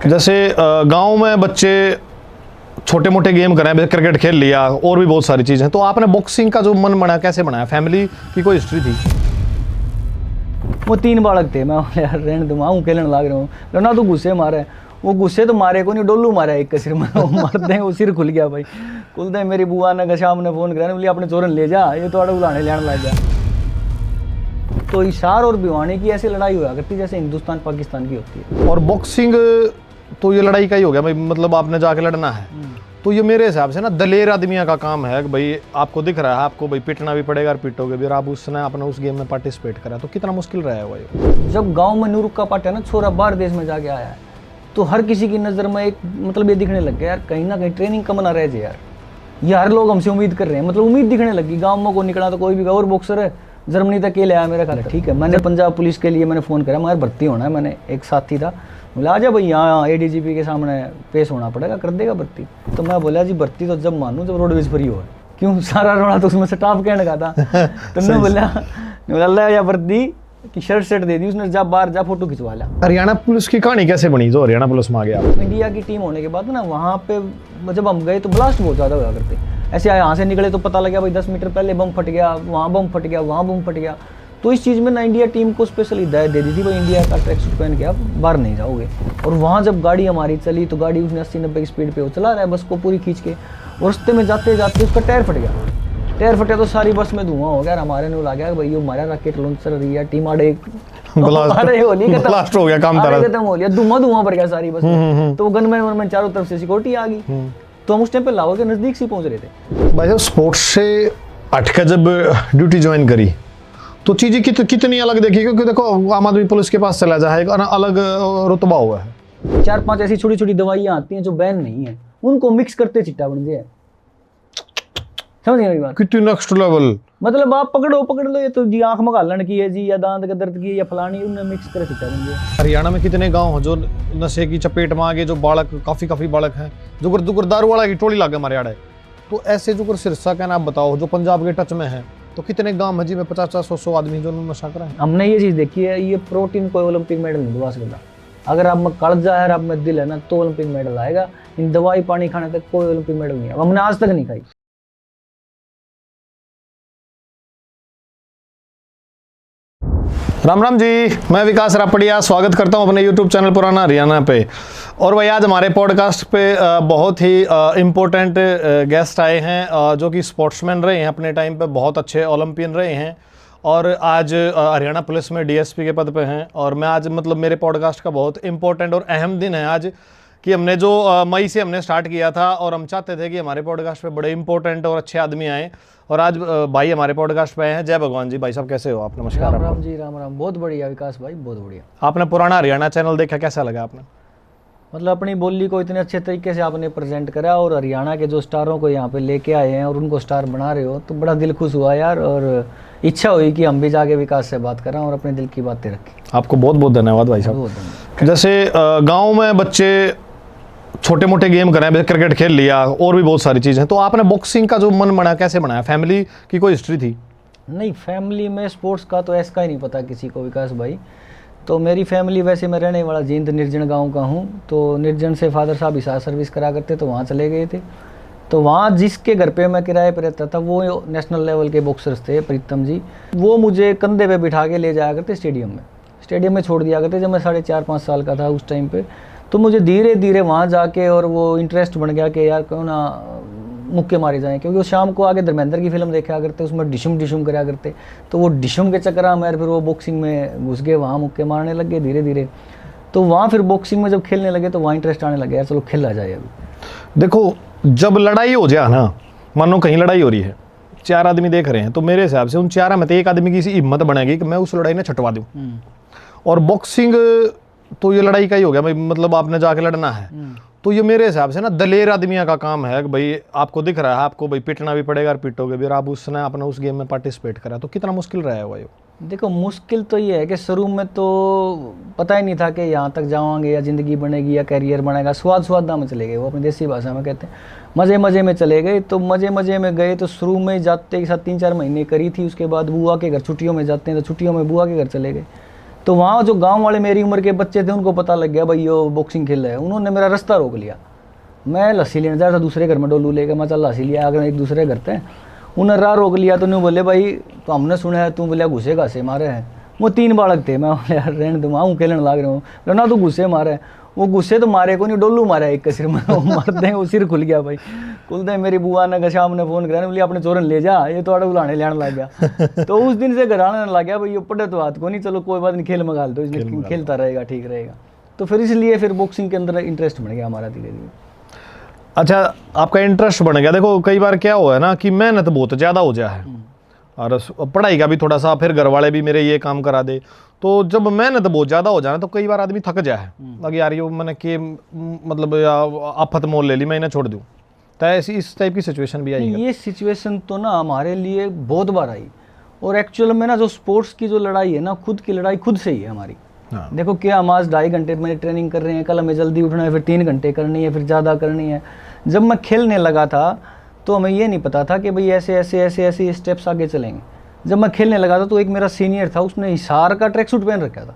जैसे गांव में बच्चे छोटे मोटे गेम करें, क्रिकेट खेल लिया और भी बहुत सारी चीज़ें, तो आपने बॉक्सिंग का जो मन बनाया कैसे बनाया? फैमिली की कोई हिस्ट्री थी? वो 3 बालक थे, मैं यार रहने दूँ आऊँ खेलने लाग रहा हूँ ना, तो गुस्से मारे, वो गुस्से तो मारे को नहीं, डोलू मारा एक का सिर में मारते हैं, वो सिर खुल गया भाई। खुलते हैं मेरी बुआ ने शाम ने फ़ोन करा, बोली अपने चोरन ले जा, ये तो बुलाने लेने लग जा। तो इशार और भिवानी की ऐसी लड़ाई हुआ करती जैसे हिंदुस्तान पाकिस्तान की होती है। और बॉक्सिंग तो ये लड़ाई का ही हो गया भाई, मतलब आपने जाके लड़ना है, तो ये मेरे हिसाब से ना दलेर आदमियों का काम है कि भाई आपको दिख रहा है, आपको भाई पिटना भी पड़ेगा और पिटोगे भी, और आप उसने अपने उस गेम में पार्टिसिपेट करा, तो कितना मुश्किल रहा है भाई? जब गांव में नूरुक का पार्ट है ना, छोरा बाहर देश में जाके आया है, तो हर किसी की नज़र में एक मतलब ये दिखने लग गया यार, कहीं ना कहीं ट्रेनिंग कम ना रह जाए यार, ये हर लोग हमसे उम्मीद कर रहे हैं, मतलब उम्मीद दिखने लगी। गाँव में को निकला तो कोई भी और बॉक्सर है, जर्मनी तक के ले आया मेरा ख्याल। ठीक है, मैंने पंजाब पुलिस के लिए मैंने फ़ोन करा, मगर भर्ती होना है, मैंने एक साथी था, बोला आजा भाई यहाँ ADGP के सामने पेश होना पड़ेगा, कर देगा भर्ती। तो मैं बोला जी भर्ती तो जब मानूँ जब रोडवेज फ्री हो, क्यों सारा रोना तो उसमें स्टाफ कहने का था। तो मैं बोला या भर्ती की शर्ट सेट दे दी उसने, जा बाहर जा फोटो खिंचवा ला। हरियाणा पुलिस की कहानी कैसे बनी जो हरियाणा पुलिस में आ गया? इंडिया की टीम होने के बाद ना वहाँ पे जब हम गए तो ब्लास्ट बहुत ज़्यादा हुआ करते, ऐसे यहाँ से निकले तो पता लगा भाई 10 मीटर पहले बम फट गया, वहाँ बम फट गया, वहाँ बम फट गया। तो इस चीज़ में ना इंडिया टीम को स्पेशल हिदायत दे दी थी भाई, इंडिया का ट्रैक सूट पहन के आप बाहर नहीं जाओगे। और वहाँ जब गाड़ी हमारी चली तो गाड़ी उसने 80-90 की स्पीड पे वो चला रहा है बस को पूरी खींच के, और रास्ते में जाते जाते उसका टायर फट गया। टायर फटे तो सारी बस में धुआं हो गया, हमारे ने लगा गया भाई ये हमारा रॉकेट लॉन्चर रिया टीम आड़े ब्लास्ट हो गया, काम खत्म हो गया, धुआं भर गया सारी बस में। तो गनमैन चारों तरफ से सिक्योरिटी आ गई, तो हम उस टाइम पे लाहौर के नज़दीक से पहुंच रहे थे। भाई जब स्पोर्ट्स से हटकर जब ड्यूटी ज्वाइन करी तो चीज़ें कितनी अलग देखी, क्योंकि देखो आम आदमी पुलिस के पास चला जाएगा ना, अलग रुतबा हुआ है। 4-5 ऐसी छोटी छोटी दवाइयाँ आती हैं जो बैन नहीं है, उनको मिक्स करते चिट्टा बन गया, समझ गए मेरी बात? कितनी नेक्स्ट लेवल, मतलब आप पकड़ लो ये तो जी आंख में घालन की है जी, या दांत का दर्द की है, या फलानी, उन्हें मिक्स कर चिट्टा बन गया। हरियाणा में कितने गांव हैं जो नशे की चपेट में आ गए, जो बालक काफी बालक हैं, जो दारू वाला की टोली लागे हमारे आड़े, तो ऐसे जो सिरसा का नाम बताओ जो पंजाब के टच में है, तो कितने गांव है जी में 50-100 आदमी जो नशा कर रहे हैं? हमने ये चीज़ देखी है, ये प्रोटीन कोई ओलंपिक मेडल नहीं दुआ सकता। अगर आप में कलजा है, आप में दिल है ना, तो ओलंपिक मेडल आएगा। इन दवाई पानी खाने तक कोई ओलंपिक मेडल नहीं है, हमने आज तक नहीं खाई। राम राम जी, मैं विकास रापड़िया स्वागत करता हूं अपने YouTube चैनल पुराना हरियाणा पे। और भाई आज हमारे पॉडकास्ट पे बहुत ही इम्पोर्टेंट गेस्ट आए हैं जो कि स्पोर्ट्समैन रहे हैं अपने टाइम पे, बहुत अच्छे ओलंपियन रहे हैं, और आज हरियाणा पुलिस में DSP के पद पे हैं। और मैं आज मतलब मेरे पॉडकास्ट का बहुत इम्पोर्टेंट और अहम दिन है आज, कि हमने जो मई से हमने स्टार्ट किया था, और हम चाहते थे कि हमारे पॉडकास्ट पे बड़े इंपॉर्टेंट और अच्छे आदमी आए, और आज भाई हमारे पॉडकास्ट पे आए हैं। जय भगवान जी, भाई साहब कैसे हो आप? नमस्कार। राम राम जी, राम राम। बहुत बढ़िया विकास भाई, बहुत बढ़िया। आपने पुराना हरियाणा चैनल देखा, कैसा लगा आपने? मतलब अपनी बोली को इतने अच्छे तरीके से आपने प्रेजेंट करा, और हरियाणा के जो स्टारों को यहाँ पे लेके आए हैं और उनको स्टार बना रहे हो, तो बड़ा दिल खुश हुआ यार, और इच्छा हुई कि हम भी जाके विकास से बात करें और अपने दिल की बातें रखें। आपको बहुत बहुत धन्यवाद भाई साहब। जैसे गाँव में बच्चे छोटे मोटे गेम करें, क्रिकेट खेल लिया और भी बहुत सारी चीज़ें, तो आपने बॉक्सिंग का जो मन बनाया कैसे बनाया? फैमिली की कोई हिस्ट्री थी? नहीं, फैमिली में स्पोर्ट्स का तो ऐसा ही नहीं पता किसी को विकास भाई। तो मेरी फैमिली, वैसे मैं रहने वाला जींद निर्जन गांव का हूं, तो निर्जन से फादर साहब हिसार सर्विस करा करते, तो वहाँ चले गए थे। तो वहाँ जिसके घर पे मैं किराए पर रहता था वो नेशनल लेवल के बॉक्सर्स थे, प्रीतम जी। वो मुझे कंधे पे बिठा के ले जाया करते स्टेडियम में छोड़ दिया करते जब मैं 4.5-5 साल का था उस टाइम पे। तो मुझे धीरे धीरे वहाँ जाके और वो इंटरेस्ट बन गया कि यार क्यों ना मुक्के मारे जाएं, क्योंकि वो शाम को आगे धर्मेंद्र की फिल्म देखा करते, उसमें डिशुम करा करते, तो वो डिशुम के चक्कर में फिर वो बॉक्सिंग में घुस गए, वहाँ मुक्के मारने लग गए धीरे धीरे। तो वहाँ फिर बॉक्सिंग में जब खेलने लगे तो वहाँ इंटरेस्ट आने लगे, यार चलो खेला जाए। अभी देखो, जब लड़ाई हो जाए ना, मानो कहीं लड़ाई हो रही है, 4 आदमी देख रहे हैं, तो मेरे हिसाब से उन 4 में एक आदमी की हिम्मत बनेगी कि मैं उस लड़ाई ने छटवा दूँ। और बॉक्सिंग तो ये लड़ाई का ही हो गया भाई, मतलब आपने जाके लड़ना है, तो ये मेरे हिसाब से ना दलेर आदमियों का काम है कि भाई आपको दिख रहा है, आपको भाई पिटना भी पड़ेगा और पिटोगे भी, और आप उसने अपने उस गेम में पार्टिसिपेट करा, तो कितना मुश्किल रहा है भाई? देखो, मुश्किल तो ये है कि शुरू में तो पता ही नहीं था कि यहाँ तक जाओगे या ज़िंदगी बनेगी या कैरियर बनेगा। स्वाद में चले गए, वो अपनी देसी भाषा में कहते हैं, मज़े में चले गए। तो मज़े में गए तो शुरू में जाते के साथ 3-4 महीने करी थी, उसके बाद बुआ के घर छुट्टियों में जाते हैं, तो छुट्टियों में बुआ के घर चले गए। तो वहाँ जो गांव वाले मेरी उम्र के बच्चे थे उनको पता लग गया भाई ये बॉक्सिंग खेल रहा है, उन्होंने मेरा रास्ता रोक लिया। मैं लस्सी लेने जा रहा था दूसरे घर में, डोलू लेकर मैं चल लस्सी लिया, अगर एक दूसरे घर थे, उन्हें राह रोक लिया। तो उन्हें बोले भाई तो हमने सुना है तू बोलिया घुसे घासे मारे हैं। वो 3 बालक थे, मैं बोले यार रहने दो, वहाँ खेलने लग रहा हूँ ना, तो गुस्से मारे। वो गुस्से तो मारे को नहीं, डोलू मारा एक का सिर में, वो मारते हैं वो सिर खुल गया भाई। खुलते मेरी बुआ ने शाम ने फोन करा, बोली अपने चोरन ले जा, ये तो बुलाने लेने लग गया। तो उस दिन से घर आने लग गया भाई, ये पढ़े तो हाथ को नहीं, चलो कोई बात नहीं खेल मंगा दो, इसमें खेलता रहेगा ठीक रहेगा। तो फिर इसलिए फिर बॉक्सिंग के अंदर इंटरेस्ट बन गया हमारा धीरे धीरे। अच्छा, आपका इंटरेस्ट बन गया। देखो कई बार क्या हुआ है ना कि मेहनत बहुत ज़्यादा हो जाए और पढ़ाई का भी थोड़ा सा, फिर घर वाले भी मेरे ये काम करा दे, तो जब मेहनत बहुत ज़्यादा हो जाए तो कई बार आदमी थक जाए, लगे यार ये मैंने के मतलब आफत मोल ले ली, मैं इन्हें छोड़ दूँ। तो ऐसी इस टाइप की सिचुएशन भी आई है? ये सिचुएशन तो ना हमारे लिए बहुत बार आई, और एक्चुअल में ना जो स्पोर्ट्स की जो लड़ाई है ना, खुद की लड़ाई खुद से ही है हमारी। हाँ। देखो क्या हम आज 2.5 घंटे में ट्रेनिंग कर रहे हैं, कल हमें जल्दी उठना है, फिर 3 घंटे करनी है, फिर ज़्यादा करनी है। जब मैं खेलने लगा था तो हमें ये नहीं पता था कि भाई ऐसे ऐसे ऐसे ऐसे स्टेप्स आगे चलेंगे। जब मैं खेलने लगा था तो एक मेरा सीनियर था, उसने हिसार का ट्रैक सूट पहन रखा था,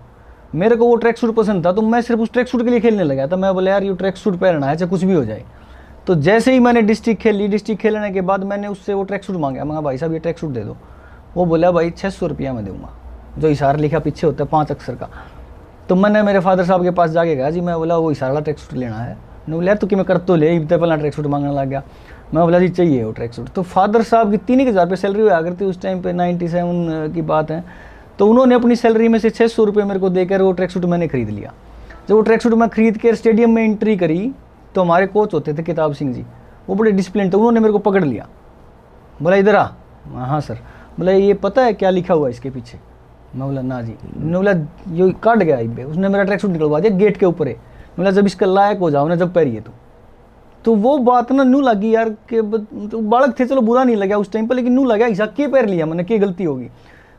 मेरे को वो ट्रैक सूट पसंद था, तो मैं सिर्फ उस ट्रैक सूट के लिए खेलने लगा था। मैं बोला यार ये ट्रैक सूट पहनना है चाहे कुछ भी हो जाए। तो जैसे ही मैंने डिस्ट्रिक्ट खेली, डिस्ट्रिक्ट खेलने के बाद मैंने उससे वो ट्रैक सूट मांगा, मैं भाई साहब ये ट्रैक सूट दे दो। वो बोला भाई 600 रुपया मैं दूंगा, जो हिसार लिखा पीछे होता है 5 अक्षर का। तो मैंने मेरे फादर साहब के पास जाके गया जी, मैं बोला वो हिसार वाला ट्रैक सूट लेना है। उन्होंने बोला यार तू कि मैं कर तो ले, इतने पहला ट्रैक सूट मांगने लग गया। मैं बोला जी चाहिए वो ट्रैक सूट। तो फादर साहब की 3,000 रुपये सैलरी हुआ करती उस टाइम पे, 97 की बात है। तो उन्होंने अपनी सैलरी में से 600 रुपये मेरे को देकर वो ट्रैक सूट मैंने खरीद लिया। जब वो ट्रैक सूट मैं खरीद कर स्टेडियम में एंट्री करी तो हमारे कोच होते थे किताब सिंह जी, वो बड़े डिसिप्लिन थे, उन्होंने मेरे को पकड़ लिया, बोला इधर आ। हाँ सर। बोला ये पता है क्या लिखा हुआ है इसके पीछे? मैं बोला ना जी। उन्होंने बोला ये काट गया इब्बे, उसने मेरा ट्रैक सूट निकलवा दिया गेट के ऊपर है। बोला जब इसका लायक हो जाओ ना जब पहरिए तो वो बात ना नू लगी यार कि तो बालक थे, चलो बुरा नहीं लगा उस टाइम पर, लेकिन नू लगा ऐसा क्या पैर लिया मैंने, क्या गलती होगी।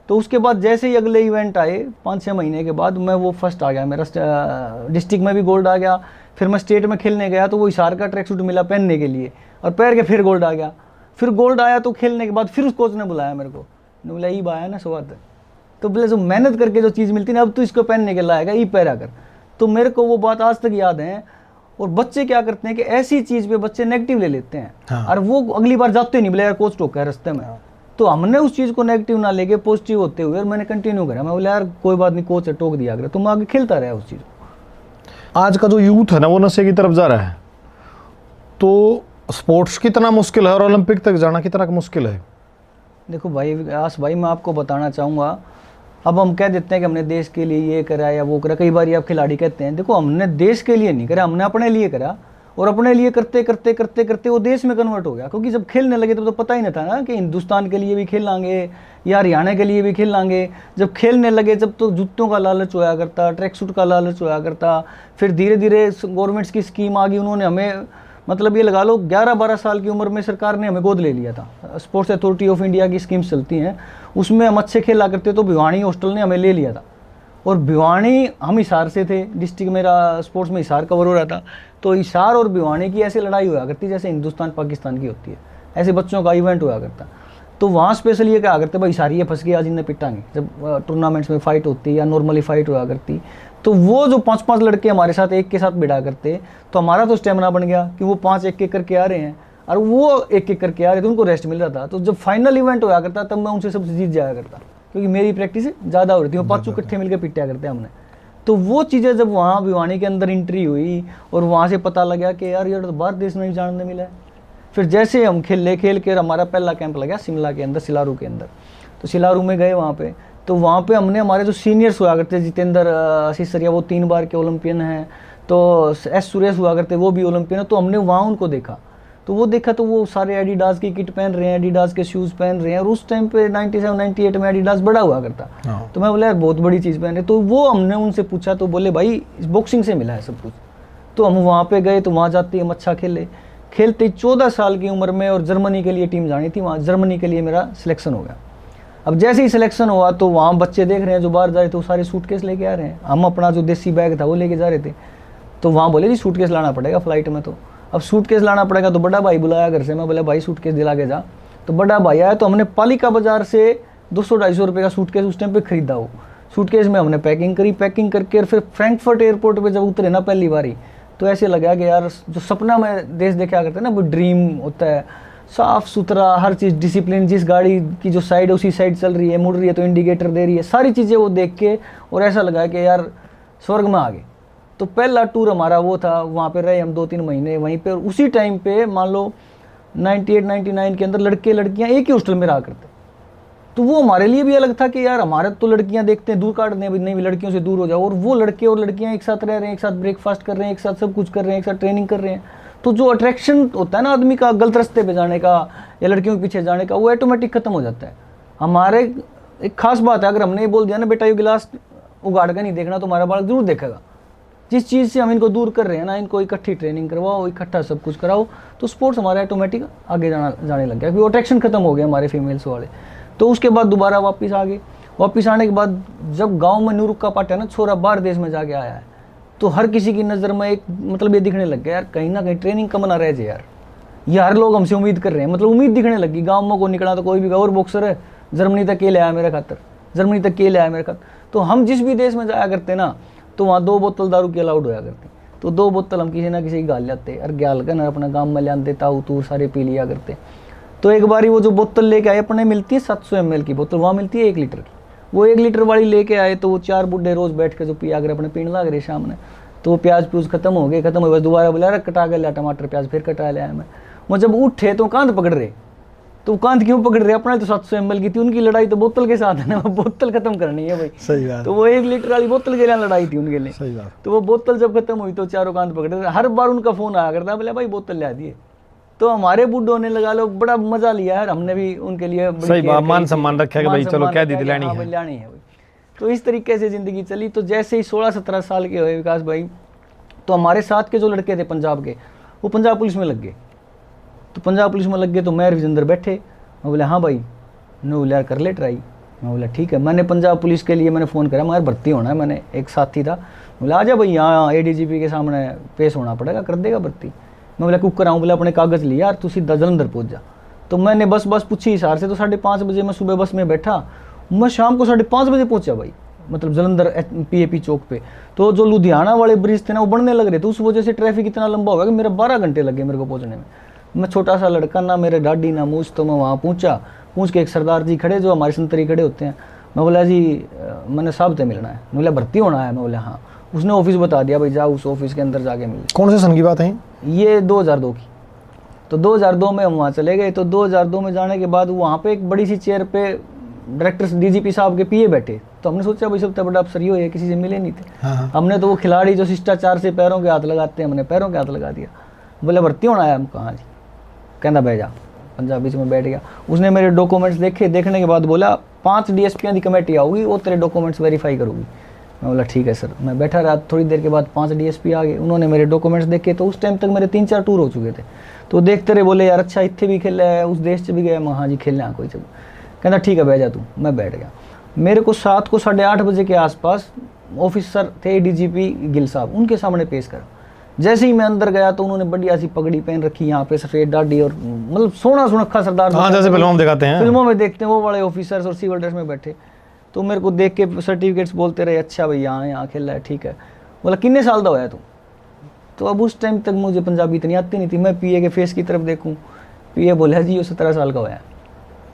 तो उसके बाद जैसे ही अगले इवेंट आए 5-6 महीने के बाद मैं वो फर्स्ट आ गया, मेरा डिस्ट्रिक्ट में भी गोल्ड आ गया। फिर मैं स्टेट में खेलने गया तो वो हिसार का ट्रैक सूट मिला पहनने के लिए, और पैर के फिर गोल्ड आ गया। फिर गोल्ड आया तो खेलने के बाद फिर उस कोच ने बुलाया मेरे को, बोला ई आया ना स्वाद है, तो बोले जो मेहनत करके जो चीज़ मिलती है ना अब तो इसको पहनने के लायक है, ई पैरा कर। तो मेरे को वो बात आज तक याद है। और बच्चे क्या करते हैं कि ऐसी चीज़ पे बच्चे नेगेटिव ले लेते हैं। हाँ। और वो अगली बार जाते नहीं, बोले यार कोच टोका है रास्ते में। तो हमने उस चीज़ को नेगेटिव ना लेके पॉजिटिव होते हुए और मैंने कंटिन्यू करा। मैं बोला यार कोई बात नहीं, कोच है टोक दिया अगर, तो मैं आगे खेलता रहा उस चीज़ को। आज का जो यूथ है ना वो नशे की तरफ जा रहा है, तो स्पोर्ट्स कितना मुश्किल है और ओलंपिक तक जाना कितना मुश्किल है? देखो भाई आस भाई मैं आपको बताना चाहूँगा, अब हम कह देते हैं कि हमने देश के लिए ये करा या वो करा, कई बार ये आप खिलाड़ी कहते हैं, देखो हमने देश के लिए नहीं करा, हमने अपने लिए करा। और अपने लिए करते करते करते करते वो देश में कन्वर्ट हो गया, क्योंकि जब खेलने लगे तो पता ही नहीं था ना कि हिंदुस्तान के लिए भी खेलांगे या हरियाणा के लिए भी खेलांगे। जब खेलने लगे जब तो जूतों का लालच होया करता, ट्रैक सूट का लालच होया करता। फिर धीरे धीरे गवर्नमेंट्स की स्कीम आ गई, उन्होंने हमें मतलब ये लगा लो 11-12 साल की उम्र में सरकार ने हमें गोद ले लिया था। स्पोर्ट्स अथॉरिटी ऑफ इंडिया की स्कीम्स चलती हैं, उसमें हम अच्छे खेला करते तो भिवानी हॉस्टल ने हमें ले लिया था। और भिवानी हम हिसार से थे, डिस्ट्रिक्ट मेरा स्पोर्ट्स में हिसार कवर हो रहा था, तो हिसार और भिवानी की ऐसी लड़ाई हुआ करती जैसे हिंदुस्तान पाकिस्तान की होती है, ऐसे बच्चों का इवेंट हुआ करता। तो वहाँ स्पेशल ये क्या करते भाई हिसारी फंस गया आज इन्हें पिटांगे, जब टूर्नामेंट्स में फाइट होती या नॉर्मली फाइट हुआ करती। तो वो जो 5-5 लड़के हमारे साथ एक के साथ भिड़ा करते, तो हमारा तो स्टेमिना बन गया कि वो 5 एक करके आ रहे हैं और वो एक करके आ रहे थे, उनको रेस्ट मिल रहा था। तो जब फाइनल इवेंट हुआ करता तब मैं उनसे सबसे जीत जाया करता, क्योंकि मेरी प्रैक्टिस ज़्यादा हो रही थी, वो 5 इकट्ठे मिलकर पिटाया करते हमने। तो वो चीज़ें जब वहाँ भिवानी के अंदर एंट्री हुई और वहाँ से पता लगा कि यार ये तो बाहर देश में भी जानने मिला है। फिर जैसे हम खेल के हमारा पहला कैंप लगा शिमला के अंदर, सिलारू के अंदर। तो सिलारू में गए वहाँ पे, तो वहाँ पे हमने हमारे जो सीनियर्स हुआ करते, जितेंद्र सिसरिया वो 3 बार के ओलंपियन हैं, तो एस सुरेश हुआ करते वो भी ओलंपियन है। तो हमने वहाँ उनको देखा, तो वो देखा तो वो सारे एडिडास की किट पहन रहे हैं, एडिडास के शूज़ पहन रहे हैं। और उस टाइम पे 97-98 में एडिडास बड़ा हुआ करता। तो मैं बोला यार बहुत बड़ी चीज़ पहन रहे। तो वो हमने उनसे पूछा, तो बोले भाई बॉक्सिंग से मिला है सब कुछ। तो हम वहाँ पे गए, तो वहाँ जाते हम अच्छा खेलते 14 साल की उम्र में, और जर्मनी के लिए टीम जानी थी, वहाँ जर्मनी के लिए मेरा सिलेक्शन हो गया। अब जैसे ही सिलेक्शन हुआ तो वहाँ बच्चे देख रहे हैं जो बाहर जा रहे थे, वो सारे सूटकेस लेके आ रहे हैं। हम अपना जो देसी बैग था वो लेके जा रहे थे। तो वहाँ बोले जी सूटकेस लाना पड़ेगा फ्लाइट में। तो अब सूटकेस लाना पड़ेगा, तो बड़ा भाई बुलाया घर से। मैं बोला भाई सूटकेस दिला के जा। तो बड़ा भाई आया, तो हमने पालिका बाजार से 200-250 रुपये का सूटकेस उस टाइम पे खरीदा। वो सूटकेस में हमने पैकिंग करी, पैकिंग करके और फिर फ्रैंकफर्ट एयरपोर्ट पे जब उतरे ना पहली बारी, तो ऐसे लगा कि यार जो सपना में देश देखा करते हैं ना, वो ड्रीम होता है, साफ सुथरा हर चीज़, डिसिप्लिन, जिस गाड़ी की जो साइड है उसी साइड चल रही है, मुड़ रही है तो इंडिकेटर दे रही है, सारी चीज़ें वो देख के और ऐसा लगा कि यार स्वर्ग में आ गए। तो पहला टूर हमारा वो था, वहाँ पे रहे हम 2-3 महीने वहीं पे, और उसी टाइम पे मान लो 98-99 के अंदर लड़के लड़कियाँ एक ही हॉस्टल में रहा करते, तो वो हमारे लिए भी अलग था कि यार हमारे तो लड़कियां देखते हैं दूर काट दें, अभी नहीं लड़कियों से दूर हो जाओ, और वो लड़के और लड़कियां एक साथ रह रहे हैं, एक साथ ब्रेकफास्ट कर रहे हैं, एक साथ सब कुछ कर रहे हैं, एक साथ ट्रेनिंग कर रहे हैं। तो जो अट्रैक्शन होता है ना आदमी का गलत रास्ते पे जाने का या लड़कियों के पीछे जाने का, वो ऑटोमेटिक खत्म हो जाता है। हमारे एक खास बात है, अगर हमने ये बोल दिया ना बेटा ये गिलास उगाड़ कर नहीं देखना, तो हमारा बालक जरूर देखेगा। जिस चीज़ से हम इनको दूर कर रहे हैं ना, इनको इकट्ठी ट्रेनिंग करवाओ, इकट्ठा सब कुछ कराओ, तो स्पोर्ट्स हमारा ऑटोमेटिक आगे जाने लग गया, क्योंकि अट्रैक्शन खत्म हो गया हमारे फीमेल्स वाले। तो उसके बाद दोबारा वापस आ गए। वापस आने के बाद जब गांव में नूरुक का पाटा ना छोरा बाहर देश में जाके आया है, तो हर किसी की नज़र में एक मतलब ये दिखने लग गया यार कहीं ना कहीं ट्रेनिंग कम ना रह जाए यार, ये हर लोग हमसे उम्मीद कर रहे हैं, मतलब उम्मीद दिखने लगी। गाँव में को निकला तो कोई भी और बॉक्सर है, जर्मनी तक के ले आया मेरे खातर, जर्मनी तक के ले आया मेरे खातर। तो हम जिस भी देश में जाया करते ना, तो वहाँ 2 बोतल दारू की अलाउड होया करती, तो 2 बोतल हम किसी ना किसी की गाल जाते और ग्याल कर ना अपना गाँव में ले आते, ताऊ तूर सारे पी लिया करते। तो एक बारी वो जो बोतल लेके आए अपने, मिलती है 700 ml की बोतल, वहाँ मिलती है 1 लीटर की, वो 1 लीटर वाली लेके आए, तो वो 4 बुड्ढे रोज बैठ के जो पिया कर अपने पीने लग रहे शाम ने। तो वो प्याज प्यूज खत्म हो गए, बस दोबारा बोला रहा कटा के लिया टमाटर प्याज, फिर कटा लिया मैं। वो जब उठे तो कांध पकड़ रहे, तो कांध क्यों पकड़ रहे, अपना तो 700 ml की थी, उनकी लड़ाई तो बोतल के साथ है ना, बोतल खत्म करनी है भाई। सही बात। तो वो 1 लीटर वाली बोतल के लिए लड़ाई थी उनके लिए। सही बात। तो वो बोतल जब खत्म हुई तो चारों कांध पकड़ रहे, हर बार उनका फोन आया करता, बोले भाई बोतल ला दिए। तो हमारे बूढ़ों ने लगा लो बड़ा मजा लिया है, हमने भी उनके लिए सही बात, मान सम्मान रखा कि भाई चलो क्या दी दिलानी है, लानी है भाई। तो इस तरीके से जिंदगी चली। तो जैसे ही 16-17 साल के हुए विकास भाई, तो हमारे साथ के जो लड़के थे पंजाब के, वो पंजाब पुलिस में लग गए। तो पंजाब पुलिस में लग गए तो मैं रविंदर बैठे, मैं बोला हाँ भाई, मैं बोला यार कर ले ट्राई, मैं बोला ठीक है। मैंने पंजाब पुलिस के लिए मैंने फ़ोन करा, मगर भर्ती होना है, मैंने एक साथी था, बोला आजा भाई यहाँ ADGP के सामने पेश होना पड़ेगा, कर देगा भर्ती। मैं बोला कुक कराऊँ, बोला अपने कागज़ लिया यार तू सीधा जलंधर पहुँच जा। तो मैंने बस पूछी हिसार से, तो 5:30 बजे मैं सुबह बस में बैठा, मैं शाम को 5:30 बजे पहुँचा भाई, मतलब जलंधर PAP चौक पे। तो जो लुधियाना वाले ब्रिज थे ना वो बनने लग रहे थे, उस वजह से ट्रैफिक इतना लंबा हो गया कि मेरा 12 घंटे लगे मेरे को पहुँचने में। मैं छोटा सा लड़का, ना मेरे डाडी ना मूछ, तो मैं वहाँ पहुँच के एक सरदार जी खड़े जो हमारे संतरी खड़े होते हैं, मैं बोला जी मैंने साहब से मिलना है, बोला भर्ती होना है, मैं बोला हाँ। उसने ऑफिस बता दिया, भाई जाओ उस ऑफिस के अंदर जाके मिल। कौन से सन की बात है ये 2002 की। तो 2002 में हम वहाँ चले गए। तो 2002 में जाने के बाद वहाँ पे एक बड़ी सी चेयर पे डायरेक्टर DGP साहब के PA बैठे। तो हमने सोचा भाई सबसे बड़ा अफसर ही हो, किसी से मिले नहीं थे। हाँ। हमने तो वो खिलाड़ी जो शिष्टाचार से पैरों के हाथ लगाते हैं, हमने पैरों के हाथ लगा दिया। बोले भर्ती होना है, हम कहाँ जी, कहना बैठ जा, पंजाबी से मैं बैठ गया। उसने मेरे डॉक्यूमेंट्स देखे, देखने के बाद बोला 5 DSP की कमेटी आऊगी, वो तेरे डॉक्यूमेंट्स वेरीफाई करूँगी। मैं बोला ठीक है सर। मैं बैठा रहा, थोड़ी देर के बाद 5 DSP आ गए, उन्होंने मेरे डॉक्यूमेंट्स देखे। तो उस टाइम तक मेरे 3-4 टूर हो चुके थे। तो देखते रहे, बोले यार अच्छा इतने भी खेला है, उस देश से भी गया। मैं हाँ जी खेलना कोई चलो। कहना ठीक है बैठ जा तू। मैं बैठ गया। मेरे को 7:30 बजे के आसपास ऑफिसर थे DGP गिल साहब, उनके सामने पेश करा। जैसे ही मैं अंदर गया तो उन्होंने बढ़िया सी पगड़ी पहन रखी, यहाँ पे सफ़ेद दाढ़ी, और मतलब सोना सुनक्खा सरदार, हाँ जैसे फिल्मों में दिखाते हैं, फिल्मों में देखते हैं वो बड़े ऑफिसर्स और सिविल ड्रेस में बैठे। तो मेरे को देख के सर्टिफिकेट्स बोलते रहे, अच्छा भाई यहाँ खेल रहा है, ठीक है। बोला कितने साल का होया तू? तो अब उस टाइम तक मुझे पंजाबी इतनी आती नहीं थी। मैं PA के फेस की तरफ देखूँ, PA बोला जी वो 17 साल का होया।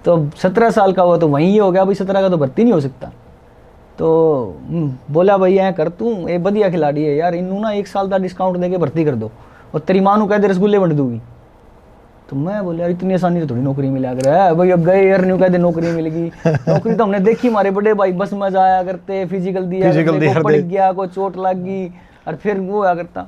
तो 17 साल का हुआ तो वहीं ये हो गया भाई, 17 का तो भर्ती नहीं हो सकता। तो बोला भाई ऐ कर तू, ये बढ़िया खिलाड़ी है यार, इनू ना 1 साल का डिस्काउंट देके भर्ती कर दो, और तेरी माँ को कह दे रसगुल्ले बंट दूंगी। तो मैं बोला यार इतनी आसानी से थोड़ी नौकरी मिला कर है भाई, अब गए यार न्यू कहते नौकरी मिलेगी। नौकरी तो हमने देखी, हमारे बड़े भाई बस में जाया करते, फिजिकल दिया करते, को पड़ गया, को चोट लग गई, और फिर वो आया करता।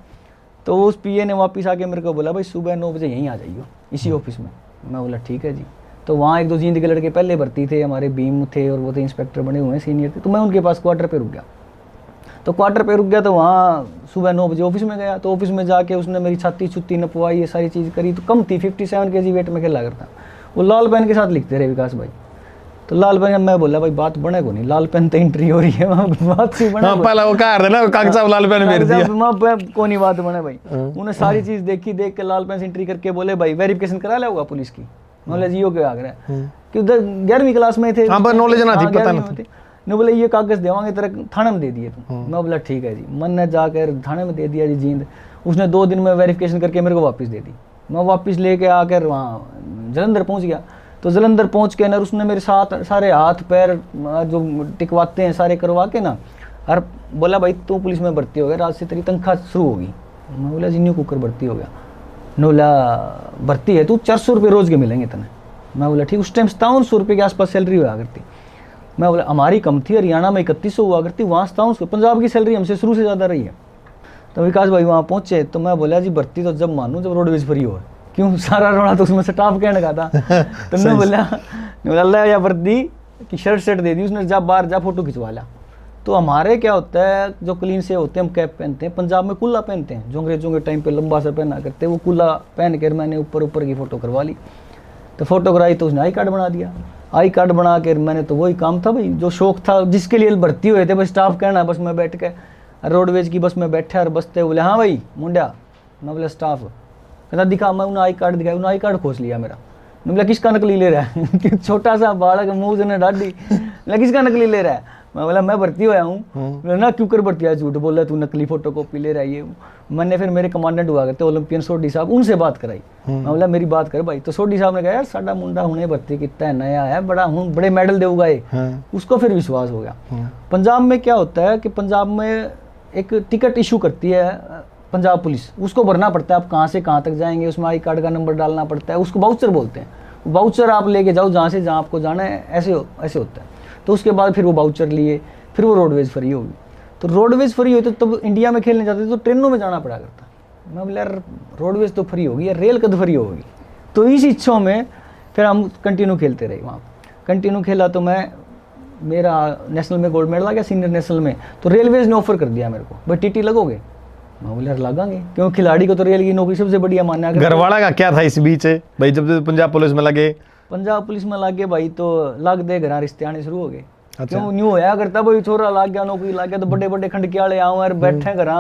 तो उस PA ने वापस आके मेरे को बोला भाई सुबह 9 बजे यहीं आ जाइयो इसी ऑफिस में। मैं बोला ठीक है जी। तो वहाँ 1-2 जींद के लड़के पहले भर्ती थे, हमारे बीम थे, और वो थे इंस्पेक्टर बने हुए हैं, सीनियर थे। तो मैं उनके पास क्वार्टर पे रुक गया। तो क्वार्टर पे रुक गया तो वहाँ सुबह 9 बजे ऑफिस में गया। तो ऑफिस में जाके उसने मेरी छाती छुत्ती नपवाई, ये सारी चीज़ करी। तो कम थी, 57 kg वेट में खेला करता। वो लाल पेन के साथ लिखते रहे विकास भाई। तो लाल पेन, मैं बोला भाई बात बने को नहीं, लाल पेन तो एंट्री हो रही है, बात सी बने पहला वो कहा ना कागज लाल पेन भेज दिया, को नहीं बात बने भाई। उन्हें सारी चीज़ देखी, देख के लाल पेन से एंट्री करके बोले भाई वेरिफिकेशन करा ले होगा पुलिस की। मैं बोला जियो के आ गया, क्योंकि 11वीं क्लास में थे, नॉलेज ना थी, पता नहीं। ने बोले ये कागज देवांगे तेरे थाने में दे दिए तुम। मैं बोला ठीक है जी। मन ने जाकर थाने में दे दिया जी जींद। उसने 2 दिन में वेरिफिकेशन करके मेरे को वापस दे दी। मैं वापस लेके आकर वहाँ जलंधर पहुँच गया। तो जलंधर पहुँच के ना उसने मेरे साथ सारे हाथ पैर जो टिकवाते हैं सारे करवा के ना, और बोला भाई तू पुलिस में भर्ती हो गया, रात से तेरी तनख्वाह शुरू होगी। मैं बोला जी न्यू कुकर भर्ती हो गया। ने बोला भर्ती है तू 400 रुपये रोज़ के मिलेंगे तने। मैं बोला ठीक। उस टाइम 5700 रुपये के आसपास सैलरी हुआ करती। मैं बोला हमारी कम थी, हरियाणा में 3100 हुआ करती, वहाँ 5700। पंजाब की सैलरी हमसे शुरू से ज़्यादा रही है। तो विकास भाई वहाँ पहुँचे तो मैं बोला जी भर्ती तो जब मानूँ जब रोडवेज फ्री हो। क्यों सारा रोना तो उसमें स्टाफ कहने का था। तो मैं बोला अल्लाह या वर्दी की शर्ट दे दी उसने, जा बाहर जा फोटो खिंचवा लिया। तो हमारे क्या होता है जो क्लीन से होते हैं हम कैप पहनते हैं, पंजाब में कुल्ला पहनते हैं जो अंग्रेजों के टाइम पे लंबा सा पहना करते, वो कुल्ला पहन कर मैंने ऊपर की फ़ोटो करवा ली। तो फोटो कराई तो उसने आई कार्ड बना दिया। आई कार्ड बना कर मैंने तो वही काम था भाई जो शौक था जिसके लिए भर्ती हुए थे, बस स्टाफ कहना बस मैं बैठ के रोडवेज की बस में बैठा और बसते बोले हाँ भाई मुंडा। मैं बोला स्टाफ। कहता दिखा। मैं उन्हें आई कार्ड दिखाया, उन्हें आई कार्ड खोज लिया मेरा। मैं बोला किसका नकली ले रहा है छोटा सा बालक मुँह से डाडी, बोला किसका नकली ले रहा है। मैं बोला मैं भर्ती होया हूँ। ना क्यों कर भर्ती है, झूठ बोल रहा है तू, नकली फोटो कॉपी ले रहा है ये। मैंने फिर मेरे कमांडेंट हुआ करते ओलंपियन सोडी साहब, उनसे बात कराई। मैं बोला मेरी बात कर भाई। तो सोडी साहब ने कहा यार साडा मुंडा हुणे भर्ती कितना है, नया है, बड़ा हूँ बड़े मेडल देगा ये। उसको फिर विश्वास हो गया। पंजाब में क्या होता है कि पंजाब में एक टिकट इशू करती है पंजाब पुलिस, उसको भरना पड़ता है आप कहाँ से कहाँ तक जाएंगे, उसमें आई कार्ड का नंबर डालना पड़ता है, उसको वाउचर बोलते हैं। वाउचर आप लेके जाओ जहाँ से जहाँ आपको जाना है, ऐसे होता है। तो उसके बाद फिर वो वाउचर लिए फिर वो रोडवेज फ्री होगी। तो रोडवेज फ्री हुई तो तब इंडिया में खेलने जाते तो ट्रेनों में जाना पड़ा करता। मैं बोला यार रोडवेज तो फ्री होगी यार, रेल कद फ्री होगी। तो इस इच्छा में फिर हम कंटिन्यू खेलते रहे वहाँ। कंटिन्यू खेला तो मैं मेरा नेशनल में गोल्ड मेडल आ गया, सीनियर नेशनल में। तो रेलवेज ने ऑफर कर दिया मेरे को भाई टीटी लगोगे। मैं बोला यार लगाएंगे, क्योंकि खिलाड़ी को तो रेल की नौकरी सबसे बढ़िया माना। घरवाला का क्या था इस बीच भाई जब पंजाब पुलिस में लगे? पंजाब पुलिस में लगे भाई तो लग दे घर रिश्ते आने शुरू हो गए। क्यों न्यू होया करता भाई छोरा लाग गया नौकरी लाग गया तो बड़े बड़े खंड वाले आऊँ यार बैठे घर।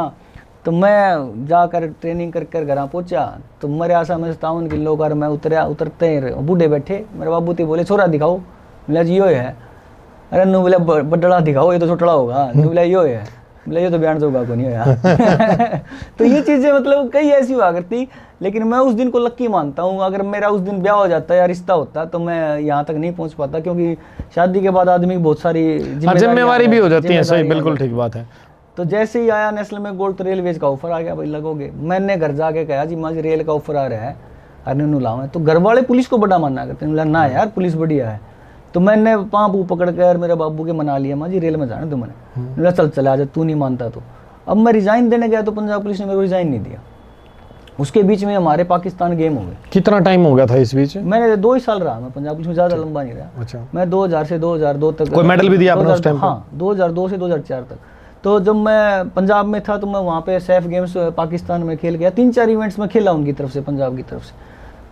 तो मैं जाकर ट्रेनिंग कर घर पहुंचा तो मेरे आशा में 57 किलो कर मैं उतरते ही बूढ़े बैठे मेरे बाबू ती बोले छोरा दिखाओ। बोला जी यो है। अरे नु बोले बड्डड़ा दिखाओ ये तो छोटा होगा। नु बोला यो है। बोला ये तो बयान जोगा को नहीं होया। तो ये चीज़ें मतलब कई ऐसी हुआ करती। लेकिन मैं उस दिन को लक्की मानता हूँ। अगर मेरा उस दिन ब्याह हो जाता या रिश्ता होता तो मैं यहाँ तक नहीं पहुँच पाता, क्योंकि शादी के बाद आदमी की बहुत सारी जिम्मेवारी भी हो जाती है। सही, बिल्कुल ठीक बात है। तो जैसे ही आया नेशनल में गोल्ड तो रेलवेज का ऑफर आ गया भाई लगोगे। मैंने घर जाके कहा जी माँ रेल का ऑफर आ रहा है अरे लाओ। तो घर वाले पुलिस को बड़ा मानना करते हैं। ना यार पुलिस बढ़िया है। तो मैंने पाँव पकड़ कर मेरे बाबू के मना लिया, माँ जी रेल में जाना तो मैंने चल चले आ जा, तू नहीं मानता तो। अब मैं रिजाइन देने गया तो पंजाब पुलिस ने मेरे को रिजाइन नहीं दिया। उसके बीच में हमारे पाकिस्तान गेम हो गए। कितना टाइम हो गया था इस बीच? मैंने 2 ही साल रहा मैं पंजाब पुलिस में, ज़्यादा लंबा नहीं रहा। अच्छा। मैं 2000 से 2002 तक। कोई मेडल भी दिया आपने उस टाइम? हाँ 2002 से 2004 तक। तो जब मैं पंजाब में था तो मैं वहाँ पे सैफ गेम्स पाकिस्तान में खेल गया। 3-4 इवेंट्स में खेला उनकी तरफ से, पंजाब की तरफ से।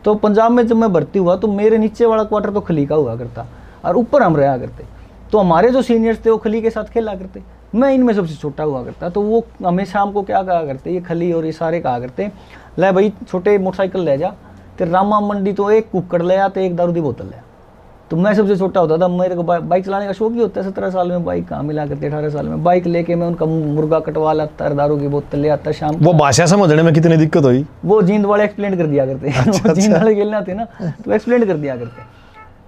तो पंजाब में जब मैं भर्ती हुआ तो मेरे नीचे वाला क्वार्टर तो खली का हुआ करता और ऊपर हम रहा करते। तो हमारे जो सीनियर्स थे वो खली के साथ खेला करते, मैं इनमें सबसे छोटा हुआ करता। तो वो हमेशा हमको क्या कहा करते, ये खली और ये सारे कहा करते ले भाई छोटे मोटरसाइकिल ले जा, तो रामा मंडी तो एक कुकर ले आ तो एक दारू की बोतल ले आ। तो मैं सबसे छोटा होता था। मेरे को बाइक चलाने का शौक ही होता है। 17 साल में बाइक कहाँ मिला करते, 18 साल में बाइक लेके मैं उनका मुर्गा कटवा लाता, दारू की बोतल ले आता शाम। वो भाषा समझने में कितनी दिक्कत हुई? वो जींद वाले एक्सप्लेन कर दिया करते। अच्छा, जींद वाले खेलना थे ना तो एक्सप्लेन कर दिया करते।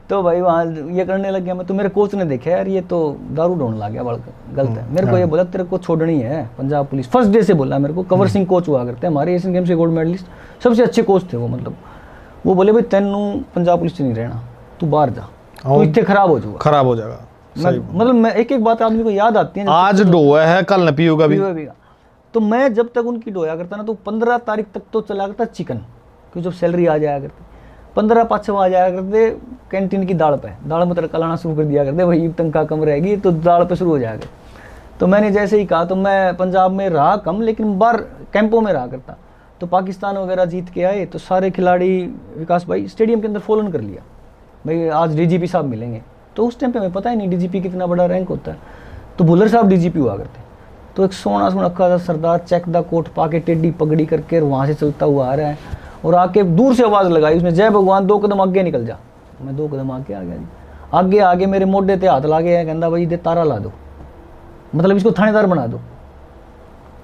तो भाई वहाँ ये करने लग गया मैं। तो मेरे कोच ने देखा यार ये तो दारू ढूंढ ला गया, गलत है। मेरे को ये बोला तेरे को छोड़नी है पंजाब पुलिस। फर्स्ट डे से बोला मेरे को। कंवर सिंह कोच हुआ करते हैं हमारे एशियन गेम्स के गोल्ड मेडलिस्ट, सबसे अच्छे कोच थे वो। मतलब वो बोले भाई तेनू पंजाब पुलिस से नहीं रहना, तू बाहर जा, तू इतने खराब हो जाएगा। मतलब मैं एक बात आदमी को याद आती है, आज डोया है कल न पियोगा भी। तो मैं जब तक उनकी डोया करता ना तो 15 तारीख तक तो चला करता चिकन, क्योंकि जब सैलरी आ जाया करती 15 पाँचवा आ जाया करते कैंटीन की दाल में तड़का लाना शुरू कर दिया करते। वही तनख्वाह कम रहेगी तो दाल पे शुरू हो जाएगा। तो मैंने जैसे ही कहा तो मैं पंजाब में रहा कम, लेकिन बाहर कैंपों में रहा करता। तो पाकिस्तान वगैरह जीत के आए तो सारे खिलाड़ी विकास भाई स्टेडियम के अंदर फॉलन कर लिया भाई आज डीजीपी साहब मिलेंगे। तो उस टाइम पे हमें पता ही नहीं डीजीपी कितना बड़ा रैंक होता है। तो भुल्लर साहब डीजीपी हुआ करते। तो एक सोना सुनक्खा सा सरदार चेक दा कोट पा के टेढ़ी पगड़ी करके वहाँ से चलता हुआ आ रहा है और आके दूर से आवाज़ लगाई उसने, जय भगवान 2 कदम आगे निकल जा। मैं 2 कदम आगे आ गया जी। आगे आगे मेरे मोढे ते हाथ लागे है, कहता भाई दे तारा ला दो, मतलब इसको थानेदार बना दो।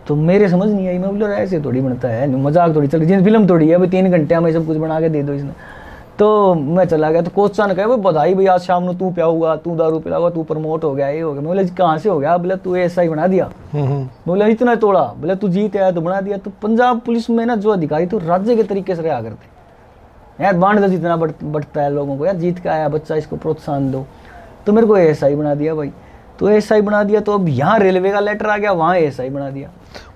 तो मेरे समझ नहीं आई, मैं बोला ऐसे थोड़ी बनता है, मजाक थोड़ी चल रही, फिल्म थोड़ी है भाई 3 घंटे में सब कुछ बना के दे दो इसने। तो मैं चला गया, तो कोच ने कहा बधाई भाई आज शाम को तू प्याऊगा, तू दारू पिलाऊगा, तू प्रमोट हो गया, ये हो गया। मैं बोला कहाँ से हो गया? बोले तू एसआई बना दिया। बोला इतना तोड़ा? बोले तू जीत आया तो बना दिया। तो पंजाब पुलिस में ना जो अधिकारी तो राज्य के तरीके से रहा करते यार, बांड जितना बढ़ता है लोगों को, यार जीत के आया बच्चा इसको प्रोत्साहन दो। तो मेरे को एसआई बना दिया भाई। तो एसआई बना दिया, तो अब यहाँ रेलवे का लेटर आ गया, वहाँ एसआई बना दिया।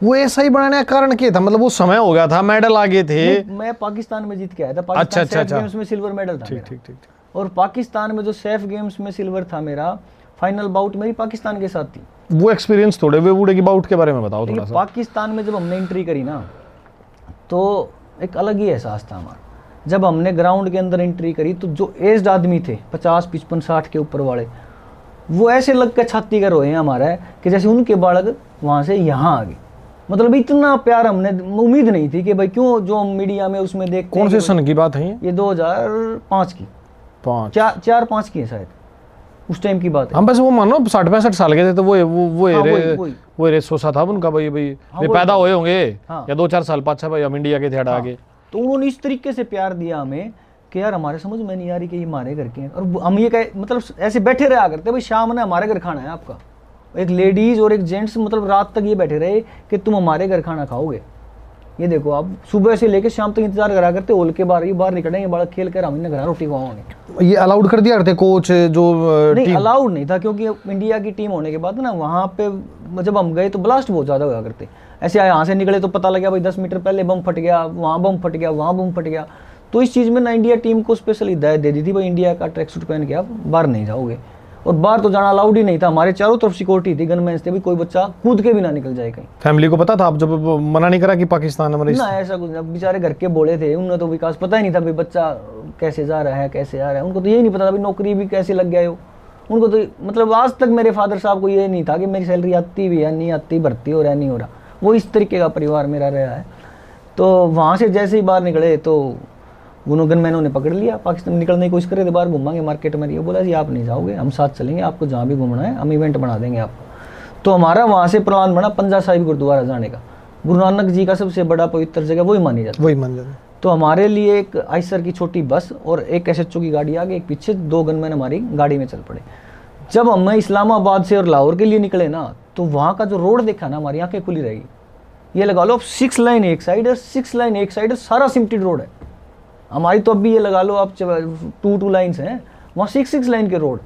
वो एसआई बनाने का कारण क्या था? मतलब वो समय हो गया था, मेडल आ गए थे। मैं पाकिस्तान में जीत के आया था, पाकिस्तान सेफ गेम्स में सिल्वर मेडल था। ठीक। और पाकिस्तान में जो सेफ गेम्स में सिल्वर था मेरा, फाइनल बाउट मेरी पाकिस्तान के साथ थी। वो एक्सपीरियंस थोड़े वे बूढ़े की बाउट के बारे में बताओ थोड़ा सा। पाकिस्तान में जब हमने एंट्री करी ना, तो एक अलग ही एहसास था हमारा। जब हमने ग्राउंड के अंदर एंट्री करी तो जो एज्ड आदमी थे 50, 55, 60 के ऊपर वाले, वो ऐसे लग के छाती कर रोए हैं हमारा कि जैसे उनके बालक वहाँ से यहाँ आ गए। मतलब इतना प्यार हमने उम्मीद नहीं थी कि भाई क्यों जो हम मीडिया में उसमें देखते। कौन से सन की बात है ये? 2005 की, 4-5 की है शायद, उस टाइम की बात है। हम बस वो मानो 60-65 साल के थे, तो वो रे सोचा था उनका भाई पैदा हुए होंगे या 2-4 साल पाछा भाई हम इंडिया के थे आगे। तो उन्होंने इस तरीके से प्यार दिया हमें कि यार हमारे समझ में नहीं आ रही कि ये हमारे घर के हैं। और हम ये कहे मतलब ऐसे बैठे रहा करते भाई, शाम ने हमारे घर खाना है आपका। एक लेडीज और एक जेंट्स मतलब रात तक ये बैठे रहे कि तुम हमारे घर खाना खाओगे। ये देखो आप सुबह से लेकर शाम तक इंतजार करा करते, होल के बाहर ये बाहर निकलेंगे, बड़ा खेल कर हम घर रोटी खवाओगे। ये अलाउड कर दिया करते कोच जो नहीं अलाउड नहीं था, क्योंकि इंडिया की टीम होने के बाद ना वहाँ पे जब हम गए तो ब्लास्ट बहुत ज़्यादा हुआ करते। ऐसे यहाँ से निकले तो पता लगा भाई 10 मीटर पहले बम फट गया, वहाँ बम फट गया, वहाँ बम फट गया। तो इस चीज़ में ना इंडिया टीम को स्पेशल हिदायत दे दी थी भाई इंडिया का ट्रैक सूट पहन के आप बाहर नहीं जाओगे। और बाहर तो जाना अलाउड ही नहीं था, हमारे चारों तरफ सिक्योरिटी थी, गनमैन्स थे भी, कोई बच्चा कूद के भी ना निकल जाए कहीं। फैमिली को पता था आप जब मना नहीं करा कि पाकिस्तान हमारे? ना ऐसा कुछ नहीं, बेचारे घर के बोले थे, उन्हें तो विकास पता ही नहीं था भाई बच्चा कैसे जा रहा है कैसे आ रहा है। उनको तो यही नहीं पता था भाई नौकरी भी कैसे लग गया हो। उनको तो मतलब आज तक मेरे फादर साहब को ये नहीं था कि मेरी सैलरी आती भी है नहीं आती, भर्ती हो रहा है नहीं हो रहा। वो इस तरीके का परिवार मेरा रहा है। तो वहाँ से जैसे ही बाहर निकले तो उन्होंने गनमैनों ने पकड़ लिया, पाकिस्तान निकलने की कोशिश करे थे, बाहर घूमांगे मार्केट में। ये बोला जी आप नहीं जाओगे, हम साथ चलेंगे, आपको जहाँ भी घूमना है हम इवेंट बना देंगे आपको। तो हमारा वहाँ से प्लान बना पंजा साहिब गुरुद्वारा जाने का। गुरु नानक जी का सबसे बड़ा पवित्र जगह वही मानी जाती है। तो हमारे लिए एक आइसर की छोटी बस और एक एसएचओ की गाड़ी आगे, एक पीछे, 2 गनमैन हमारी गाड़ी में चल पड़े। जब हम इस्लामाबाद से और लाहौर के लिए निकले ना, तो वहाँ का जो रोड देखा ना, हमारी आंखें खुली रहेगी। ये लगा लो 6 लाइन एक साइड है, 6 लाइन एक साइड है, सारा सिमटेड रोड है। हमारी तो अभी ये लगा लो आप 2 लाइन्स हैं, वहाँ 6 लाइन के रोड।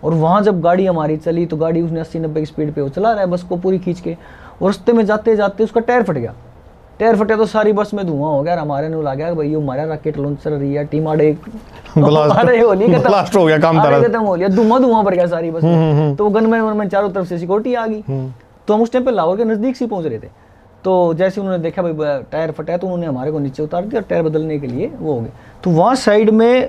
और वहाँ जब गाड़ी हमारी चली तो गाड़ी उसने 80-90 की स्पीड पे वो चला रहा है बस को पूरी खींच के, और रास्ते में जाते जाते उसका टायर फट गया। टायर फटे तो सारी बस में धुआं हो गया। हमारे ने लगा गया भाई हमारा रॉकेट लॉन्चर रही है टीम आड़े ब्लास्ट हो गया, काम खत्म हो गया, धुआं भर गया सारी बस में। तो गनमैन चारों तरफ से सिक्योरिटी आ गई। तो हम उस टाइम पे लाहौर के नज़दीक से पहुंच रहे थे। तो जैसे उन्होंने देखा भाई टायर फटा है तो उन्होंने हमारे को नीचे उतार दिया, टायर बदलने के लिए वो हो गए। तो वहाँ साइड में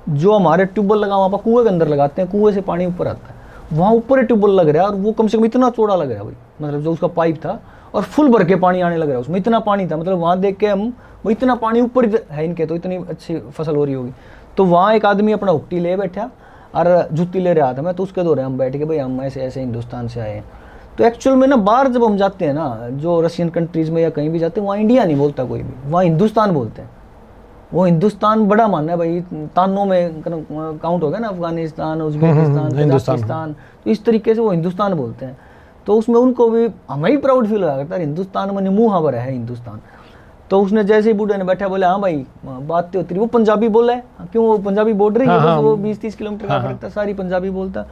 जो हमारे ट्यूबवेल लगा, वहाँ पर कुएं के अंदर लगाते हैं, कुएं से पानी ऊपर आता है, वहाँ ऊपर ही ट्यूबवेल लग रहा है। और वो कम से कम इतना चौड़ा लग रहा है भाई, मतलब जो उसका पाइप था, और फुल भर के पानी आने लग रहा है उसमें, इतना पानी था। मतलब वहाँ देख के हम वो इतना पानी ऊपर है इनके, तो इतनी अच्छी फसल हो रही होगी। तो वहाँ एक आदमी अपना हुक्टी ले बैठा और जुत्ती ले रहा था मैं, तो उसके दौरे हम बैठ के भाई हम ऐसे ऐसे हिंदुस्तान से आए हैं। तो एक्चुअल में ना बाहर जब हम जाते हैं ना, जो रशियन कंट्रीज़ में या कहीं भी जाते हैं, वहाँ इंडिया नहीं बोलता कोई भी, वहाँ हिंदुस्तान बोलते हैं। वो हिंदुस्तान बड़ा मानना है भाई, तानों में काउंट हो गया ना, अफगानिस्तान, उज्बेकिस्तान, कजाकिस्तान, तो इस तरीके से वो हिंदुस्तान बोलते हैं। तो उसमें उनको भी हमें ही प्राउड फील होगा करता है, हिंदुस्तान में मुँह हवर है हिंदुस्तान। तो उसने जैसे ही बूढ़े ने बैठा बोले हाँ भाई बात तो होती रही। वो पंजाबी बोला है, क्यों वो पंजाबी बोल रही है, वो 20-30 किलोमीटर का फर्क था, सारी पंजाबी बोलता।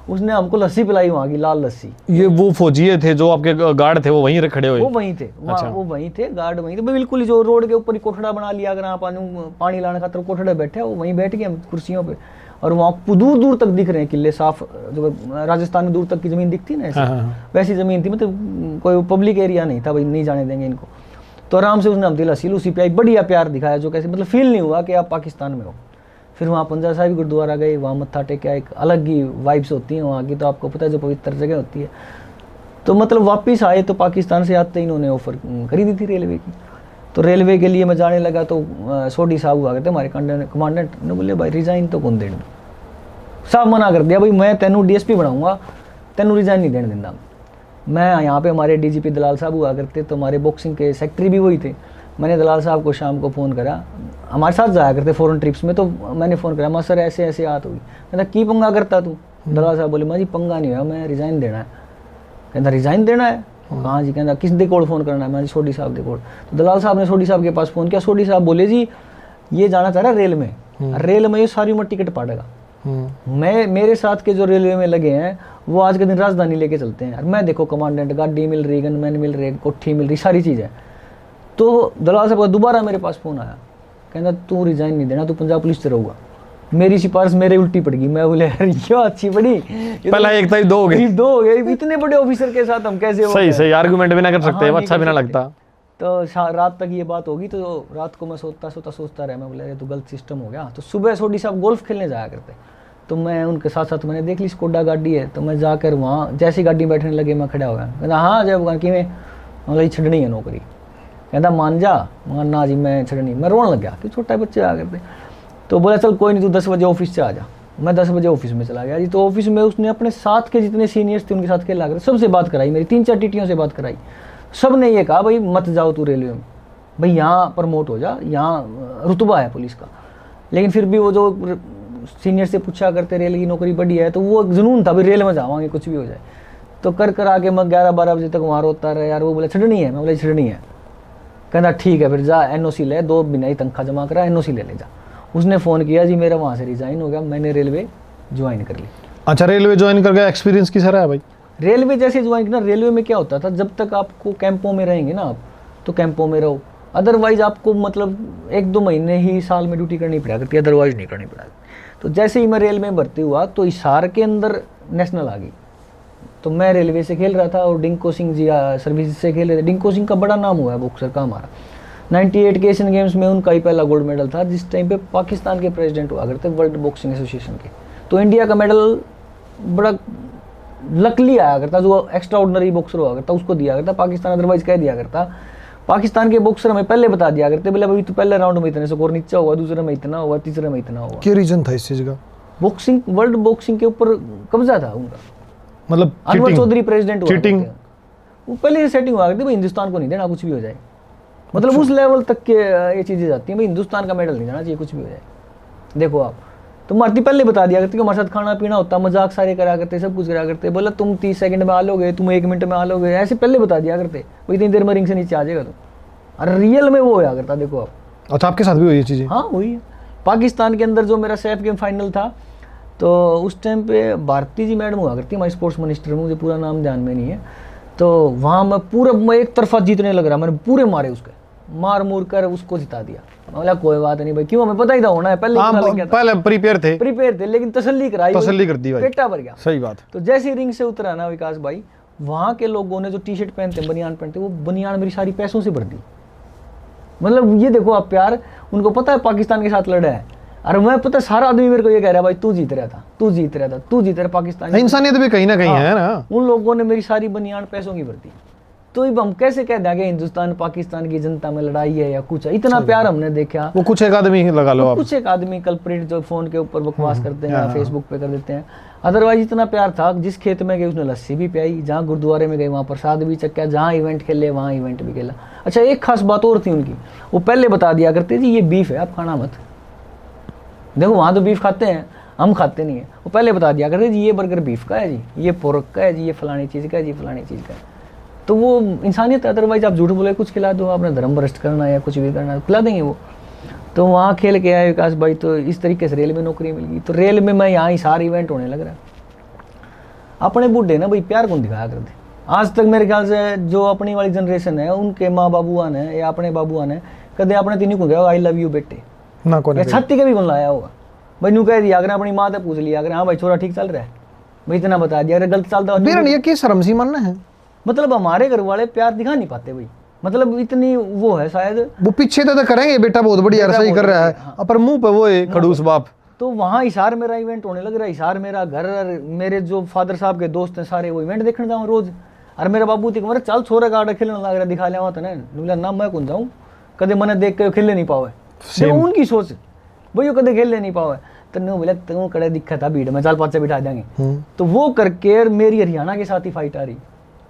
उसने हमको लस्सी पिलाई वहाँ की, लाल लस्सी। ये वो फौजी थे जो आपके गार्ड थे, वो वहीं खड़े हुए? वो वहीं थे, वो वहीं थे, गार्ड वहीं थे बिल्कुल। जो रोड के ऊपर ही कोठड़ा बना लिया, अगर आप पानी लाने का तो कोठड़े बैठे, वो वहीं बैठ गए हम कुर्सियों पे। और वहाँ दूर दूर तक दिख रहे हैं किले साफ, जो राजस्थान में दूर तक की जमीन दिखती है ना, वैसी जमीन थी। मतलब कोई पब्लिक एरिया नहीं था भाई, नहीं जाने देंगे इनको। तो आराम से उसने हमदी लस्सी लूसी पिलाई, बढ़िया प्यार दिखाया, जो कैसे मतलब फील नहीं हुआ कि आप पाकिस्तान में हो। फिर वहाँ पंजा साहिब गुरुद्वारा गए, वहाँ मत्था टेका, एक अलग ही वाइब्स होती हैं वहाँ की, तो आपको पता है जो पवित्र जगह होती है। तो मतलब वापस आए तो पाकिस्तान से आते ही इन्होंने ऑफर करी दी थी रेलवे की। तो रेलवे के लिए मैं जाने लगा तो सोडी साहब हुआ करते हमारे कमांडेंट ने, बोले भाई रिजाइन तो कौन दे दूँ। साफ मना कर दिया भाई मैं तेनू डीएसपी बनाऊंगा, तेनू रिजाइन नहीं देने देना। मैं यहाँ पे हमारे डीजीपी दलाल साहब हुआ करते, तो हमारे बॉक्सिंग के सेक्रेटरी भी वही थे। मैंने दलाल साहब को शाम को फ़ोन करा, हमारे साथ जाया करते फॉरेन ट्रिप्स में, तो मैंने फ़ोन करा, माँ सर ऐसे ऐसे बात हुई। कहता की पंगा करता तू? दलाल साहब बोले माँ जी पंगा नहीं हुआ, मैं रिजाइन देना है। कहता रिजाइन देना है? हाँ जी। कहता किस दे कोल फ़ोन करना है? मैं जी सोडी साहब दे कोल। तो दलाल साहब ने सोडी साहब के पास फ़ोन किया। सोडी साहब बोले जी ये जाना चाह रहा है रेल में, रेल में ये सारी उम्र टिकट पाटेगा। मैं मेरे साथ के जो रेलवे में लगे हैं वो आज के दिन राजधानी लेके चलते हैं, और मैं देखो कमांडेंट, गाड़ी मिल रही, गनमैन मिल रहे, कोठी मिल रही, सारी चीज़ है। तो दलाल साहब का दोबारा मेरे पास फ़ोन आया, कहना तू रिजाइन नहीं देना, तू पंजाब पुलिस से रहूँगा। मेरी सिफारिश मेरे उल्टी पड़ गई। मैं बोले यार ये अच्छी पड़ी, पहला एक था, दो हो गए, दो हो गए। इतने बड़े ऑफिसर के साथ हम कैसे? सही सही आर्गुमेंट भी ना कर सकते, अच्छा भी ना लगता। तो रात तक ये बात होगी, तो रात को मैं सोचता रहा। मैं बोला ये तो गलत सिस्टम हो गया। तो सुबह सोडी साहब गोल्फ खेलने जाया करते, तो मैं उनके साथ साथ मैंने देख ली स्कोडा गाड़ी है, तो मैं जाकर वहाँ जैसी गाड़ी में बैठने लगे मैं खड़ा हो गया। कहता हाँ जय भगवान की में, मतलब छड़नी है नौकरी। कहता मान जा। मान ना जी मैं छड़नी। मैं रोने लग गया कि छोटे बच्चे आ करते। तो बोला चल कोई नहीं, तू 10 बजे ऑफिस से आ जा। मैं 10 बजे ऑफिस में चला गया जी। तो ऑफिस में उसने अपने साथ के जितने सीनियर्स थे उनके साथ खेला कर, सबसे बात कराई, मेरी 3-4 टीटियों से बात कराई। सब ने ये कहा भाई मत जाओ तू रेलवे में, भाई यहाँ प्रमोट हो जा, यहाँ रुतबा है पुलिस का। लेकिन फिर भी वो जो सीनियर से पूछा करते रेल की नौकरी बढ़िया है, तो वो जुनून था भाई रेल में जावांगे कुछ भी हो जाए। तो कर आके मैं 11-12 बजे तक वहाँ रोता रहा यार। वो बोला छड़नी है? मैं बोला छड़नी है। कहता ठीक है फिर जा एनओसी ले, 2 महीने ही तनख्वाह जमा करा, एनओसी ले जा। उसने फ़ोन किया जी मेरा वहाँ से रिजाइन हो गया, मैंने रेलवे ज्वाइन कर ली। अच्छा रेलवे ज्वाइन कर गया, एक्सपीरियंस किस रहा है भाई? रेलवे जैसे ज्वाइन किया, रेलवे में क्या होता था, जब तक आपको कैंपों में रहेंगे ना आप, तो कैंपों में रहो, अदरवाइज आपको मतलब 1-2 महीने ही साल में ड्यूटी करनी पड़ा करती है, अदरवाइज नहीं करनी पड़ा। तो जैसे ही मैं रेल में भर्ती हुआ तो हिसार के अंदर नेशनल आ गई। तो मैं रेलवे से खेल रहा था और डिंको सिंह जी सर्विस से खेल रहे थे। डिंको सिंह का बड़ा नाम हुआ है बॉक्सर का हमारा। 98 के एशियन गेम्स में उनका ही पहला गोल्ड मेडल था, जिस टाइम पे पाकिस्तान के प्रेसिडेंट हुआ करते वर्ल्ड बॉक्सिंग एसोसिएशन के। तो इंडिया का मेडल बड़ा लकली आया करता, जो एक्स्ट्रा ऑर्डिनरी बॉक्सर हुआ करता उसको दिया करता, पाकिस्तान अदरवाइज कह दिया करता। पाकिस्तान के बॉक्सर हमें पहले बता दिया करते, बोले भाई तो पहले राउंड में इतने स्कोर नीचा हुआ, दूसरे में इतना हुआ, तीसरे में इतना हुआ। क्या रीजन था इस चीज का? बॉक्सिंग वर्ल्ड बॉक्सिंग के ऊपर कब्जा था उनका। मतलब अनवर चौधरी प्रेसिडेंट हुआ चीटिंग, वो पहले से सेटिंग हुआ करती भाई हिंदुस्तान को नहीं देना कुछ भी हो जाए। मतलब उस लेवल तक के ये चीज़ें जाती हैं भाई, हिंदुस्तान का मेडल नहीं जाना चाहिए कुछ भी हो जाए। देखो आप तो मारती पहले बता दिया करती कि हमारे साथ खाना पीना होता, मजाक सारे करा करते, सब कुछ करा करते। बोला तुम 30 सेकंड में आ लोगे, तुम 1 मिनट में आ लोगे, ऐसे पहले बता दिया करते भाई इतनी देर में रिंग से नीचे आ जाएगा तुम। अरे रियल में वो होया करता। देखो आप। अच्छा आपके साथ भी हुई ये चीज़ें? हाँ हुई है। पाकिस्तान के अंदर जो मेरा सेफ गेम फाइनल था, तो उस टाइम पे भारती जी मैडम हुआ करती हमारी स्पोर्ट्स मिनिस्टर, मुझे पूरा नाम ध्यान में नहीं है। तो वहाँ मैं एक तरफा जीतने लग रहा, मैंने पूरे मारे उसके, मार मूर कर उसको जिता दिया। बोला कोई बात नहीं भाई, क्यों हमें पता ही था होना है, पहले प्रिपेयर थे लेकिन तसल्ली कराई, तसल्ली कर दी भाई, पेटा भर गया। सही बात। तो जैसे रिंग से उतरा ना विकास भाई, वहाँ के लोगों ने जो टी शर्ट पहनते, बनियान पहनते, वो बनियान मेरी सारी पैसों से भर दी। मतलब ये देखो आप प्यार, उनको पता है पाकिस्तान के साथ लड़ा है, और मैं पता सारा आदमी मेरे को ये कह रहा है भाई तू जीत रहा था, तू जीत रहा था, तू जीत रहा पाकिस्तान। इंसानियत भी कहीं ना कहीं है ना। उन लोगों ने मेरी सारी बनियान पैसों की भर दी। तो अब हम कैसे कह देंगे हिंदुस्तान पाकिस्तान की जनता में लड़ाई है या कुछ है, इतना प्यार हमने देखा। वो कुछ एक आदमी लगा लो आप, कुछ एक आदमी कल्प्रिट जो फोन के ऊपर बकवास करते हैं, फेसबुक पे कर देते हैं। अदरवाइज इतना प्यार था, जिस खेत में गए उसने लस्सी भी पियाई, जहाँ गुरुद्वारे में गए वहाँ प्रसाद भी चक्या, जहाँ इवेंट खेले वहाँ इवेंट भी खेला। अच्छा एक खास बात और थी उनकी, वो पहले बता दिया करते जी ये बीफ है आप खाना मत। देखो वहाँ तो बीफ खाते हैं, हम खाते नहीं है। वो पहले बता दिया करते जी ये बर्गर बीफ का है जी, ये पोर्क का है जी, ये फलानी चीज़ का है जी, फलानी चीज़ का है। तो वो इंसानियत है। अदरवाइज आप झूठ बोले कुछ खिला दो, आपने धर्म भ्रष्ट करना या कुछ भी करना, खिला देंगे वो। तो वहाँ खेल के आए विकास भाई, तो इस तरीके से रेल में नौकरी मिल गई। तो रेल में मैं यहाँ ही सारे इवेंट होने लग रहा। अपने बूढ़े ना भाई प्यार कौन दिखाया करते आज तक, मेरे ख्याल से जो अपनी वाली जनरेशन है उनके माँ बाबुआ ने या अपने बाबुआ ने कदे अपने तीन को गया आई लव यू बेटे ना, कौन छाती के भी कौन लाया होगा भाई, नू कह दिया अगर अपनी माँ से पूछ लिया अगर हाँ भाई छोरा ठीक चल रहा है भाई, इतना बता दिया, अगर गलत चलता है शर्म सी मानना है। मतलब हमारे घर वाले प्यार दिखा नहीं पाते भाई, मतलब इतनी वो है शायद, वो पीछे तो करेंगे बेटा बहुत बढ़िया सही कर रहा है, पर मुंह पे वो है खड़ूस बाप। तो वहाँ हिसार मेरा इवेंट होने लग रहा है, हिसार मेरा घर, मेरे जो फादर साहब के दोस्त हैं सारे वो इवेंट देखने जाऊँ रोज। और मेरा बाबू थी मेरा चल छोरा का खेलने लग रहा, दिखा लिया था ना, ना मैं कौन जाऊँ, कदे मैंने देख के खेलने नहीं पावे। उनकी सोच भाई कदे खेलने नहीं पावे। तेने बोला तू कड़े दिक्कत था भीड़ में, चल पाँच बिठा देंगे। तो वो करके मेरी हरियाणा के साथ ही फाइट आ रही,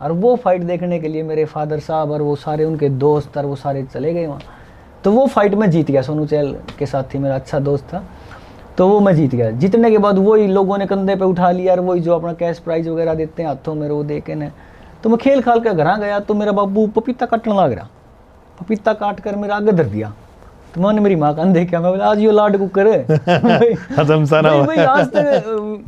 और वो फाइट देखने के लिए मेरे फादर साहब और वो सारे उनके दोस्त और वो सारे चले गए वहाँ। तो वो फाइट में जीत गया, सोनू चहल के साथ थी, मेरा अच्छा दोस्त था, तो वो मैं जीत गया। जीतने के बाद वही लोगों ने कंधे पे उठा लिया, और वही जो अपना कैश प्राइज वगैरह देते हैं हाथों में, वो दे के ने। तो मैं खेल खाल कर घर गया, तो मेरा बाबू पपीता काटने लग रहा, पपीता काट कर मेरा आगे धर दिया। तो मैंने मेरी माँ का देखा, मैं बोला आज यो लाड कुकर भाई आज तक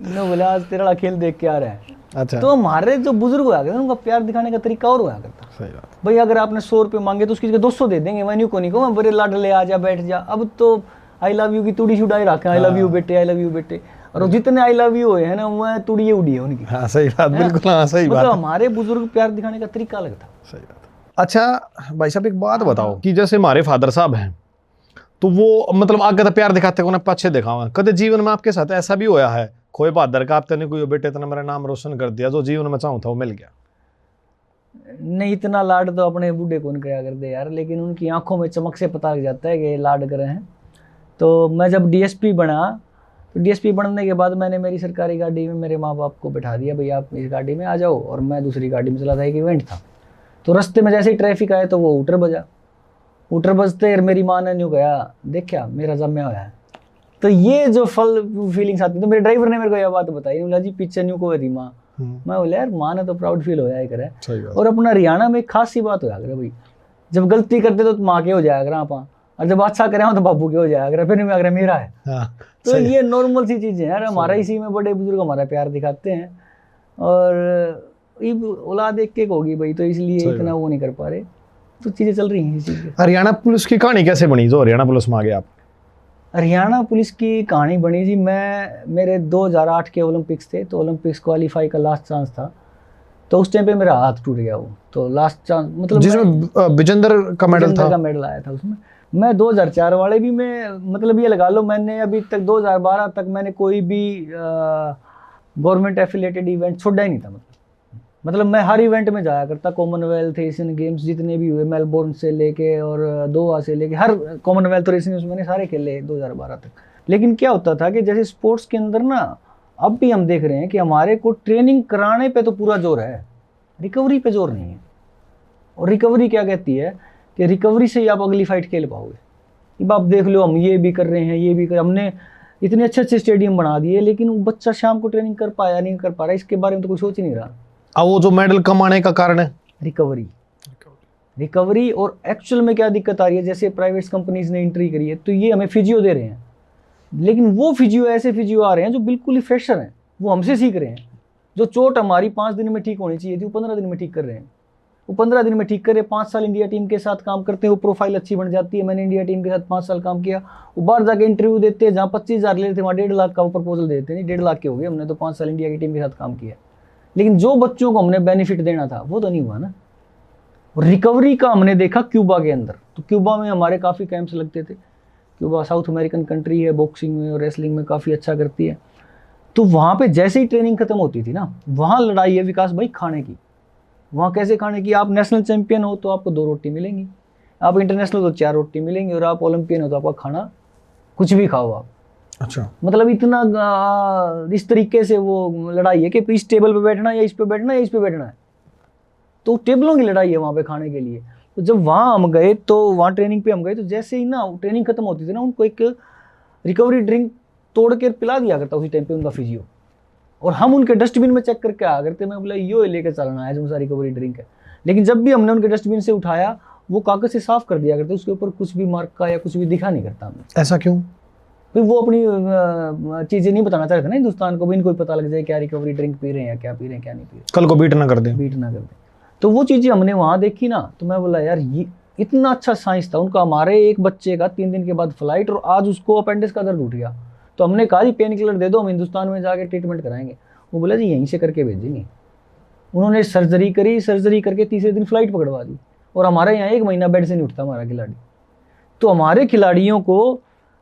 मैं बोला आज तेरा खेल देख के आ रहा है। अच्छा। तो हमारे जो बुजुर्ग हुआ करते उनका प्यार दिखाने का तरीका और हुआ करता। सही बात। भाई अगर आपने 100 रुपये मांगे तो उसकी जगह 200 दे देंगे, मैं को नहीं कहूँ बड़े लाड ले आ जा बैठ जा। अब तो आई लव यू की तुड़ी छुड़ाई रखे, आई लव यू बेटे, आई लव यू बेटे, और जितने आई लव यू हुए हैं ना वो तुड़िए उड़ी है उनकी। हाँ सही बात, बिल्कुल हाँ सही बात। मतलब हमारे बुजुर्ग प्यार दिखाने का तरीका अलग था। सही बात। अच्छा भाई साहब एक बात बताओ कि जैसे हमारे फादर साहब हैं, तो वो मतलब आगे तो प्यार दिखाते को ना पीछे दिखावा, कदे जीवन में आपके साथ ऐसा भी होया है खोए बहादुर का आपने कोई बेटे इतना मेरा नाम रोशन कर दिया जो जीवन में चाहूँ था वो मिल गया? नहीं, इतना लाड तो अपने बूढ़े कौन करा कर दे यार, लेकिन उनकी आंखों में चमक से पता लग जाता है कि लाड करे हैं। तो मैं जब डीएसपी बना, तो डीएसपी बनने के बाद मैंने मेरी सरकारी गाड़ी में मेरे माँ बाप को बैठा दिया, भाई आप इस गाड़ी में आ जाओ, और मैं दूसरी गाड़ी में चला था, एक इवेंट था। तो रास्ते में जैसे ही ट्रैफिक आया तो वो ऊटर बजा, ऊटर बजते मेरी माँ ने न्यू कहा देखा मेरा जम्या हुआ है। तो ये जो फीलिंग्स आती, तो मेरे ड्राइवर ने मेरे को यह बात बताई, बोला जी पीछे न्यू को थी माँ। मैं बोला यार माँ ने तो प्राउड फील होया करे। और अपना हरियाणा में एक खास सी बात होया करे भाई, जब गलती करते तो माँ के हो जाया कर आप, और जब अच्छा करे तो बाबू के हो जाया कर, फिर अगर मेरा है। तो ये नॉर्मल सी चीजें यार, हमारा इसी में बड़े बुजुर्ग हमारा प्यार दिखाते हैं, और औलाद एक एक होगी भाई, तो इसलिए इतना वो नहीं कर पा रहे, तो चीजें चल रही हैं इसी से। हरियाणा पुलिस की कहानी कैसे बनी जो हरियाणा पुलिस में आ गए आप? हरियाणा पुलिस की कहानी बनी जी, मेरे 2008 के ओलंपिक्स थे, तो ओलंपिक्स क्वालिफाई का लास्ट चांस था, तो उस टाइम पे मेरा हाथ टूट गया वो, तो लास्ट चांस मतलब जिसमें विजेंदर का मेडल आया था उसमें। मैं 2004 वाले भी मैं मतलब ये लगा लो, मैंने अभी तक 2012 तक मैंने कोई भी गवर्नमेंट एफिलिएटेड इवेंट छोड़ा ही नहीं था। मतलब मैं हर इवेंट में जाया करता, कॉमनवेल्थ एशियन गेम्स जितने भी हुए, मेलबोर्न से लेके और दोहा से लेके हर कॉमनवेल्थ और एशियन गेम्स मैंने सारे खेले 2012 तक। लेकिन क्या होता था कि जैसे स्पोर्ट्स के अंदर ना, अब भी हम देख रहे हैं कि हमारे को ट्रेनिंग कराने पे तो पूरा जोर है, रिकवरी पे जोर नहीं है। और रिकवरी क्या कहती है कि रिकवरी से ही आप अगली फाइट खेल पाओगे। अब आप देख लो, हम ये भी कर रहे हैं, ये भी कर, हमने इतने अच्छे अच्छे स्टेडियम बना दिए, लेकिन वो बच्चा शाम को ट्रेनिंग कर पाया नहीं कर पा रहा, इसके बारे में तो कोई सोच ही नहीं रहा। अब वो जो मेडल कमाने का कारण है रिकवरी। और एक्चुअल में क्या दिक्कत आ रही है, जैसे प्राइवेट कंपनीज ने एंट्री करी है, तो ये हमें फिजियो दे रहे हैं, लेकिन वो फिजियो ऐसे फिजियो आ रहे हैं जो बिल्कुल ही फ्रेशर हैं, वो हमसे सीख रहे हैं। जो चोट हमारी 5 दिन में ठीक होनी चाहिए थी, वो 15 दिन में ठीक कर रहे हैं। वो 15 दिन में ठीक करे, 5 साल इंडिया टीम के साथ काम करते हैं, वो प्रोफाइल अच्छी बन जाती है। मैंने इंडिया टीम के साथ 5 साल काम किया, वो बाहर जाके इंटरव्यू देते हैं, जहाँ 25,000 ले रहे थे वहाँ 1.5 लाख का वो प्रपोजल देते हैं। 1.5 लाख के हो गए, हमने तो 5 साल इंडिया की टीम के साथ काम किया। लेकिन जो बच्चों को हमने बेनिफिट देना था वो तो नहीं हुआ ना। रिकवरी का हमने देखा क्यूबा के अंदर, तो क्यूबा में हमारे काफ़ी कैंप्स लगते थे। क्यूबा साउथ अमेरिकन कंट्री है, बॉक्सिंग में और रेसलिंग में काफ़ी अच्छा करती है। तो वहाँ पे जैसे ही ट्रेनिंग खत्म होती थी ना, वहाँ लड़ाई है विकास भाई खाने की। वहाँ कैसे खाने की, आप नेशनल चैंपियन हो तो आपको 2 रोटी मिलेंगी, आप इंटरनेशनल तो 4 रोटी मिलेंगी, और आप ओलंपियन हो तो आपका खाना कुछ भी खाओ आप। अच्छा, मतलब इतना इस तरीके से वो लड़ाई है कि इस टेबल पे बैठना या इस पे बैठना या इस पे बैठना है, तो टेबलों की लड़ाई है वहाँ पे खाने के लिए। तो जब वहाँ हम गए, तो वहाँ ट्रेनिंग पे हम गए, तो जैसे ही ना ट्रेनिंग खत्म होती थी ना, उनको एक रिकवरी ड्रिंक तोड़ के पिला दिया करता उसी टाइम पे उनका फिजियो, और हम उनके डस्टबिन में चेक करके आ करते। मैं बोला यो लेके चलना है, जो रिकवरी ड्रिंक है। लेकिन जब भी हमने उनके डस्टबिन से उठाया, वो कागज से साफ कर दिया करते, उसके ऊपर कुछ भी मार्क का या कुछ भी दिखा नहीं करता हमें। ऐसा क्यों? फिर वो अपनी चीज़ें नहीं बताना चाहते ना हिंदुस्तान को, भी इनको पता लग जाए क्या रिकवरी ड्रिंक पी रहे हैं या क्या पी रहे हैं क्या नहीं पी रहे, कल को बीट ना कर दें। तो वो चीज़ें हमने वहाँ देखी ना, तो मैं बोला यार ये इतना अच्छा साइंस था उनका। हमारे एक बच्चे का 3 दिन के बाद फ्लाइट, और आज उसको अपेंडिक्स का दर्द उठ गया, तो हमने कहा जी पेन किलर दे दो, हम हिंदुस्तान में जाके ट्रीटमेंट कराएंगे। वो बोला जी यहीं से करके भेजेंगे। उन्होंने सर्जरी करी, सर्जरी करके तीसरे दिन फ्लाइट पकड़वा दी, और हमारे यहाँ 1 महीना बेड से नहीं उठता हमारा खिलाड़ी। तो हमारे खिलाड़ियों को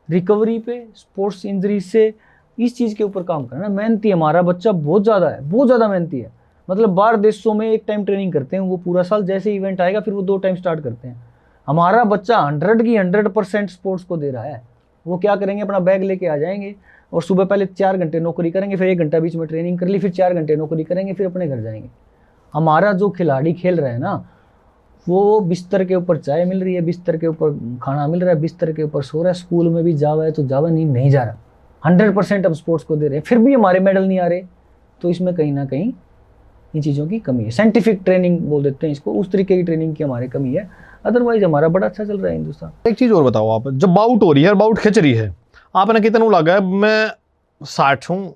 रिकवरी पे, स्पोर्ट्स इंजरी से, इस चीज़ के ऊपर काम करना। मेहनती हमारा बच्चा बहुत ज़्यादा है, बहुत ज़्यादा मेहनती है। मतलब बाहर देशों में 1 टाइम ट्रेनिंग करते हैं वो पूरा साल, जैसे इवेंट आएगा फिर वो 2 टाइम स्टार्ट करते हैं। हमारा बच्चा 100 की 100% स्पोर्ट्स को दे रहा है, वो क्या करेंगे, अपना बैग लेके आ जाएंगे और सुबह पहले 4 घंटे नौकरी करेंगे, फिर 1 घंटा बीच में ट्रेनिंग कर ली, फिर 4 घंटे नौकरी करेंगे, फिर अपने घर जाएंगे। हमारा जो खिलाड़ी खेल रहा है ना, वो बिस्तर के ऊपर चाय मिल रही है, बिस्तर के ऊपर खाना मिल रहा है, बिस्तर के ऊपर सो रहा है, स्कूल में भी जावा है तो जावा, नहीं जा रहा। 100% हम स्पोर्ट्स को दे रहे हैं, फिर भी हमारे मेडल नहीं आ रहे। तो इसमें कहीं ना कहीं इन चीज़ों की कमी है। साइंटिफिक ट्रेनिंग बोल देते हैं इसको, उस तरीके की ट्रेनिंग की हमारी कमी है। अदरवाइज हमारा बड़ा अच्छा चल रहा है हिंदुस्तान। एक चीज और बताओ, आप जब बाउट हो रही है, बाउट खिंच रही है, आपने कितना लगा है, मैं 60 हूँ,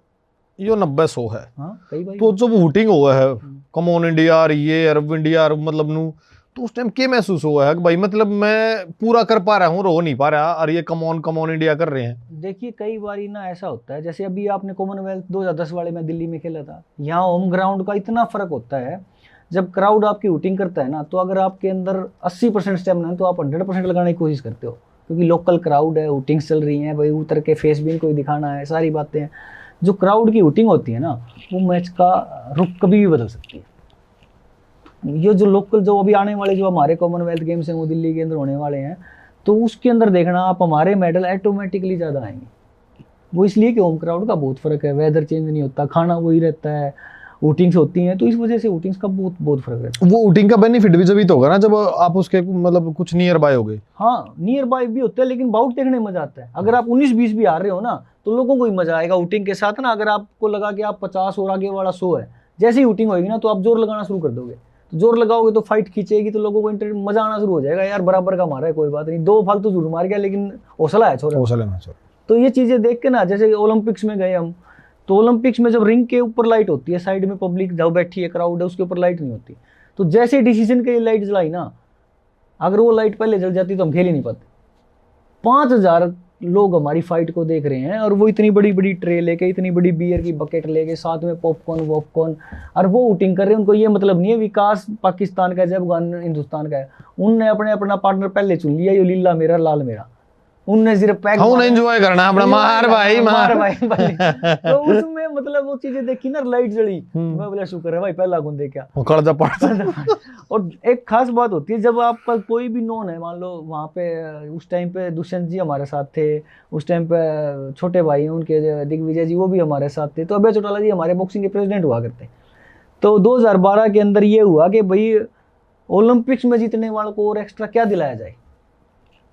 यो 90-100 है, हाँ कई भाई। तो जब वोटिंग हुआ है कम ऑन इंडिया और ये अरब इंडिया और मतलब नू, तो उस टाइम क्या महसूस हुआ है कि भाई मतलब मैं पूरा कर पा रहा हूँ, रो नहीं पा रहा, और ये कम ऑन इंडिया कर रहे हैं? देखिए कई बार ना ऐसा होता है, जैसे अभी आपने कॉमनवेल्थ 2010 वाले में दिल्ली में खेला था, यहाँ होम ग्राउंड का इतना फर्क होता है। जब क्राउड आपकी वोटिंग करता है ना, तो अगर आपके अंदर 80% स्टेमिना है तो आप 100% लगाने की कोशिश करते हो, क्योंकि लोकल क्राउड है, वोटिंग्स चल रही हैं भाई, उतर के फेस भी कोई दिखाना है, सारी बातें हैं। जो क्राउड की वोटिंग होती है ना, वो मैच का रुख कभी भी बदल सकती है। ये जो लोकल, जो अभी आने वाले जो हमारे कॉमनवेल्थ गेम्स हैं वो दिल्ली के अंदर होने वाले हैं, तो उसके अंदर देखना आप, हमारे मेडल ऑटोमेटिकली ज़्यादा आएंगे। वो इसलिए कि होम क्राउड का बहुत फर्क है, वेदर चेंज नहीं होता, खाना वही रहता है, वोटिंग्स होती हैं, तो इस वजह से वोटिंग्स का बहुत फर्क रहता है। वो वोटिंग का बेनिफिट भी जब तो होगा ना, जब आप उसके मतलब कुछ नियर बाय हो गए। हाँ नियर बाय भी होता है, लेकिन बाउट देखने में मजा आता है। अगर आप 19-20 भी आ रहे हो ना, तो लोगों को ही मजा आएगा वोटिंग के साथ ना। अगर आपको लगा कि आप 50 और आगे वाला 100 है, जैसे ही वोटिंग होगी ना, तो आप जोर लगाना शुरू कर दोगे। तो जोर लगाओगे तो फाइट खींचेगी, तो लोगों को इंटरेस्ट, मजा आना शुरू हो जाएगा, यार बराबर का मारा है, कोई बात नहीं, 2 फालतू जरूर मार गया लेकिन हौसला है छोरा। हौसला में छोरा। तो ये चीजें देख के ना, जैसे ओलंपिक्स में गए हम, तो ओलंपिक्स में जब रिंग के ऊपर लाइट होती है, साइड में पब्लिक जब बैठी है, क्राउड है, उसके ऊपर लाइट नहीं होती, तो जैसे डिसीजन के लाइट जलाई ना, अगर वो लाइट पहले जल जाती तो हम खेल ही नहीं पाते। 5000 लोग हमारी फाइट को देख रहे हैं, और वो इतनी बड़ी बड़ी ट्रे लेके, इतनी बड़ी बियर की बकेट लेके, साथ में पॉपकॉर्न वॉपकॉर्न, और वो वोटिंग कर रहे हैं। उनको ये मतलब नहीं है विकास पाकिस्तान का है, जब हिंदुस्तान का है। उनने अपना पार्टनर पहले चुन लिया, ये लीला मेरा लाल मेरा, उनने सिर्फ पैक एंजॉय करना अपना, मार भाई मार भाई। तो उसमें मतलब वो चीजें देखी ना, लाइट जली, मैं बोला शुक्र है भाई पहला गुण देखा। और एक खास बात होती है, जब आपका कोई भी नॉन है, मान लो वहाँ पे उस टाइम पे दुष्यंत जी हमारे साथ थे, उस टाइम पे छोटे भाई हैं उनके दिग्विजय जी, वो भी हमारे साथ थे। तो अभय चौटाला जी हमारे बॉक्सिंग के प्रेसिडेंट हुआ करते। तो 2012 के अंदर ये हुआ कि भाई ओलंपिक्स में जीतने वालों को और एक्स्ट्रा क्या दिलाया जाए,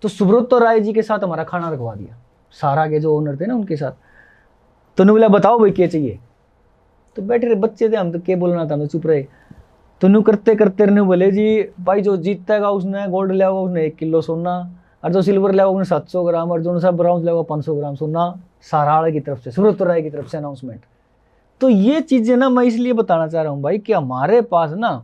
तो सुब्रत राय जी के साथ हमारा खाना रखवा दिया, सारा के जो ओनर थे ना उनके साथ। तो उन्होंने बोला बताओ भाई क्या चाहिए, तो बैठे रहे बच्चे थे हम, तो क्या बोलना था, हम तो चुप रहे। तो नु करते करते रहने बोले जी भाई जो जीतेगा उसने गोल्ड ले होगा, उसने 1 किलो सोना, और जो सिल्वर ले होगा उसने 700 ग्राम, और जो सब ब्राउन्स ले होगा 500 ग्राम सोना, साराड़ की तरफ से, सुब्रत राय की तरफ से अनाउंसमेंट। तो ये चीजें ना मैं इसलिए बताना चाह रहा हूँ भाई कि हमारे पास ना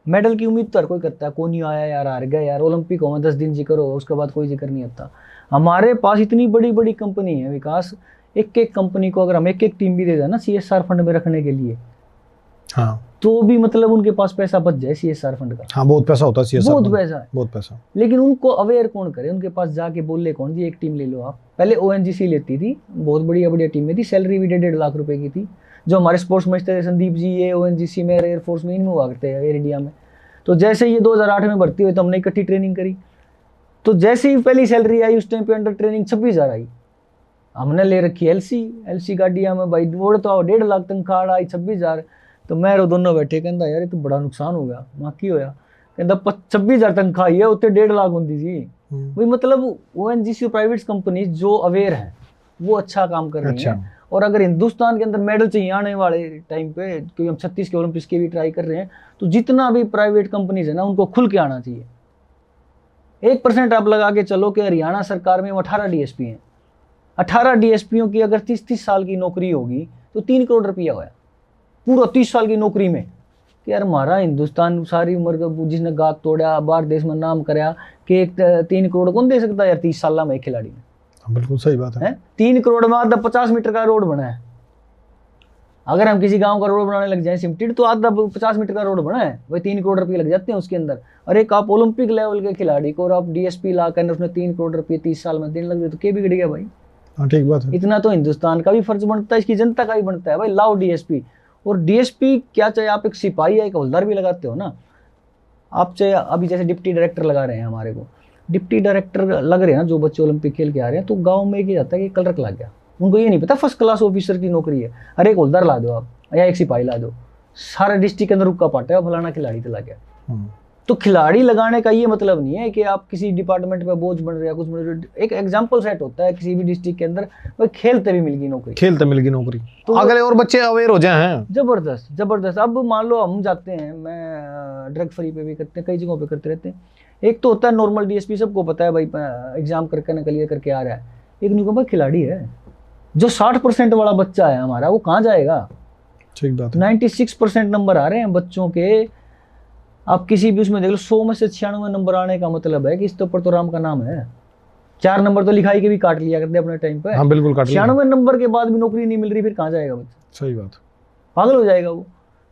मेडल की उम्मीद तो हर कोई करता है, कौन नहीं आया यार, हार गया यार, ओलंपिक हो 10 दिन जिक्र हो, उसके बाद कोई जिक्र नहीं होता। हमारे पास इतनी बड़ी बड़ी कंपनी है विकास, एक एक कंपनी को अगर हम एक एक टीम भी दे दें ना CSR फंड में रखने के लिए, हाँ, तो भी मतलब उनके पास पैसा बच जाए CSR फंड का। हाँ बहुत पैसा होता है CSR, बहुत पैसा है, बहुत पैसा। लेकिन उनको अवेयर कौन करे, उनके पास जाके बोले कौन जी एक टीम ले लो आप। पहले ONGC लेती थी, बहुत बढ़िया बढ़िया टीमें थी, सैलरी भी 1.5 लाख रुपए की थी। जो हमारे स्पोर्ट्स मिनिस्टर थे संदीप जी, ये ONGC में, एयरफोर्स में, इनमें हुआ करते हैं, एयर इंडिया में। तो जैसे ये 2008 में भर्ती हुई तो हमने इकट्ठी ट्रेनिंग करी, तो जैसे ही पहली सैलरी आई उस टाइम पे अंडर ट्रेनिंग 26,000 आई। हमने ले रखी LC गाड़िया में भाई, वोड़ तो 1.5 लाख तनख्वाह आई, 26,000। तो मैं और दोनों बैठे, कहता यार ये तो बड़ा नुकसान हो गया। माँ की होया, कहता 26,000 तनख्वाह है, उत्ते 1.5 लाख होती जी। वही मतलब ONGC प्राइवेट कंपनी जो अवेयर है वो अच्छा काम कर रही है। और अगर हिंदुस्तान के अंदर मेडल चाहिए आने वाले टाइम पे, क्योंकि हम 36 के ओलंपिक्स के भी ट्राई कर रहे हैं, तो जितना भी प्राइवेट कंपनीज है ना उनको खुल के आना चाहिए। 1% आप लगा के चलो कि हरियाणा सरकार में 18 DSP हैं, 18 DSPों की अगर 30-30 साल की नौकरी होगी तो 3 करोड़ रुपया होया पूरा 30 साल की नौकरी में। कि यार हमारा हिंदुस्तान सारी उम्र जिसने गात तोड़ा, बाहर देश में नाम कराया, कि 3 करोड़ कौन दे सकता है यार 30 साल में एक खिलाड़ी में। बिल्कुल सही बात है। 3 करोड़ में आधा 50 मीटर का रोड बना है। अगर हम किसी गांव का रोड बनाने लग जाए सिमटेड, तो आधा 50 मीटर का रोड बना है, वही 3 करोड़ रुपये लग जाते हैं उसके अंदर। और एक आप ओलंपिक लेवल के खिलाड़ी को और आप DSP ला कर उसने 3 करोड़ रुपये 30 साल में देने लग जाए, तो क्या बिगड़ गया भाई। हाँ ठीक बात है। इतना तो हिंदुस्तान का भी फर्ज बनता है, इसकी जनता का भी बनता है भाई, लाओ DSP। और DSP क्या चाहे आप एक सिपाही या एक हवलदार भी लगाते हो ना, आप चाहे अभी जैसे डिप्टी डायरेक्टर लगा रहे हैं हमारे को, डिप्टी डायरेक्टर लग रहे हैं ना जो बच्चे ओलंपिक खेल के आ रहे हैं, तो गांव में एक ही जाता है कि क्लर्क लग गया, उनको ये नहीं पता फर्स्ट क्लास ऑफिसर की नौकरी है। अरे एक हवलदार ला दो आप या एक सिपाही ला दो, सारे डिस्ट्रिक्ट के अंदर रुका पाटा है फलाना खिलाड़ी तो लग गया। तो खिलाड़ी लगाने का ये मतलब नहीं है कि आप किसी डिपार्टमेंट पे बोझ बन रहे हैं, कुछ बन रहे हैं। एक एग्जाम्पल सेट होता है किसी भी डिस्ट्रिक्ट के अंदर, भाई खेलते भी मिल गई नौकरी, खेलते मिल गई नौकरी, तो अगले और बच्चे अवेयर हो जाए हैं। जबरदस्त जबरदस्त। अब मान लो हम जाते हैं, मैं ड्रग फ्री पे भी करते हैं, कई जगहों पे करते रहते हैं। एक तो होता है नॉर्मल डीएसपी, सबको पता है भाई एग्जाम करके ना क्लियर करके आ रहा है। एक न्यूकमर खिलाड़ी है, जो 60% वाला बच्चा है हमारा, वो कहाँ जाएगा? ठीक बात है। 96% नंबर आ रहे हैं बच्चों के, आप किसी भी उसमें देख लो, 100 में से 96 नंबर आने का मतलब है कि इसके ऊपर तो राम का नाम है। 4 नंबर तो लिखाई के भी काट लिया करते अपने टाइम पे। हाँ बिल्कुल काट लिया। 96 नंबर के बाद भी नौकरी नहीं मिल रही, फिर कहाँ जाएगा बच्चा? सही बात, पागल हो जाएगा वो।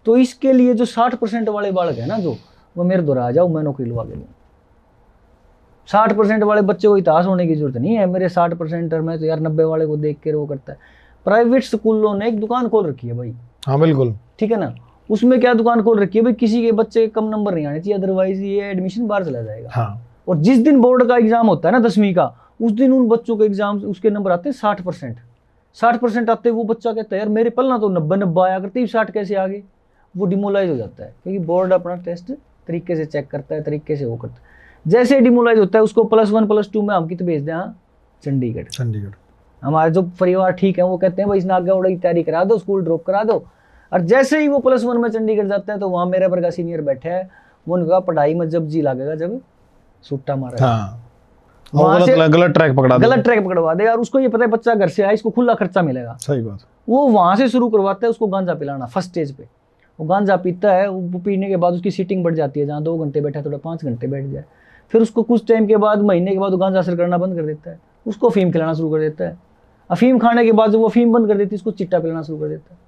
तो इसके लिए जो 60% वाले बालक है ना, जो वो मेरे द्वारा आ जाओ, मैं नौकरी लगा के दूँ। 60% वाले बच्चे को इतिहास होने की जरूरत नहीं है, मेरे 60% और मैं तो यार 90 वाले को देख के वो करता है। प्राइवेट स्कूलों ने एक दुकान खोल रखी है भाई। हाँ बिल्कुल, ठीक है ना, उसमें क्या दुकान खोल रखी है भाई, किसी के बच्चे के कम नंबर नहीं आने चाहिए, अदरवाइज ये एडमिशन बाहर चला जाएगा। हाँ। और जिस दिन बोर्ड का एग्जाम होता है ना 10वीं का, उस दिन उन बच्चों के एग्जाम उसके नंबर आते हैं 60%। 60% आते वो बच्चा कहता है यार मेरे पहला तो 90 आया करते, 60 कैसे आ गए? वो डिमोलाइज हो जाता है, क्योंकि बोर्ड अपना टेस्ट तरीके से चेक करता है, तरीके से वो करता है। जैसे डिमोलाइज होता है उसको +1 +2 में हम कित भेज दें? हाँ, चंडीगढ़। हमारे जो परिवार ठीक है वो कहते हैं भाई इसने आगे उड़ा की तैयारी करा दो, स्कूल ड्रॉप करा दो। और जैसे ही वो +1 में चंडीगढ़ जाता है, तो वहाँ मेरे वर्ग का सीनियर बैठे है, वो उनका पढ़ाई में जब जी लगेगा, जब सुट्टा मारा। हाँ, गलत ट्रैक पकड़वा दे। और उसको ये पता है बच्चा घर से आया, इसको खुला खर्चा मिलेगा। सही बात। वो वहां से शुरू करवाता है उसको गांजा पिलाना फर्स्ट स्टेज पे। वो गांजा पीता है, वो पीने के बाद उसकी सीटिंग बढ़ जाती है, जहाँ 2 घंटे बैठा थोड़ा 5 घंटे बैठ जाए। फिर उसको कुछ टाइम के बाद, महीने के बाद वो गांजा असर करना बंद कर देता है, उसको अफीम खिलाना शुरू कर देता है। अफीम खाने के बाद जब वो अफीम बंद कर देती है, उसको चिट्टा पिलाना शुरू कर देता है।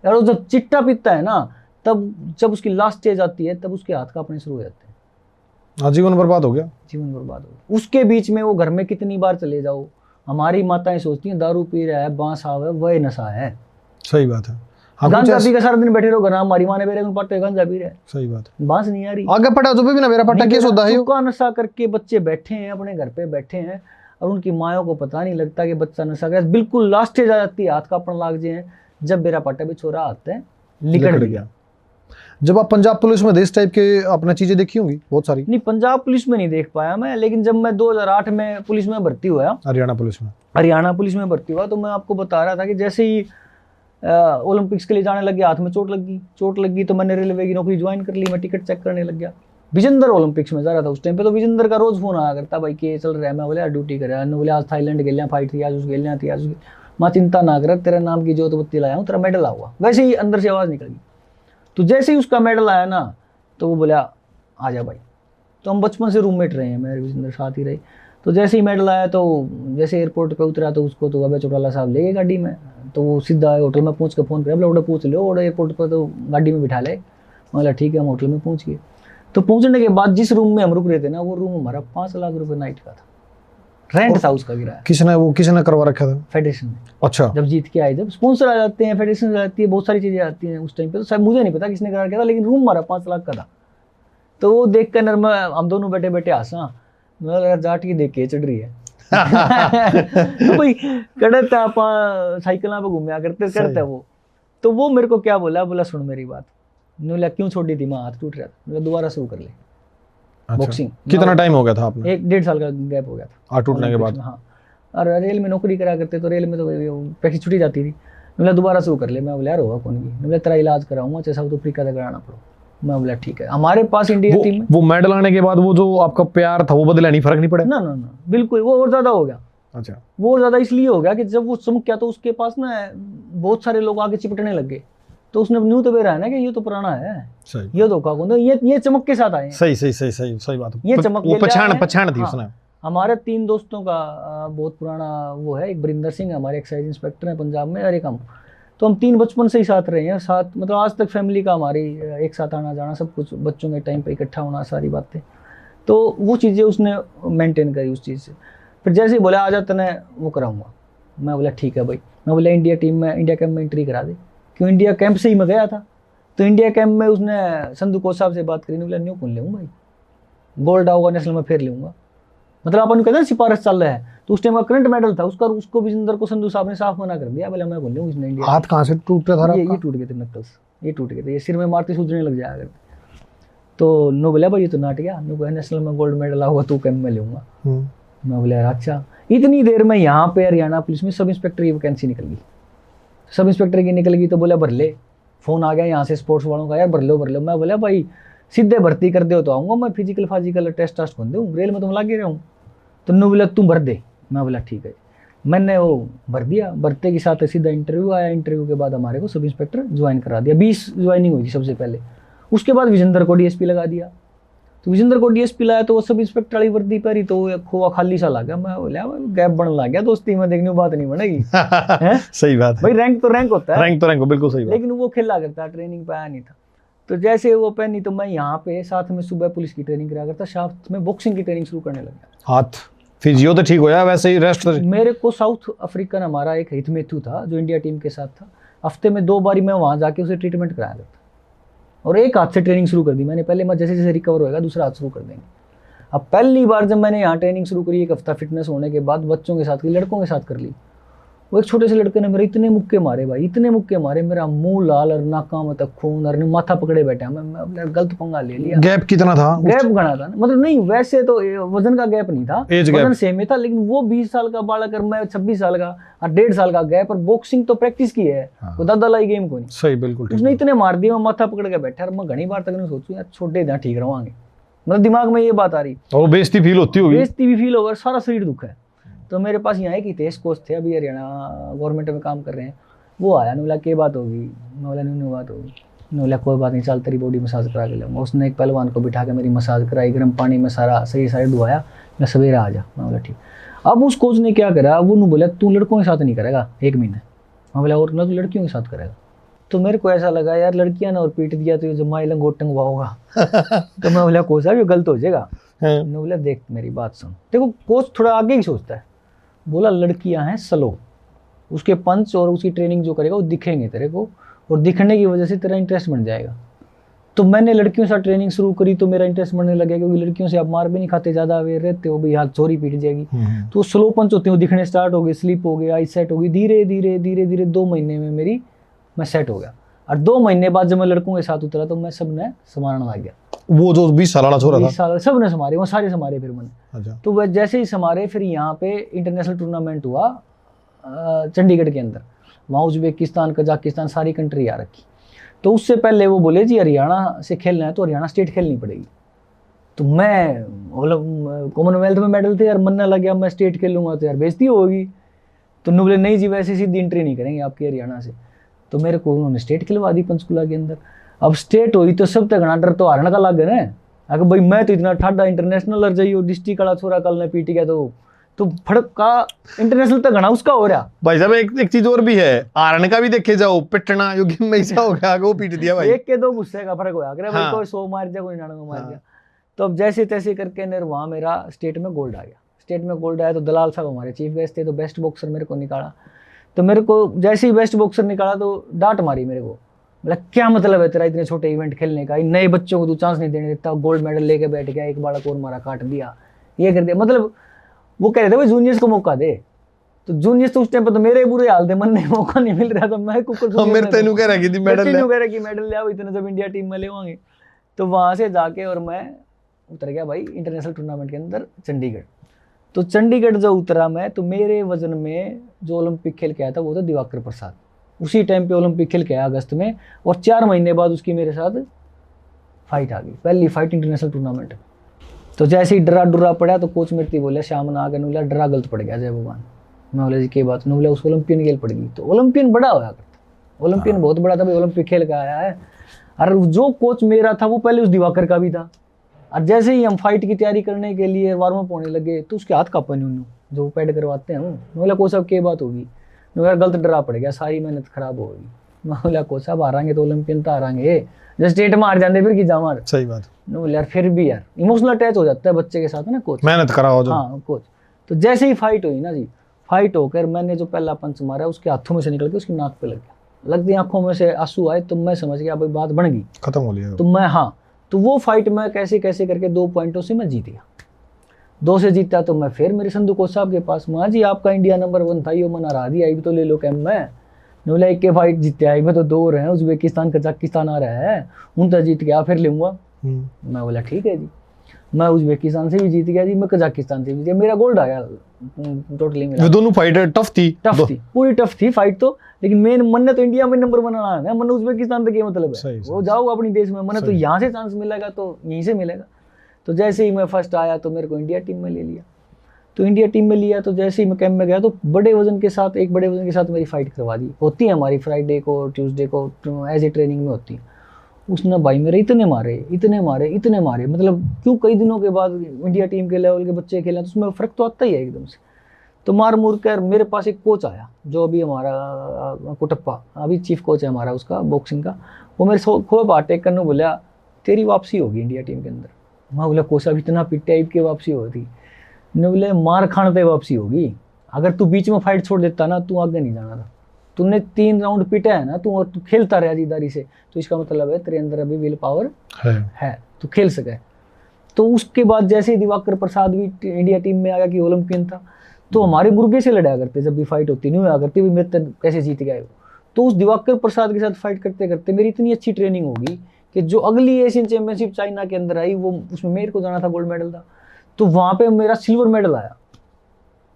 यार वो जब चिट्टा पीता है ना, तब जब उसकी लास्ट स्टेज आती है, तब उसके हाथ कांपने शुरू हो जाते हैं। जीवन बर्बाद हो गया, जीवन बर्बाद हो गया। उसके बीच में वो घर में कितनी बार चले जाओ, हमारी माताएं सोचती हैं दारू पी रहा है, बांस आवे, वह नशा है। सही बात है। हाँ, गांजा पी के सारा दिन बैठे रहो घर, हमारी माँ ने मेरे को पट्टे गांजा पी रहे। सही बात, बांस नहीं आ रही, आगे पटा जो भी ना मेरा पट्टा केस होता है। सूखा नशा करके बच्चे बैठे हैं, अपने घर पे बैठे हैं, और उनकी मायों को पता नहीं लगता कि बच्चा नशा कर। बिल्कुल लास्ट स्टेज आ जाती है, हाथ कांपने लाग जाए, जब मेरा पट्टा भी छोरा हाथ है लिकड़ गया। जब आप पंजाब पुलिस में इस टाइप के आपने चीजें देखी होंगी बहुत सारी? नहीं, पंजाब पुलिस में नहीं देख पाया मैं, लेकिन जब मैं 2008 में पुलिस में भर्ती हुआ, हरियाणा पुलिस में भर्ती हुआ, तो मैं आपको बता रहा था कि जैसे ही ओलंपिक्स के लिए जाने लग गया, हाथ में चोट लगी, तो मैंने रेलवे की नौकरी ज्वाइन कर ली। मैं टिकट चेक करने लग गया, विजेंदर ओलंपिक्स में जा रहा था उस टाइम पे। तो विजेंदर का रोज फोन आया करता, भाई के चल रहा है? मैं बोले यार ड्यूटी कर रहा है। बोले आज थाईलैंड गेलिया फाइट थी, आज उस गेलिया थी, आज माँ चिंता ना कर, तेरा नाम की जोत बत्ती लाया हूँ, तेरा मेडल आऊगा। वैसे ही अंदर से आवाज़ निकल गई। तो जैसे ही उसका मेडल आया ना, तो वो बोला आ जा भाई। तो हम बचपन से रूममेट रहे हैं, मेरे विजेंदर साथ ही रहे। तो जैसे ही मेडल आया, तो जैसे एयरपोर्ट पे उतरा, तो उसको तो अबे चौटाला साहब ले गए गाड़ी में। तो वो सीधा होटल में पहुंच के फ़ोन किया, बोले पूछ लो, और एयरपोर्ट पर तो गाड़ी में बिठा ले। बोला ठीक है, हम होटल में पहुंच गए। तो पहुंचने के बाद जिस रूम में हम रुक रहे थे ना, वो रूम हमारा 5 लाख रुपए नाइट का था, रेंट था उसका किराया। किसने करवा रखा था? फेडरेशन ने। अच्छा। जब जीत के आए, जब स्पॉन्सर आ जाते हैं, फेडरेशन आ जाती है, बहुत सारी चीजें आती हैं उस टाइम पे। तो शायद मुझे नहीं पता किसने करा क्या था, लेकिन रूम हमारा 5 लाख का था। तो वो देख कर हम दोनों बैठे बैठे हंसा। मैं लगा जाट की देख के चढ़ रही है। तो भाई कड़त आप साइकिल पे घूमया करते वो। तो वो मेरे को क्या बोला सुन मेरी बात। बोला क्यों छोड़ दी थी? माँ हाथ टूट रहा था। बोला दोबारा शुरू कर ले। अच्छा। बॉक्सिंग। कितना टाइम हो गया था आपने? 1-1.5 साल का गैप हो गया था हाथ टूटने के बाद। हाँ, और रेल में नौकरी करा करते, तो रेल में तो पैसे छुट्टी जाती थी। बोला दोबारा शुरू कर ले। मैं बोला यार होगा कौन की? बोला तेरा इलाज कराऊंगा, चाहे साउथ अफ्रीका तक कराना पड़ो। मैं बोला ठीक है। हमारे पास इंडिया टीम में वो मेडल आने के बाद वो जो आपका प्यार था वो बदला नहीं, फर्क नहीं पड़ा? ना बिल्कुल, वो और ज्यादा हो गया। अच्छा। वो और ज्यादा इसलिए हो गया कि जब वो चमक गया, तो उसके पास ना बहुत सारे लोग आगे चिपटने लग गए। तो उसने न्यू तो बेरा है ना कि ये तो पुराना है, सही, ये धोखा कौन, ये चमक के साथ आए। सही बात। ये चमक वो पहचान थी उसने। हमारे 3 दोस्तों का बहुत पुराना वो है। एक बरिंदर सिंह हमारे एक्साइज इंस्पेक्टर हैं पंजाब में, और एक हम। तो हम 3 बचपन से ही साथ रहे हैं, साथ मतलब आज तक फैमिली का हमारी एक साथ आना जाना, सब कुछ, बच्चों के टाइम पे इकट्ठा होना, सारी बातें। तो वो चीज़ें उसने मेंटेन करी उस चीज़ से। फिर जैसे ही बोला आ जा तने वो कराऊंगा। मैं बोला ठीक है भाई। मैं बोला इंडिया टीम में, इंडिया कैंप में एंट्री करा दे। क्यों? इंडिया कैंप से ही मैं गया था। तो इंडिया कैंप में उसने संधू कोच साहब से बात करी। बोला न्यू कौन लेऊँ भाई, गोल्ड आऊगा नेशनल में फिर लूँगा। मतलब अपन कहते हैं सिफारिश चल रहा है, तो उस टाइम का करंट मेडल था उसका, उसको विजेंद्र को संधू साहब ने साफ मना कर दिया, बोले मैं बोल रहा हूँ इसने इंडिया। हाथ कहाँ से टूटा था ये आपका? टूट गए थे नक्कल्स, ये टूट गए थे, ये सिर में मारते सूजने लग जाया करते। तो नो बोला भाई ये तो नाट गया, नो कहा नेशनल में गोल्ड मेडल आऊगा तू कैम में लूंगा। मैं बोला यार अच्छा। इतनी देर में यहाँ पे हरियाणा पुलिस में सब इंस्पेक्टर की वैकेंसी निकल गई, सब इंस्पेक्टर की निकल गई, तो बोला भर ले, फोन आ गया यहाँ से स्पोर्ट्स वालों का, यार भर लो भर लो। मैं बोला भाई सीधे भर्ती कर दो तो आऊँगा मैं, फिजिकल फाजिकल टेस्ट खोल दूँ, रेल में तुम लागे रहूँ। तो नो बोला तुम भर दे। मैं बोला ठीक है, मैंने वो भर दिया, भरते के साथ सीधा इंटरव्यू आया, इंटरव्यू के बाद हमारे को सब इंस्पेक्टर ज्वाइन करा दिया, 20 ज्वाइनिंग हुई थी सबसे पहले। उसके बाद विजेंद्र को डीएसपी लगा दिया, तो विजेंद्र को डीएसपी लाया तो वो सब इंस्पेक्टर वाली वर्दी पहरी, तो वो खोआ खाली सा लगा। मैं बोला गैप बन लग गया दोस्ती में, देखने बात नहीं बनेगी। सही बात है भाई रैंक तो रैंक होता है, रैंक तो रैंक, बिल्कुल सही बात। लेकिन वो खेला करता, ट्रेनिंग पे आया नहीं था। तो जैसे वो पहनी तो मैं यहाँ पे साथ में सुबह पुलिस की ट्रेनिंग करा करता, साथ में बॉक्सिंग की ट्रेनिंग शुरू करने लगा। हाथ फिजियो तो ठीक होया, वैसे ही रेस्ट मेरे को साउथ अफ्रीकन हमारा एक हित मेथू था जो इंडिया टीम के साथ था, हफ्ते में 2 बारी मैं वहाँ जाके उसे ट्रीटमेंट कराया करता, और एक हाथ से ट्रेनिंग शुरू कर दी मैंने। पहले मैं जैसे जैसे रिकवर होएगा दूसरा हाथ शुरू कर देंगे। अब पहली बार जब मैंने यहाँ ट्रेनिंग शुरू करी, एक हफ्ता फिटनेस होने के बाद बच्चों के साथ की, लड़कों के साथ कर ली, वो एक छोटे से लड़के ने मेरे इतने मुक्के मारे भाई, इतने मुक्के मारे, मेरा मुंह लाल और नाका में तक खून, और माथा पकड़े बैठा। मैं गलत पंगा ले लिया। गैप कितना था? गैप घना था, मतलब नहीं वैसे तो वजन का गैप नहीं था, वजन सेम ही था, लेकिन वो 20 साल का बालक और मैं 26 साल का, और 1.5 साल का गैप। और बॉक्सिंग तो प्रैक्टिस की है, वो दादा लाई गेम को नहीं। सही, बिल्कुल। उसने इतने मार दिए, मैं माथा पकड़ के बैठा, और मैं घनी बार तक सोचू यार छोटे दें ठीक रवांगे, मतलब दिमाग में ये बात आ रही। और बेइज्जती फील होती होगी? बेइज्जती भी फील होगा, सारा शरीर दुख है। तो मेरे पास यहाँ एक हितेश कोच थे, अभी हरियाणा गवर्नमेंट में काम कर रहे हैं, वो आया, ने बोला क्या बात होगी? मैं बोला नहीं बात होगी। ने बोला कोई बात नहीं, चल तेरी बॉडी मसाज करा के लाऊंगा। उसने एक पहलवान को बिठा के मेरी मसाज कराई, गर्म पानी में सारा शरीर सारे धुआया, मैं सवेरा आ जा। मैं बोला ठीक। अब उस कोच ने क्या करा, वो ने बोला तू लड़कों के साथ नहीं करेगा 1 महीने। मैं बोला और ना तू लड़कियों के साथ करेगा। तो मेरे को ऐसा लगा यार लड़कियां ने और पीट दिया तो ये जमाई लंगोट टंगवा होगा। तो मैं बोला कोच साहब ये गलत हो जाएगा। ने बोला देख मेरी बात सुन, देखो कोच थोड़ा आगे ही सोचता है। बोला लड़कियां हैं स्लो, उसके पंच और उसकी ट्रेनिंग जो करेगा वो दिखेंगे तेरे को, और दिखने की वजह से तेरा इंटरेस्ट बन जाएगा। तो मैंने लड़कियों से ट्रेनिंग शुरू करी तो मेरा इंटरेस्ट बनने लगा, क्योंकि लड़कियों से आप मार भी नहीं खाते, ज़्यादा अवेयर रहते हो, भाई हाथ चोरी पीट जाएगी। तो स्लो पंच होते हैं, दिखने स्टार्ट हो गए, स्लिप हो गया, आई सेट हो गई। धीरे धीरे धीरे धीरे 2 महीने में मैं सेट हो गया। और 2 महीने बाद जब मैं लड़कों के साथ उतरा तो मैं सबने संभालना लग गया। वो जो 20 साल वाला छोरा था, 20 साल सब ने संभाले, वो सारे संभाले फिर मैंने। अच्छा। तो वह जैसे ही संभाले फिर यहाँ पे इंटरनेशनल टूर्नामेंट हुआ चंडीगढ़ के अंदर, वहाँ उज्बेकिस्तान कजाकिस्तान सारी कंट्री आ रखी। तो उससे पहले वो बोले जी हरियाणा से खेलना है तो हरियाणा स्टेट खेलनी पड़ेगी। तो मैं कॉमनवेल्थ में मेडल थे यार, मनने लग गया मैं स्टेट खेलूंगा तो यार बेइज्जती होगी। तो उन्होंने बोले नहीं जी वैसे सीधी एंट्री नहीं करेंगे आपकी हरियाणा से। तो मेरे को उन्होंने स्टेट खिलवा दी पंचकुला के अंदर। अब स्टेट हुई तो सब तक डर तो हारने का लग गया ना, अगर भाई मैं तो इतना ठाडा इंटरनेशनल लड़ जाइए, डिस्ट्रिक्ट वाला छोरा कल ने पीट गया तो फड़क का इंटरनेशनल तक घना उसका हो रहा। भाई साहब एक चीज और भी है, हारने का भी देखे जाओ, पिटना जो गेम में ऐसा हो गया वो पीट दिया भाई। 1 के 2 गुस्से का फर्क होया करे, भाई हाँ। कोई 100 मार दिया कोई 99 मार दिया। तो अब जैसे तैसे करके ने वहाँ मेरा स्टेट में गोल्ड आ गया। स्टेट में गोल्ड आया तो दलाल साहब हमारे चीफ गेस्ट थे, तो बेस्ट बॉक्सर मेरे को निकाला। तो मेरे को जैसे ही बेस्ट बॉक्सर निकाला तो डांट मारी मेरे को, बोला क्या मतलब है तेरा इतने छोटे इवेंट खेलने का, नए बच्चों को तू चांस नहीं देने देता, गोल्ड मेडल लेके बैठ गया, एक बालक और मारा काट दिया, ये कर दिया। मतलब वो कह रहे थे भाई जूनियर्स को मौका दे। तो जूनियर्स तो उस टाइम पर तो मेरे बुरे हाल थे, मन नहीं मौका नहीं मिल रहा था। मैं कुकर मेरे तेनू कह रहा कि मेडल ले आओ इतने जब इंडिया टीम में ले आएंगे। तो वहाँ से जाके और मैं उतर गया भाई इंटरनेशनल टूर्नामेंट के अंदर चंडीगढ़। तो चंडीगढ़ जो उतरा मैं, तो मेरे वजन में जो ओलंपिक खेल के आया था वो था दिवाकर प्रसाद। उसी टाइम पे ओलंपिक खेल के आया अगस्त में, और 4 महीने बाद उसकी मेरे साथ फाइट आ गई, पहली फाइट इंटरनेशनल टूर्नामेंट। तो जैसे ही डरा डुरा पड़ा तो कोच मेरे बोले श्याम ना आगे बोला डरा गलत पड़ गया जय भगवान। मैं बोला जी क्या बात, ने बोला उसको ओलंपियन खेल पड़ गई। तो ओलंपियन बड़ा होया करता, ओलंपियन बहुत बड़ा था भाई, ओलंपिक खेल का आया है। और जो कोच मेरा था वो पहले उस दिवाकर का भी था। और जैसे ही हम फाइट की तैयारी करने के लिए वार्म अप होने लगे तो उसके हाथ कांपने उन्होंने जो पैड करवाते हैं। मैं बोला कोच साहब क्या बात होगी? मेरा गलत डरा पड़ गया, सारी मेहनत खराब हो गई। मैं बोला कोच साहब हारांगे तो ओलंपियन तो हारांगे, जब स्टेट में हार जाते फिर की जा मार। सही बात। बोले यार फिर भी यार इमोशनल अटैच हो जाता है बच्चे के साथ ना कोच, मेहनत करा हो जो। हाँ कोच। तो जैसे ही फाइट हुई ना जी, फाइट होकर मैंने जो पहला पंच मारा उसके हाथों में से निकल के उसकी नाक पे लग गया, लगती आंखों में से आंसू आए। तो मैं समझ गया भाई बात बन गई, खत्म हो लिया। तो मैं तो वो फाइट में कैसे कैसे करके 2 पॉइंटों से मैं जीत गया। 2 से जीता तो मैं फिर मेरे संधू कोच साहब के पास, माँ जी आपका इंडिया नंबर 1 था, ये मना रहा दिया, तो ले लो कैम में। बोला एक के फाइट जीते आई में तो 2 रहे हैं, उज्बेकिस्तान कजाकिस्तान आ रहा है, उन तो जीत गया फिर लूँगा। मैं बोला ठीक है जी, मैं उज्बेकिस्तान से भी जीत गया जी, मैं कजाकिस्तान से भी जीत गया, मेरा गोल्ड आया टोटली मिला। ये दोनों फाइट टफ थी पूरी टफ थी फाइट तो, लेकिन मेन मन ने तो इंडिया में नंबर बनाना है, मन उज्बेकिस्तान तक ये मतलब है, वो जाओ अपनी देश में, मन तो यहाँ से चांस मिलेगा तो यहीं से मिलेगा। तो जैसे ही मैं फर्स्ट आया तो मेरे को इंडिया टीम में ले लिया, तो इंडिया टीम में लिया तो जैसे ही मैं कैंप में गया तो बड़े वजन के साथ, एक बड़े वजन के साथ मेरी फाइट करवा दी, होती है हमारी फ्राइडे को ट्यूसडे को एज ए ट्रेनिंग में होती है। उसने भाई मेरे इतने मारे, मतलब क्यों, कई दिनों के बाद इंडिया टीम के लेवल के बच्चे खेले तो उसमें फ़र्क तो आता ही है एकदम से। तो मार मुर कर मेरे पास एक कोच आया जो अभी हमारा कुटप्पा, अभी चीफ कोच है हमारा उसका बॉक्सिंग का, वो मेरे खूब अटैक करने बोला तेरी वापसी होगी इंडिया टीम के अंदर। मैं बोला कोच साहब इतना पिट टाइप की वापसी होती, ने बोले मार खाने पे वापसी होगी, अगर तू बीच में फाइट छोड़ देता ना तू आगे नहीं जाना था, तूने 3 राउंड पिटा है ना तू खेलता रहा जिदारी से, तो इसका मतलब है तेरे अंदर अभी विल पावर है तू खेल सके। तो उसके बाद जैसे ही दिवाकर प्रसाद भी इंडिया टीम में आ गया कि ओलंपियन था, तो हमारे मुर्गे से लड़ा करते, जब भी फाइट होती नहीं हुआ करती भी मेरे कैसे जीत गए वो। तो उस दिवाकर प्रसाद के साथ फाइट करते करते मेरी इतनी अच्छी ट्रेनिंग होगी कि जो अगली एशियन चैंपियनशिप चाइना के अंदर आई वो उसमें मेरे को जाना था, गोल्ड मेडल था, तो वहाँ पे मेरा सिल्वर मेडल आया।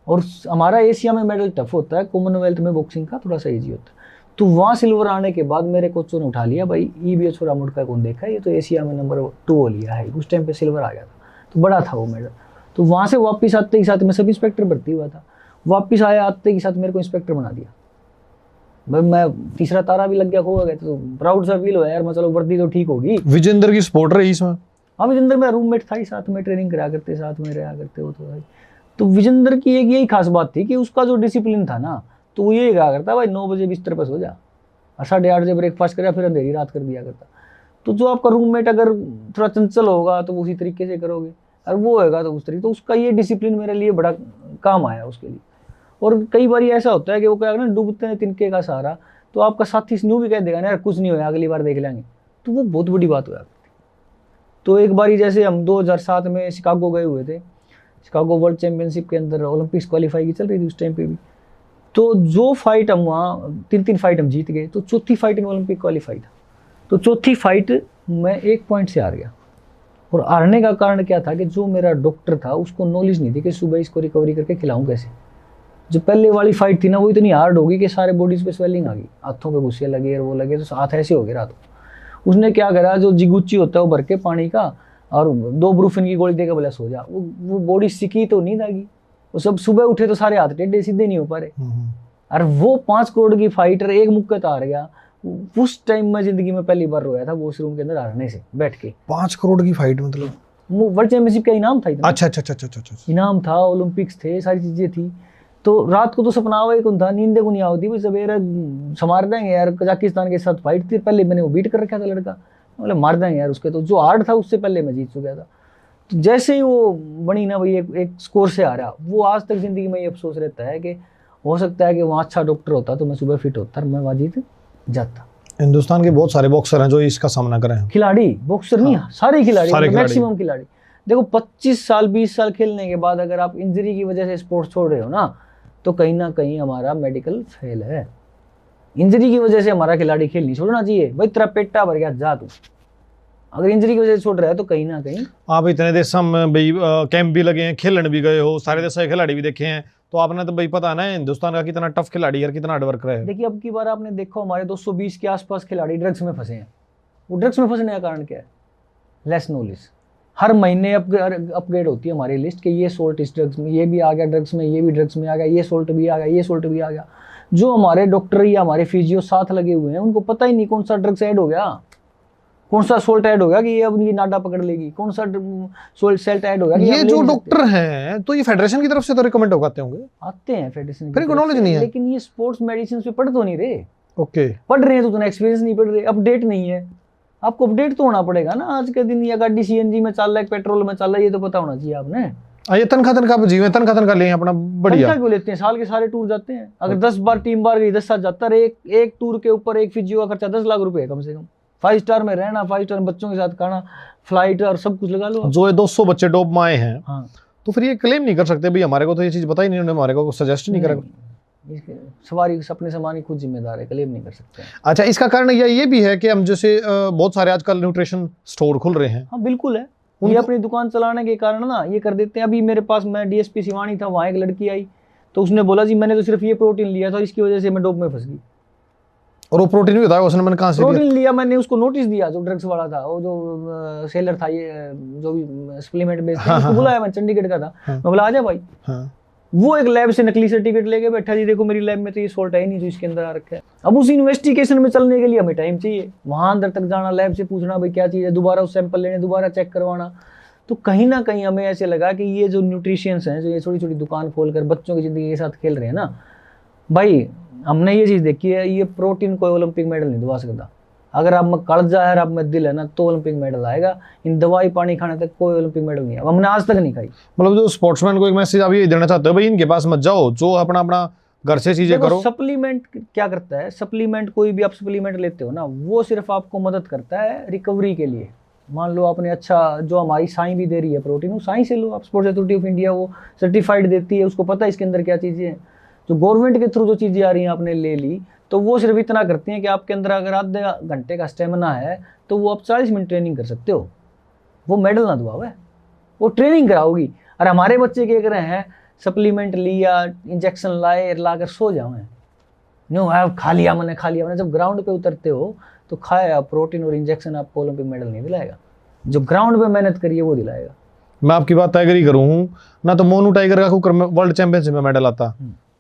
और हमारा एशिया में मेडल टफ होता है, कॉमनवेल्थ में बॉक्सिंग का थोड़ा सा ईजी होता है, तो वहाँ सिल्वर आने के बाद मेरे कोचों ने उठा लिया, भाई EBH छोरा मुड़का कौन देखा है, ये तो एशिया में नंबर 2 हो लिया है, उस टाइम पे सिल्वर आ गया था, तो बड़ा था वो मेडल। तो वहाँ से वापस आते के साथ मैं सब इंस्पेक्टर भर्ती हुआ था, वापस आया आते के साथ मेरे को इंस्पेक्टर बना दिया, भाई मैं तीसरा तारा भी लग गया, खो गया, तो प्राउड सा फील हो यार, मैं चलो वर्दी तो ठीक होगी। विजेंद्र की सपोर्ट रही इसमें? हाँ विजेंद्र मेरा रूममेट था ही, साथ में ट्रेनिंग करा करते, साथ में रहा करते वो तो विजेंद्र की एक यही खास बात थी कि उसका जो डिसिप्लिन था ना, तो वो यही कहा करता भाई 9 बजे बिस्तर पर सो जा, और 8:30 बजे ब्रेकफास्ट करा, फिर अंधेरी रात कर दिया करता। तो जो आपका रूममेट अगर थोड़ा चंचल होगा तो उसी तरीके से करोगे, और वो होगा तो उस तरीके, तो उसका ये डिसिप्लिन मेरे लिए बड़ा काम आया उसके लिए। और कई बार ऐसा होता है कि वो क्या ना डूबते हैं तिनके का सहारा, तो आपका साथी स्नू भी कह देगा ना यार कुछ नहीं होया अगली बार देख लेंगे, तो वो बहुत बड़ी बात हो जाती। तो एक बारी जैसे हम 2007 में शिकागो गए हुए थे, शिकागो वर्ल्ड चैंपियनशिप के अंदर ओलंपिक्स क्वालिफाई की चल रही थी उस टाइम पे भी, तो जो फाइट हम वहाँ 3 फाइट हम जीत गए, तो चौथी फाइट में ओलंपिक क्वालिफाई था, तो चौथी फाइट मैं 1 पॉइंट से हार गया। और हारने का कारण क्या था कि जो मेरा डॉक्टर था उसको नॉलेज नहीं थी कि सुबह इसको रिकवरी करके खिलाऊं कैसे। जो पहले वाली फाइट थी ना वो इतनी हार्ड होगी कि सारे बॉडीज पे स्वेलिंग आ गई, हाथों पे गुस्से लगे और वो लगे, तो हाथ ऐसे हो गए रात को। उसने क्या करा, जो जिगुच्ची होता है वो भर के पानी का और 2 ब्रूफिन की गोली देकर बोला सो जा, वो बॉडी सिकी तो नहीं दागी, वो सब सुबह उठे तो सारे हाथ टेढ़े सीधे नहीं हो पा रहे। और वो 5 करोड़ की फाइटर एक मुक्का तो हार गया। उस टाइम में जिंदगी में पहली बार रोया था वो उस रूम के अंदर हारने से बैठ के। 5 करोड़ की फाइट मतलब वर्ल्ड चैंपियनशिप का इनाम था इतना। अच्छा। इनाम था, ओलंपिक्स थे, सारी चीजें थी। तो रात को तो सपना आवा ही कौन था, नींदे को नहीं आवती, भाई सवेरे संभार देंगे यार। कजाकिस्तान के साथ फाइट थी, पहले मैंने वो बीट कर रखा था लड़का, मतलब मार देंगे यार उसके, तो जो हार्ड था उससे पहले मैं जीत चुका था। तो जैसे ही वो बनी ना भाई एक स्कोर से हारा, वो आज तक जिंदगी में ये अफसोस रहता है कि हो सकता है कि वहाँ अच्छा डॉक्टर होता तो मैं सुबह फिट होता और मैं वहाँ जीत जाता। हिंदुस्तान के बहुत सारे बॉक्सर हैं जो इसका सामना कर रहे हैं। खिलाड़ी, बॉक्सर नहीं, सारे खिलाड़ी, मैक्सिमम खिलाड़ी। देखो 25 साल 20 साल खेलने के बाद अगर आप इंजरी की वजह से स्पोर्ट्स छोड़ रहे हो ना, तो कहीं ना कहीं हमारा मेडिकल फेल है। इंजरी की वजह से हमारा खिलाड़ी खेल नहीं छोड़ना चाहिए। भाई तेरा पेटा भर गया जा तू, अगर इंजरी की वजह से छोड़ रहा है तो कहीं ना कहीं आप इतने देशों में भाई कैंप भी लगे हैं, खेलने भी गए हो, सारे देशों के खिलाड़ी भी देखे हैं, तो आपने तो भाई पता है ना हिंदुस्तान का कितना टफ खिलाड़ी है, कितना हार्ड वर्क रहा है। देखिए अब की बार आपने देखो हमारे 220 के आसपास खिलाड़ी ड्रग्स में फंसे हैं। वो ड्रग्स में फंसने का कारण क्या है? Less knowledge. हर महीने अपग्रेड होती है हमारी लिस्ट कि ये सोल्ट इस ड्रग्स में, ये भी आ गया ड्रग्स में, ये भी ड्रग्स में आ गया, ये सोल्ट भी आ गया, ये सोल्ट भी आ गया। जो हमारे डॉक्टर या हमारे फिजियो साथ लगे हुए हैं उनको पता ही नहीं कौन सा ड्रग्स ऐड हो गया, कौन सा सोल्ट ऐड हो गया कि ये अब ये नाडा पकड़ लेगी, कौन सा सोल्ट सेल्ट ऐड हो गया। ये जो डॉक्टर हैं तो ये फेडरेशन की तरफ से तो रिकमेंड होते होंगे, आते हैं फेडरेशन, फिर नॉलेज नहीं है, लेकिन ये स्पोर्ट्स मेडिसिन पे पढ़ तो नहीं रहे। ओके पढ़ रहे हैं तो तुम्हें एक्सपीरियंस नहीं पढ़ रहे, अपडेट नहीं है। आपको अपडेट तो होना पड़ेगा ना। आज के दिन ये गाड़ी सीएनजी में चल रहा है, पेट्रोल में चल रहा है, ये तो पता होना चाहिए आपने। ये तनखा जीवन तनखा ले अपना बढ़िया। तनखा क्यों लेते हैं? साल के सारे टूर जाते हैं। अगर 10 बार टीम बार गई 10 साल जाता है, एक टूर के ऊपर एक फिजियो का खर्चा 10 लाख रुपए है कम से कम। 5 स्टार में रहना, 5 स्टार में बच्चों के साथ खाना, फ्लाइट और सब कुछ लगा लो। जो ये 200 बच्चे डोप में आए हैं, हाँ, तो फिर ये क्लेम नहीं कर सकते भाई हमारे को तो ये चीज़ पता ही नहीं, उन्होंने हमारे को सजेस्ट नहीं करा। सवारी अपने सामान ही खुद जिम्मेदार है, क्लेम नहीं कर सकते। अच्छा, इसका कारण ये भी है कि हम जैसे बहुत सारे आजकल न्यूट्रिशन स्टोर खुल रहे हैं। हाँ बिल्कुल है, ये अपनी दुकान चलाने के कारण ना ये कर देते हैं। अभी मेरे पास, मैं डीएसपी सिवानी था, वहाँ एक लड़की आई तो उसने बोला जी मैंने तो सिर्फ ये प्रोटीन लिया था, इसकी वजह से मैं डोप में फंस गई। और वो प्रोटीन भी बताया उसने, मैंने कहाँ से प्रोटीन लिया? मैंने उसको नोटिस दिया, जो ड्रग्स वाला था, वो जो सेलर था, ये जो भी सप्लीमेंट बेचते हैं, उसको बुलाया, मैं चंडीगढ़ का था, मैं बोला आजा भाई। वो एक लैब से नकली सर्टिफिकेट लेके बैठा, जी देखो मेरी लैब में तो ये सोल्ट है ही नहीं जो इसके अंदर आ रखा है। अब उस इन्वेस्टिगेशन में चलने के लिए हमें टाइम चाहिए, वहां अंदर तक जाना, लैब से पूछना भाई क्या चीज़ है, दोबारा उस सैंपल लेने, दोबारा चेक करवाना। तो कहीं ना कहीं हमें ऐसे लगा कि ये जो न्यूट्रिशियंस हैं, जो ये छोटी छोटी दुकान खोलकर बच्चों की ज़िंदगी के साथ खेल रहे हैं ना भाई, हमने ये चीज़ देखी है, ये प्रोटीन कोई ओलंपिक मेडल नहीं दिलवा सकता। अगर आप में कब्जा है, आप में दिल है ना, तो ओलंपिक मेडल आएगा। इन दवाई पानी खाने तक कोई ओलंपिक मेडल नहीं है, हमने आज तक नहीं खाई। मतलब जो स्पोर्ट्समैन को एक मैसेज आप ये देना चाहते हो भाई, इनके पास मत जाओ, जो अपना अपना घर से चीजें करो। सप्लीमेंट क्या करता है, सप्लीमेंट कोई भी आप सप्लीमेंट लेते हो ना, वो सिर्फ आपको मदद करता है रिकवरी के लिए। मान लो आपने अच्छा, जो हमारी साई भी दे रही है प्रोटीन, वो साई से लो आप। स्पोर्ट्स अथॉरिटी ऑफ इंडिया वो सर्टिफाइड देती है, उसको पता है इसके अंदर क्या चीज़ें हैं। जो गवर्नमेंट के थ्रू जो चीज़ें आ रही हैं आपने ले ली, तो वो सिर्फ इतना करती हैं कि आपके अंदर अगर आधे घंटे का स्टेमिना है तो वो आप 40 मिनट ट्रेनिंग कर सकते हो। वो मेडल ना दुआओ है, वो ट्रेनिंग कराओगी। और हमारे बच्चे क्या कर रहे हैं, सप्लीमेंट लिया, इंजेक्शन लाए, लाकर सो जाओ हैं। नो खा लिया मैंने। जब ग्राउंड पे उतरते हो तो खाया प्रोटीन और इंजेक्शन आपको ओलंपिक मेडल नहीं दिलाएगा, जो ग्राउंड पे मेहनत करिए वो दिलाएगा। मैं आपकी बात एग्री करूँ ना, तो मोनू टाइगर का कुकर में वर्ल्ड चैंपियनशिप में मेडल आता,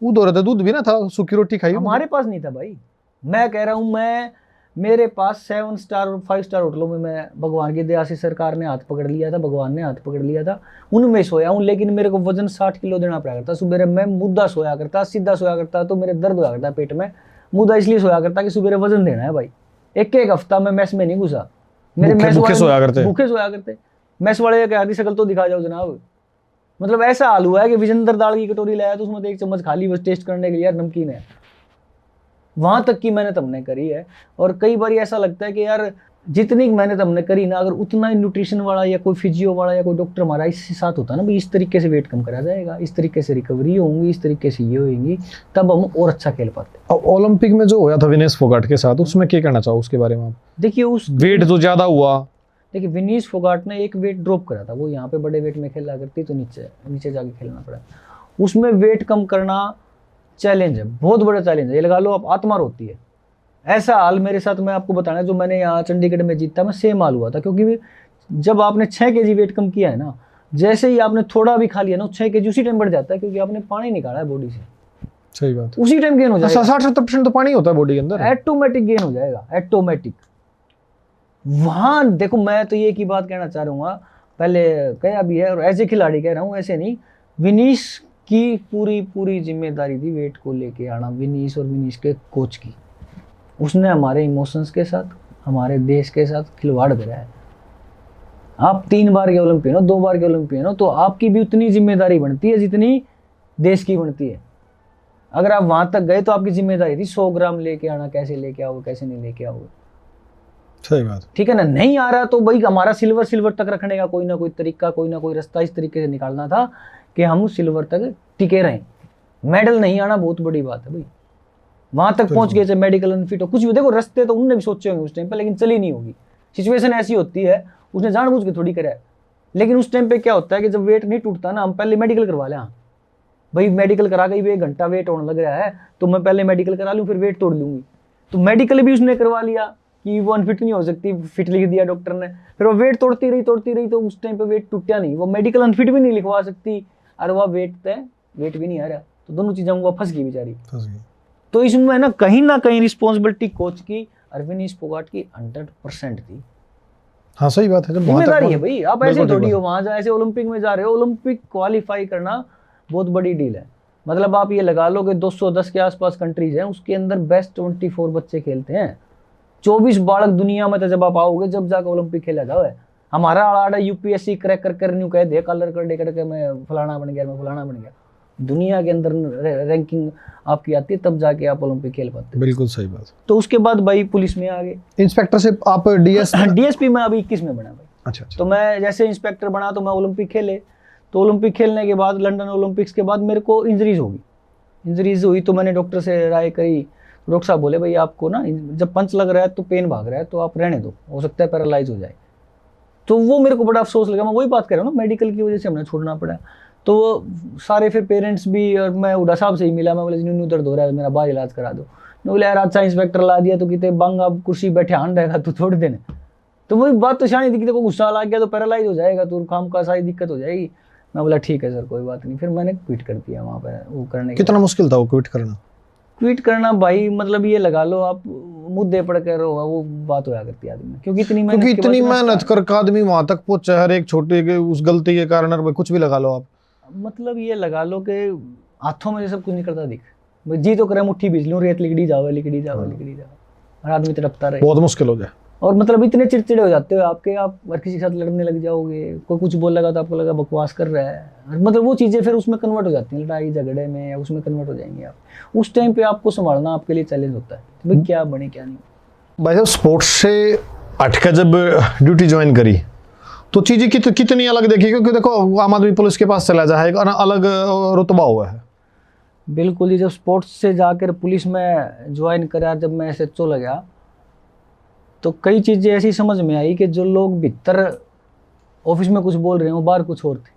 वो दो रहता, दूध भी ना था, सूखी रोटी खाई। हमारे पास नहीं था भाई, मैं कह रहा हूँ, मेरे पास 7 स्टार और 5 स्टार होटलों में मैं भगवान की दया से सरकार ने हाथ पकड़ लिया था, भगवान ने हाथ पकड़ लिया था, उनमें सोया हूँ। लेकिन मेरे को वजन 60 किलो देना पड़ा करता। सुबह मैं मुद्दा सोया करता, सीधा सोया करता तो मेरे दर्द हुआ करता पेट में। मुद्दा इसलिए सोया करता कि सुबह वजन देना है भाई। एक हफ्ता में मैस में नहीं घुसा, मेरे मैस भूखे सोया करते। मैस वाले क्या आधी शक्ल तो दिखा जाओ जनाब। मतलब ऐसा हाल हुआ है कि विजेंद्र दाल की कटोरी लाया तो उसमें 1 चम्मच खा ली बस टेस्ट करने के लिए, यार नमकीन है। वहां तक की मेहनत हमने करी है। और कई बार ऐसा लगता है कि यार जितनी मेहनत हमने करी ना, अगर उतना ही न्यूट्रिशन वाला या कोई फिजियो वाला या कोई डॉक्टर हमारा इसके साथ होता ना भाई, इस तरीके से वेट कम करा जाएगा, इस तरीके से रिकवरी होंगी, इस तरीके से ये होंगी, तब हम और अच्छा खेल पाते। अब ओलंपिक में जो होया था विनेश फोगाट के साथ, उसमें क्या कहना चाहो उसके बारे में आप? देखिए उस वेट जो ज्यादा हुआ, देखिए विनेश फोगाट ने एक वेट ड्रॉप करा था, वो यहाँ पे बड़े वेट में खेला करती तो नीचे जाके खेलना पड़ा। उसमें वेट कम करना चैलेंज है, बहुत बड़ा चैलेंज है। ये लगा लो आप आत्मा रोती है। ऐसा हाल मेरे साथ मैं आपको बताना, जो मैंने यहाँ चंडीगढ़ में जीता, मैं सेम हाल हुआ था। क्योंकि जब आपने 6 kg वेट कम किया है ना, जैसे ही आपने थोड़ा भी खा लिया ना, 6 kg उसी टाइम बढ़ जाता है, क्योंकि आपने पानी निकाला है बॉडी से। सही बात, उसी टाइम गेन हो जाएगा। 60-70% तो पानी होता है बॉडी के अंदर, ऑटोमेटिक गेन हो जाएगा, ऑटोमेटिक। वहां देखो, मैं तो ये की बात कहना चाह रहा हूँ, पहले कहा भी है और ऐसे खिलाड़ी कह रहा हूँ, ऐसे नहीं। विनीश की पूरी जिम्मेदारी थी वेट को लेके आना, विनीश और विनीश के कोच की। उसने हमारे इमोशंस के साथ, हमारे देश के साथ खिलवाड़ करा है। आप 3 बार के ओलंपियन हो, 2 बार के ओलंपियन हो, तो आपकी भी उतनी जिम्मेदारी बनती है जितनी देश की बनती है। अगर आप वहां तक गए तो आपकी जिम्मेदारी थी 100 ग्राम लेके आना, कैसे लेके आओगे, कैसे नहीं लेके आओगे। सही बात, ठीक है ना। नहीं आ रहा तो भाई हमारा सिल्वर तक रखने का कोई ना कोई तरीका, कोई ना कोई रास्ता इस तरीके से निकालना था कि हम सिल्वर तक टिके रहें। मेडल नहीं आना बहुत बड़ी बात है भाई। वहां तक पहुंच गए, चाहे मेडिकल अनफिट हो, कुछ भी। देखो रास्ते तो उनने भी सोचे होंगे उस टाइम पे, लेकिन चली नहीं होगी। सिचुएशन ऐसी होती है, उसने जानबूझ के थोड़ी करा है। लेकिन उस टाइम पे क्या होता है कि जब वेट नहीं टूटता ना, हम पहले मेडिकल करवा लें। भाई मेडिकल करा गई, 1 घंटा वेट होने लग रहा है तो मैं पहले मेडिकल करा लूँ, फिर वेट तोड़ लूंगी। तो मेडिकल भी उसने करवा लिया कि वो अनफिट नहीं हो सकती, फिट लिख दिया डॉक्टर ने। फिर वो वेट तोड़ती रही तो उस टाइम पे वेट टूटा नहीं। वो मेडिकल अनफिट भी नहीं लिखवा सकती और वह वेट भी नहीं आ रहा। तो दोनों चीज़ें वो फंस गई बेचारी। तो इसमें ना कहीं रिस्पॉन्सिबिलिटी कोच की और विनीश फोगाट की 100% थी। हाँ सही बात है, जिम्मेदारी है भाई। आप ऐसे थोड़ी हो वहां जा, ऐसे ओलंपिक में जा रहे हो, ओलंपिक क्वालिफाई करना बहुत बड़ी डील है। मतलब आप ये लगा लो कि 210 के आसपास कंट्रीज हैं, उसके अंदर बेस्ट 24 बच्चे खेलते हैं। 24 बालक दुनिया में तो जब आप आओगे, जब जाकर ओलंपिक खेला जाओ है। हमारा आड़ा यूपीएससी क्रैक कर न्यू कह दे, कलर कर मैं फलाना बन गया। दुनिया के अंदर रैंकिंग आपकी आती है, तब जाके आप ओलंपिक खेल पाते हैं। बिल्कुल सही बात। तो उसके बाद भाई पुलिस में आ गए। इंस्पेक्टर से आप डीएसपी में अभी 21 में बना भाई। अच्छा। तो मैं जैसे इंस्पेक्टर बना तो मैं ओलंपिक खेले, तो ओलंपिक खेलने के बाद, लंदन ओलंपिक्स के बाद मेरे को इंजरीज हुई। तो मैंने डॉक्टर से राय करी। डॉक्टर साहब बोले भाई आपको ना जब पंच लग रहा है तो पेन भाग रहा है, तो आप रहने दो, हो सकता है पैरालाइज हो जाए। तो वो मेरे को बड़ा अफसोस लगा। मैं वही बात कर रहा हूँ ना, मेडिकल की वजह से हमने छोड़ना पड़ा। तो वो सारे फिर पेरेंट्स भी, और मैं हुड्डा साहब से ही मिला। मैं बोले न्यू दर्द हो रहा है, मेरा बाहर इलाज करा दो। बोले यार अच्छा इंस्पेक्टर ला दिया तो कितने बंग अब कुर्सी बैठे हान रहेगा, तू छोड़ देने। तो वही बात तो शानी थी कि देखो गुस्सा आ गया तो पैरालाइज हो जाएगा, तो काम का सारी दिक्कत हो जाएगी। मैं बोला ठीक है सर कोई बात नहीं। फिर मैंने क्विट कर दिया वहाँ पर वो करने। कितना मुश्किल था वो क्विट करना? क्विट करना भाई मतलब ये लगा लो आप मुद्दे पड़ कर वो बात होया करती है आदमी, क्योंकि इतनी मेहनत कर आदमी वहां तक पहुंचा, हर एक छोटे के उस गलती के कारण, और कुछ भी लगा लो आप, मतलब ये लगा लो कि हाथों में सब कुछ निकलता दिख। जी तो करे मुट्ठी बीच लूं, रेत लिकड़ी जाओ और आदमी तड़पता रहे, बहुत मुश्किल हो जाए। और मतलब इतने चिड़चिड़े हो जाते हो आपके, आप हर किसी के साथ लड़ने लग जाओगे। कोई कुछ बोल लगा तो आपको लगा बकवास कर रहा है, मतलब वो चीज़ें फिर उसमें कन्वर्ट हो जाती हैं, लड़ाई झगड़े में, या उसमें कन्वर्ट हो जाएंगे आप। उस टाइम पे आपको संभालना आपके लिए चैलेंज होता है, तो भाई क्या बने क्या नहीं। भाई साहब स्पोर्ट्स से हट के जब ड्यूटी ज्वाइन करी तो चीज़ें कितनी अलग देखी, क्योंकि देखो आम आदमी पुलिस के पास चला जाए, अलग रुतबा हुआ है। बिल्कुल ही, जब स्पोर्ट्स से जाकर पुलिस में ज्वाइन करा, जब मैं SHO लगा तो कई चीज़ें ऐसी समझ में आई कि जो लोग भीतर ऑफिस में कुछ बोल रहे हैं वो बाहर कुछ और थे।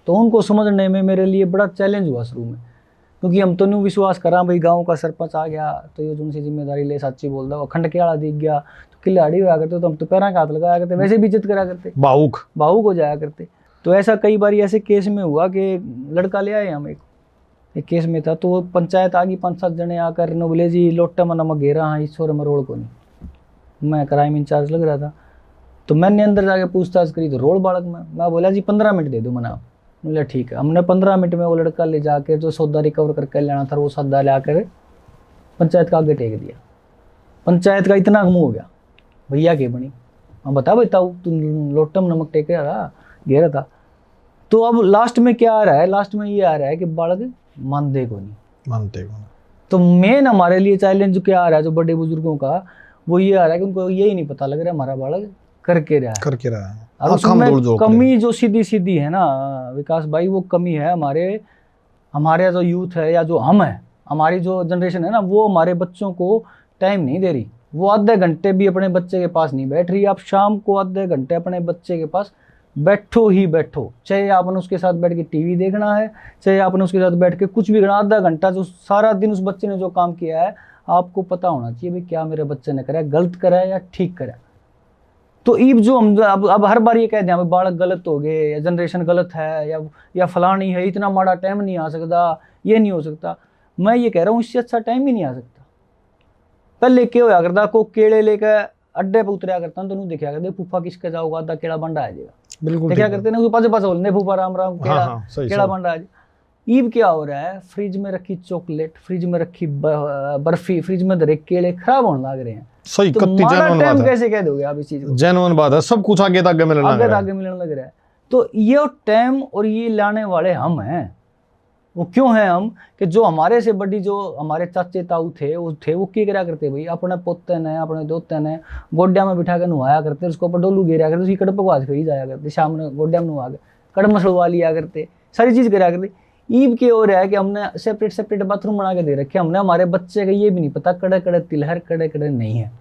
तो उनको समझने में मेरे लिए बड़ा चैलेंज हुआ शुरू में, क्योंकि हम तो न्यू विश्वास करा भाई गांव का सरपंच आ गया तो ये उनसे जिम्मेदारी ले, साची बोल दो। अखंड के आड़ा दिख गया तो खिलाड़ी होया करते, तो हम तो पैरा का हाथ लगाया करते, वैसे भी इज्जत करा करते, भावुक हो जाया करते। तो ऐसा कई बार ऐसे केस में हुआ कि लड़का ले आए हम, एक केस में था, तो पंचायत आ गई 5-7 जने आकर, ने बोले जी लोटा में नमक घेरा, हाँ ईश्वर मरोड़ को नहीं। मैं क्राइम इंचार्ज लग रहा था, तो मैंने अंदर जाके पूछताछ करी तो रोड बालक में। मैं बोला जी 15 मिनट दे दो मना। बोला ठीक है। हमने 15 मिनट में वो लड़का ले जाके जो सौदा रिकवर करके लेना था वो सौदा ले आकर पंचायत का आगे टेक दिया। पंचायत का इतना मुँह हो गया, भैया के बनी, हाँ बताओ तुम लोटम नमक टेक रहा घेरा था। तो अब लास्ट में क्या आ रहा है, लास्ट में ये आ रहा है कि बालक मानते को नहीं। तो मेन हमारे लिए चैलेंज क्या आ रहा है, जो बड़े बुजुर्गों का, वो ये आ रहा है कि उनको यही नहीं पता लग रहा है हमारा बालक करके रहा है। और उसमें कमी जो सीधी है ना विकास भाई, वो कमी है हमारे जो यूथ है या जो हम है, हमारी जो जनरेशन है ना, वो हमारे बच्चों को टाइम नहीं दे रही। वो आधे घंटे भी अपने बच्चे के पास नहीं बैठ रही। आप शाम को आधे घंटे अपने बच्चे के पास बैठो ही बैठो, चाहे आपने उसके साथ बैठ के टीवी देखना है, चाहे आपने उसके साथ बैठ के कुछ भी करना, आधा घंटा जो सारा दिन उस बच्चे ने जो काम किया है आपको पता होना चाहिए भाई क्या मेरे बच्चे ने करा, गलत करा या ठीक करा। तो ईब जो हम अब हर बार ये कहते हैं बालक गलत हो गए, या जनरेशन गलत है, या फलानी है, इतना माड़ा टाइम नहीं आ सकता, ये नहीं हो सकता। मैं ये कह रहा हूँ इससे अच्छा टाइम ही नहीं आ सकता। पहले क्या होया करता, को केड़े लेकर अड्डे पे उतरया करता तो देखा करते फूफा किसके जाओगा, आधा केड़ा बंडा आ जाएगा। बिल्कुल क्या करते ना, पास बोलने फूफा राम राम केड़ा बंडा आ जाए। ईब क्या हो रहा है, फ्रिज में रखी चॉकलेट, फ्रिज में रखी बर्फी, फ्रिज में धरे केले खराब होने लग रहे हैं। सही तो माड़ा टाइम कैसे कह दोगे आप इस चीज को? जेन्युइन बात है, सब कुछ आगे मिलने लग रहा है। तो ये टाइम और ये लाने वाले हम हैं। वो क्यों हैं हम, कि जो हमारे से बड़ी जो हमारे चाचे ताऊ थे वो क्या करा करते भाई, अपने पोते ने अपने दोते ने गोड्या में बिठा के नहाया करते, उसको ऊपर डोलू गिरा करते, उसकी कड़प को आज फिर जाया करते, शाम में गोड्या में नहा के कड़प मसड़वा लिया करते, सारी चीज़ करा करते। ईब के हो रहा है कि हमने सेपरेट बाथरूम बना के दे रखे, हमने हमारे बच्चे का ये भी नहीं पता कड़े कड़े तिलहर कड़े कड़े नहीं है।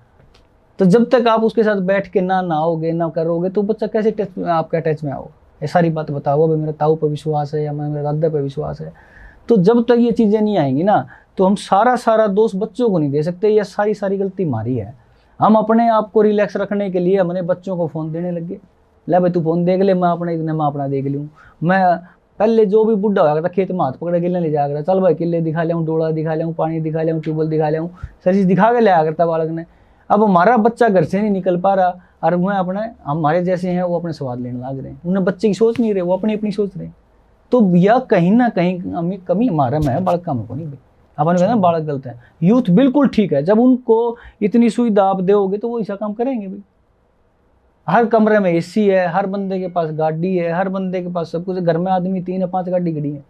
तो जब तक आप उसके साथ बैठ के ना नहाओगे ना करोगे तो बच्चा कैसे टच में आपके टच में आओ, ये सारी बात बताओ भाई मेरे ताऊ पर विश्वास है या मेरे दादा पर विश्वास है। तो जब तक ये चीज़ें नहीं आएंगी ना, तो हम सारा दोष बच्चों को नहीं दे सकते, या सारी गलती हमारी है। हम अपने आप को रिलैक्स रखने के लिए हमने बच्चों को फ़ोन देने लगे, ले भाई तू फ़ोन देख ले, मैं अपना देख लूँ। मैं पहले जो भी बुढ़ा होया था खेत में हाथ पकड़े किले ले जाया करता, चल भाई किले दिखा ले, डोला दिखा ले, पानी दिखा ले, ट्यूबवेल दिखा ले, सारी चीज़ दिखा के लाया करता बालक ने। अब हमारा बच्चा घर से नहीं निकल पा रहा, और वह हमारे जैसे हैं वो अपने स्वाद लेने लग रहे हैं, उन्हें बच्चे की सोच नहीं रहे, वो अपनी सोच रहे हैं। तो यह कहीं ना कहीं हमें कमी हमारा में है, बालक का हमको नहीं भाई। अपन कहते हैं बालक गलत है, यूथ बिल्कुल ठीक है। जब उनको इतनी सुविधा आप दोगे तो वो ऐसा काम करेंगे भाई। हर कमरे में एसी है, हर बंदे के पास गाड़ी है, हर बंदे के पास सब कुछ है, घर में आदमी 3 या 5 गाड़ी खड़ी है,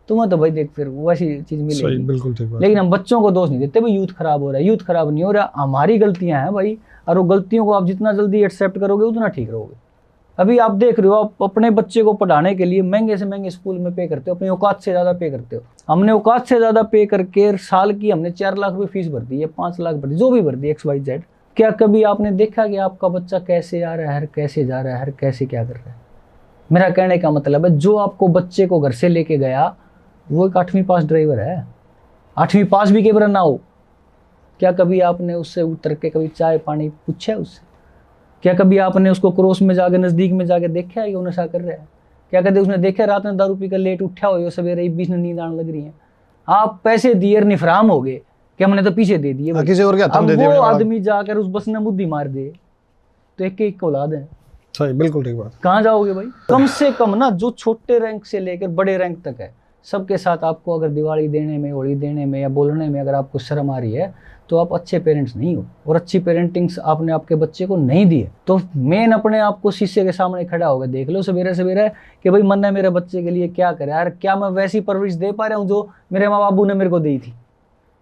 तुम्हें तो भाई देख फिर वैसी चीज़ मिलेगी। बिल्कुल ठीक बात। लेकिन हम बच्चों को दोष नहीं देते भाई यूथ खराब हो रहा है, यूथ खराब नहीं हो रहा, हमारी गलतियां हैं भाई। और वो गलतियों को आप जितना जल्दी एक्सेप्ट करोगे उतना ठीक रहोगे। अभी आप देख रहे हो, आप अपने बच्चे को पढ़ाने के लिए महंगे से महंगे स्कूल में पे करते हो, अपनी औकात से ज़्यादा पे करते हो। हमने औकात से ज़्यादा पे करके साल की हमने 4 लाख रुपये फीस भर दी है, 5 लाख भर दी, जो भी भर दी XYZ। क्या कभी आपने देखा कि आपका बच्चा कैसे आ रहा है, कैसे जा रहा है, कैसे क्या कर रहा है? मेरा कहने का मतलब है, जो आपको बच्चे को घर से लेके गया वो एक 8वीं पास ड्राइवर है। 8वीं पास भी केवल ना हो, क्या कभी आपने उससे उतर के कभी चाय पानी पूछा है उससे? क्या कभी आपने उसको क्रॉस में जाके नज़दीक में जाके देखा है कि वो नशा कर रहा है? क्या कभी उसने देखा रात में दारू पी कर लेट उठा हो, सवेरे 20 नींद आने लग रही है? आप पैसे दिए निफराम हो गए कि हमने तो पीछे दे दिए। किसी और के हाथ में दे अब दिए वो मैंने आदमी जाकर उस बस ने बुद्धि मार दे तो एक औलाद है। सही, बिल्कुल ठीक बात। कहाँ जाओगे भाई? कम से कम ना, जो छोटे रैंक से लेकर बड़े रैंक तक है, सबके साथ आपको अगर दिवाली देने में, होली देने में या बोलने में अगर आपको शर्म आ रही है तो आप अच्छे पेरेंट्स नहीं हो, और अच्छी पेरेंटिंग आपने आपके बच्चे को नहीं दी है। तो मेन अपने आप को शीशे के सामने खड़ा होकर देख लो सवेरे सवेरे कि भाई मन ने मेरे बच्चे के लिए क्या करे यार, क्या मैं वैसी परवरिश दे पा रहा हूँ जो मेरे माँ बाबू ने मेरे को दी थी?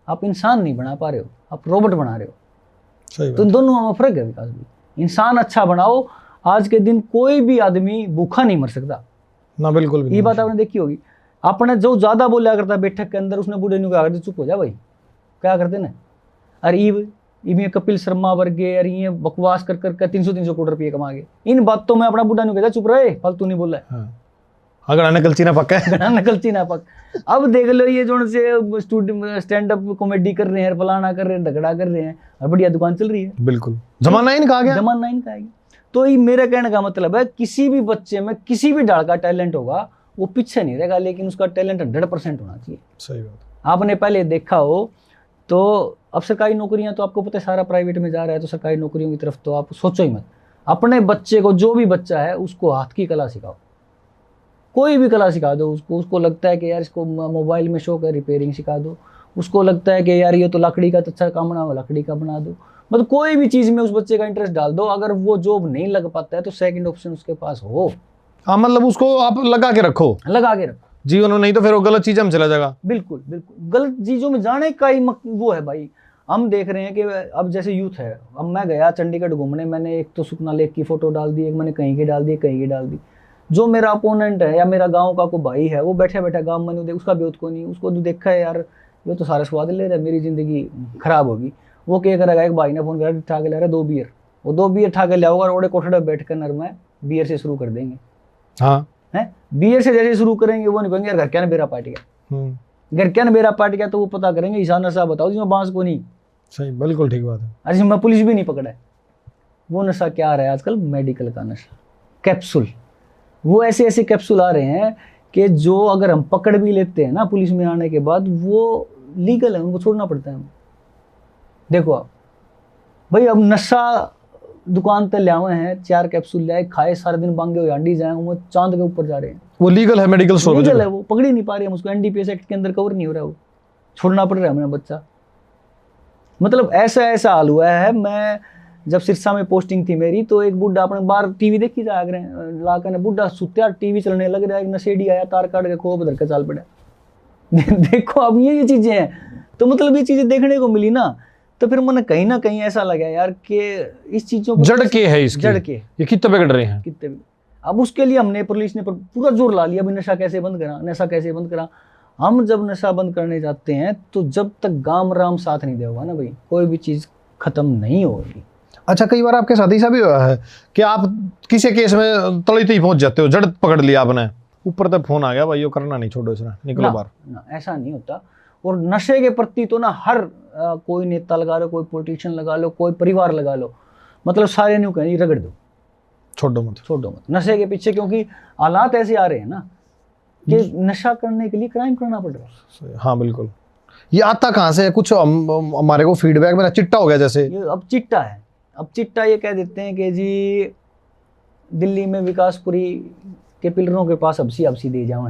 आप इंसान नहीं बना पा रहे हो, आप रोबोट बना रहे हो। सही तो दोनों में फर्क है विकास भाई। इंसान अच्छा बनाओ, आज के दिन कोई भी आदमी भूखा नहीं मर सकता ना, बिल्कुल भी ये बात आपने देखी होगी। आपने जो ज्यादा बोला करता बैठक के अंदर, उसने बूढ़े ने कहा करते चुप हो जा भाई, क्या करते ना? अरे ये कपिल शर्मा वर्गे, अरे ये बकवास कर कर 300 करोड़ रुपये कमा गए। इन बातों में अपना बूढ़ा नहीं कहता चुप रहे, फालतू नहीं बोला है। अगर नकलची ना पक्का है, नकलची ना पक। अब देख लो ये जो से स्टूडेंट स्टैंड अप कॉमेडी कर रहे हैं, फलाना कर रहे हैं, झगड़ा कर रहे हैं, और बढ़िया दुकान चल रही है। बिल्कुल जमाना ही कहा गया, जमाना ही कहा गया। तो ये मेरा कहने का मतलब है, किसी भी बच्चे में किसी भी ढाल का टैलेंट होगा, वो पीछे नहीं रहेगा, लेकिन उसका टैलेंट 100% होना चाहिए। सही बात। आपने पहले देखा हो तो अब सरकारी नौकरियां तो आपको पता है सारा प्राइवेट में जा रहा है, तो सरकारी नौकरियों की तरफ तो आप सोचो ही मत। अपने बच्चे को, जो भी बच्चा है, उसको हाथ की कला सिखाओ, कोई भी कला सिखा दो उसको। उसको लगता है कि यार इसको मोबाइल में शौक है, रिपेयरिंग सिखा दो। उसको लगता है कि यार ये तो लकड़ी का तो अच्छा काम बना, लकड़ी का बना दो। मतलब कोई भी चीज़ में उस बच्चे का इंटरेस्ट डाल दो। अगर वो जॉब नहीं लग पाता है तो सेकंड ऑप्शन उसके पास हो। हाँ, मतलब उसको आप लगा के रखो, लगा के रखो जीवन में, नहीं तो फिर वो गलत चीज़ में चला जाएगा। बिल्कुल बिल्कुल, गलत चीज़ों में जाने का ही वो है भाई। हम देख रहे हैं कि अब जैसे यूथ है, अब मैं गया चंडीगढ़ घूमने, मैंने एक तो सुखना लेक की फोटो डाल दी, एक मैंने कहीं की डाल दी, कहीं की डाल दी। जो मेरा अपोनेंट है या मेरा गांव का कोई भाई है, वो बैठे बैठे गांव में उसका ब्योत को नहीं, उसको जो देखा है यार ये तो सारा स्वाद ले रहा है, मेरी जिंदगी खराब होगी। वो क्या करेगा, एक भाई ने फोन करा ठा के ले रहा 2 बियर, वो 2 बियर ठा के ले आओगे और ओडे कोठड़े बैठ कर नर में बियर से शुरू कर देंगे। हाँ है, बियर से जैसे शुरू करेंगे, वो नहीं कहेंगे यार घर क्या बेरा पाट गया, घर क्या बेरा पाट गया, तो वो पता करेंगे ईशान नशा बताओ जिसमें बांस को नहीं। सही, बिल्कुल ठीक बात है। अरे जिसमें पुलिस भी नहीं पकड़ा है। वो नशा क्या आ रहा है आजकल? मेडिकल का नशा, कैप्सूल। वो ऐसे ऐसे कैप्सूल आ रहे हैं कि जो अगर हम पकड़ भी लेते हैं ना पुलिस में आने के बाद, वो लीगल है, उनको छोड़ना पड़ता है। देखो आप भाई, अब नशा दुकान पे ले आए हैं, 4 कैप्सूल ले आए, खाए, सारे दिन बांगे हुए अंडी जाए, वो चांद के ऊपर जा रहे हैं। वो लीगल है, मेडिकल स्टोर लीगल है, वो पकड़ ही नहीं पा रहे हम उसको, NDPS एक्ट के अंदर कवर नहीं हो रहा, वो छोड़ना पड़ रहा है हमें बच्चा। मतलब ऐसा ऐसा हाल हुआ है। मैं जब सिरसा में पोस्टिंग थी मेरी, तो एक बुढ़ा अपने बाहर टीवी देखी जा रहे हैं, लाकर ने बुढ़ा सुत्या, टीवी चलने लग रहा है, एक नशेड़ी आया, तार काट के खोप धर के चाल पड़ा। देखो अब ये चीजें हैं। तो मतलब ये चीजें देखने को मिली ना, तो फिर मैंने कहीं ना कहीं ऐसा लगा यार कि इस चीजों जड़ के है, इसकी जड़ के ये कितने बिगड़ रहे हैं, कितने भी। अब उसके लिए हमने, पुलिस ने पूरा जोर ला लिया, नशा कैसे बंद करा, नशा कैसे बंद करा। हम जब नशा बंद करने जाते हैं तो जब तक गाम राम साथ नहीं देगा ना भाई, कोई भी चीज़ खत्म नहीं होगी। अच्छा, कई बार आपके साथ ऐसा भी हुआ है कि आप किसी केस में तली ही पहुंच जाते हो, जड़ पकड़ लिया आपने, ऊपर तक फोन आ गया भाई, ये करना नहीं, छोड़ो इसने, निकलो बाहर ना, ऐसा नहीं होता। और नशे के प्रति तो ना हर कोई नेता लगा लो, कोई पॉलिटिशियन लगा लो, कोई परिवार लगा लो, मतलब सारे नहीं कहें रगड़ दो, छोड़ो मत, छोड़ो मत नशे के पीछे, क्योंकि हालात ऐसे आ रहे हैं ना कि नशा करने के लिए क्राइम करना पड़ रहा है। हाँ बिल्कुल। ये आता कहाँ से है? कुछ हमारे को फीडबैक में चिट्टा हो गया जैसे, ये अब चिट्टा है। अब चिट्टा ये कह देते हैं कि जी दिल्ली में विकासपुरी के पिलरों के पास अबसी दे जाओ।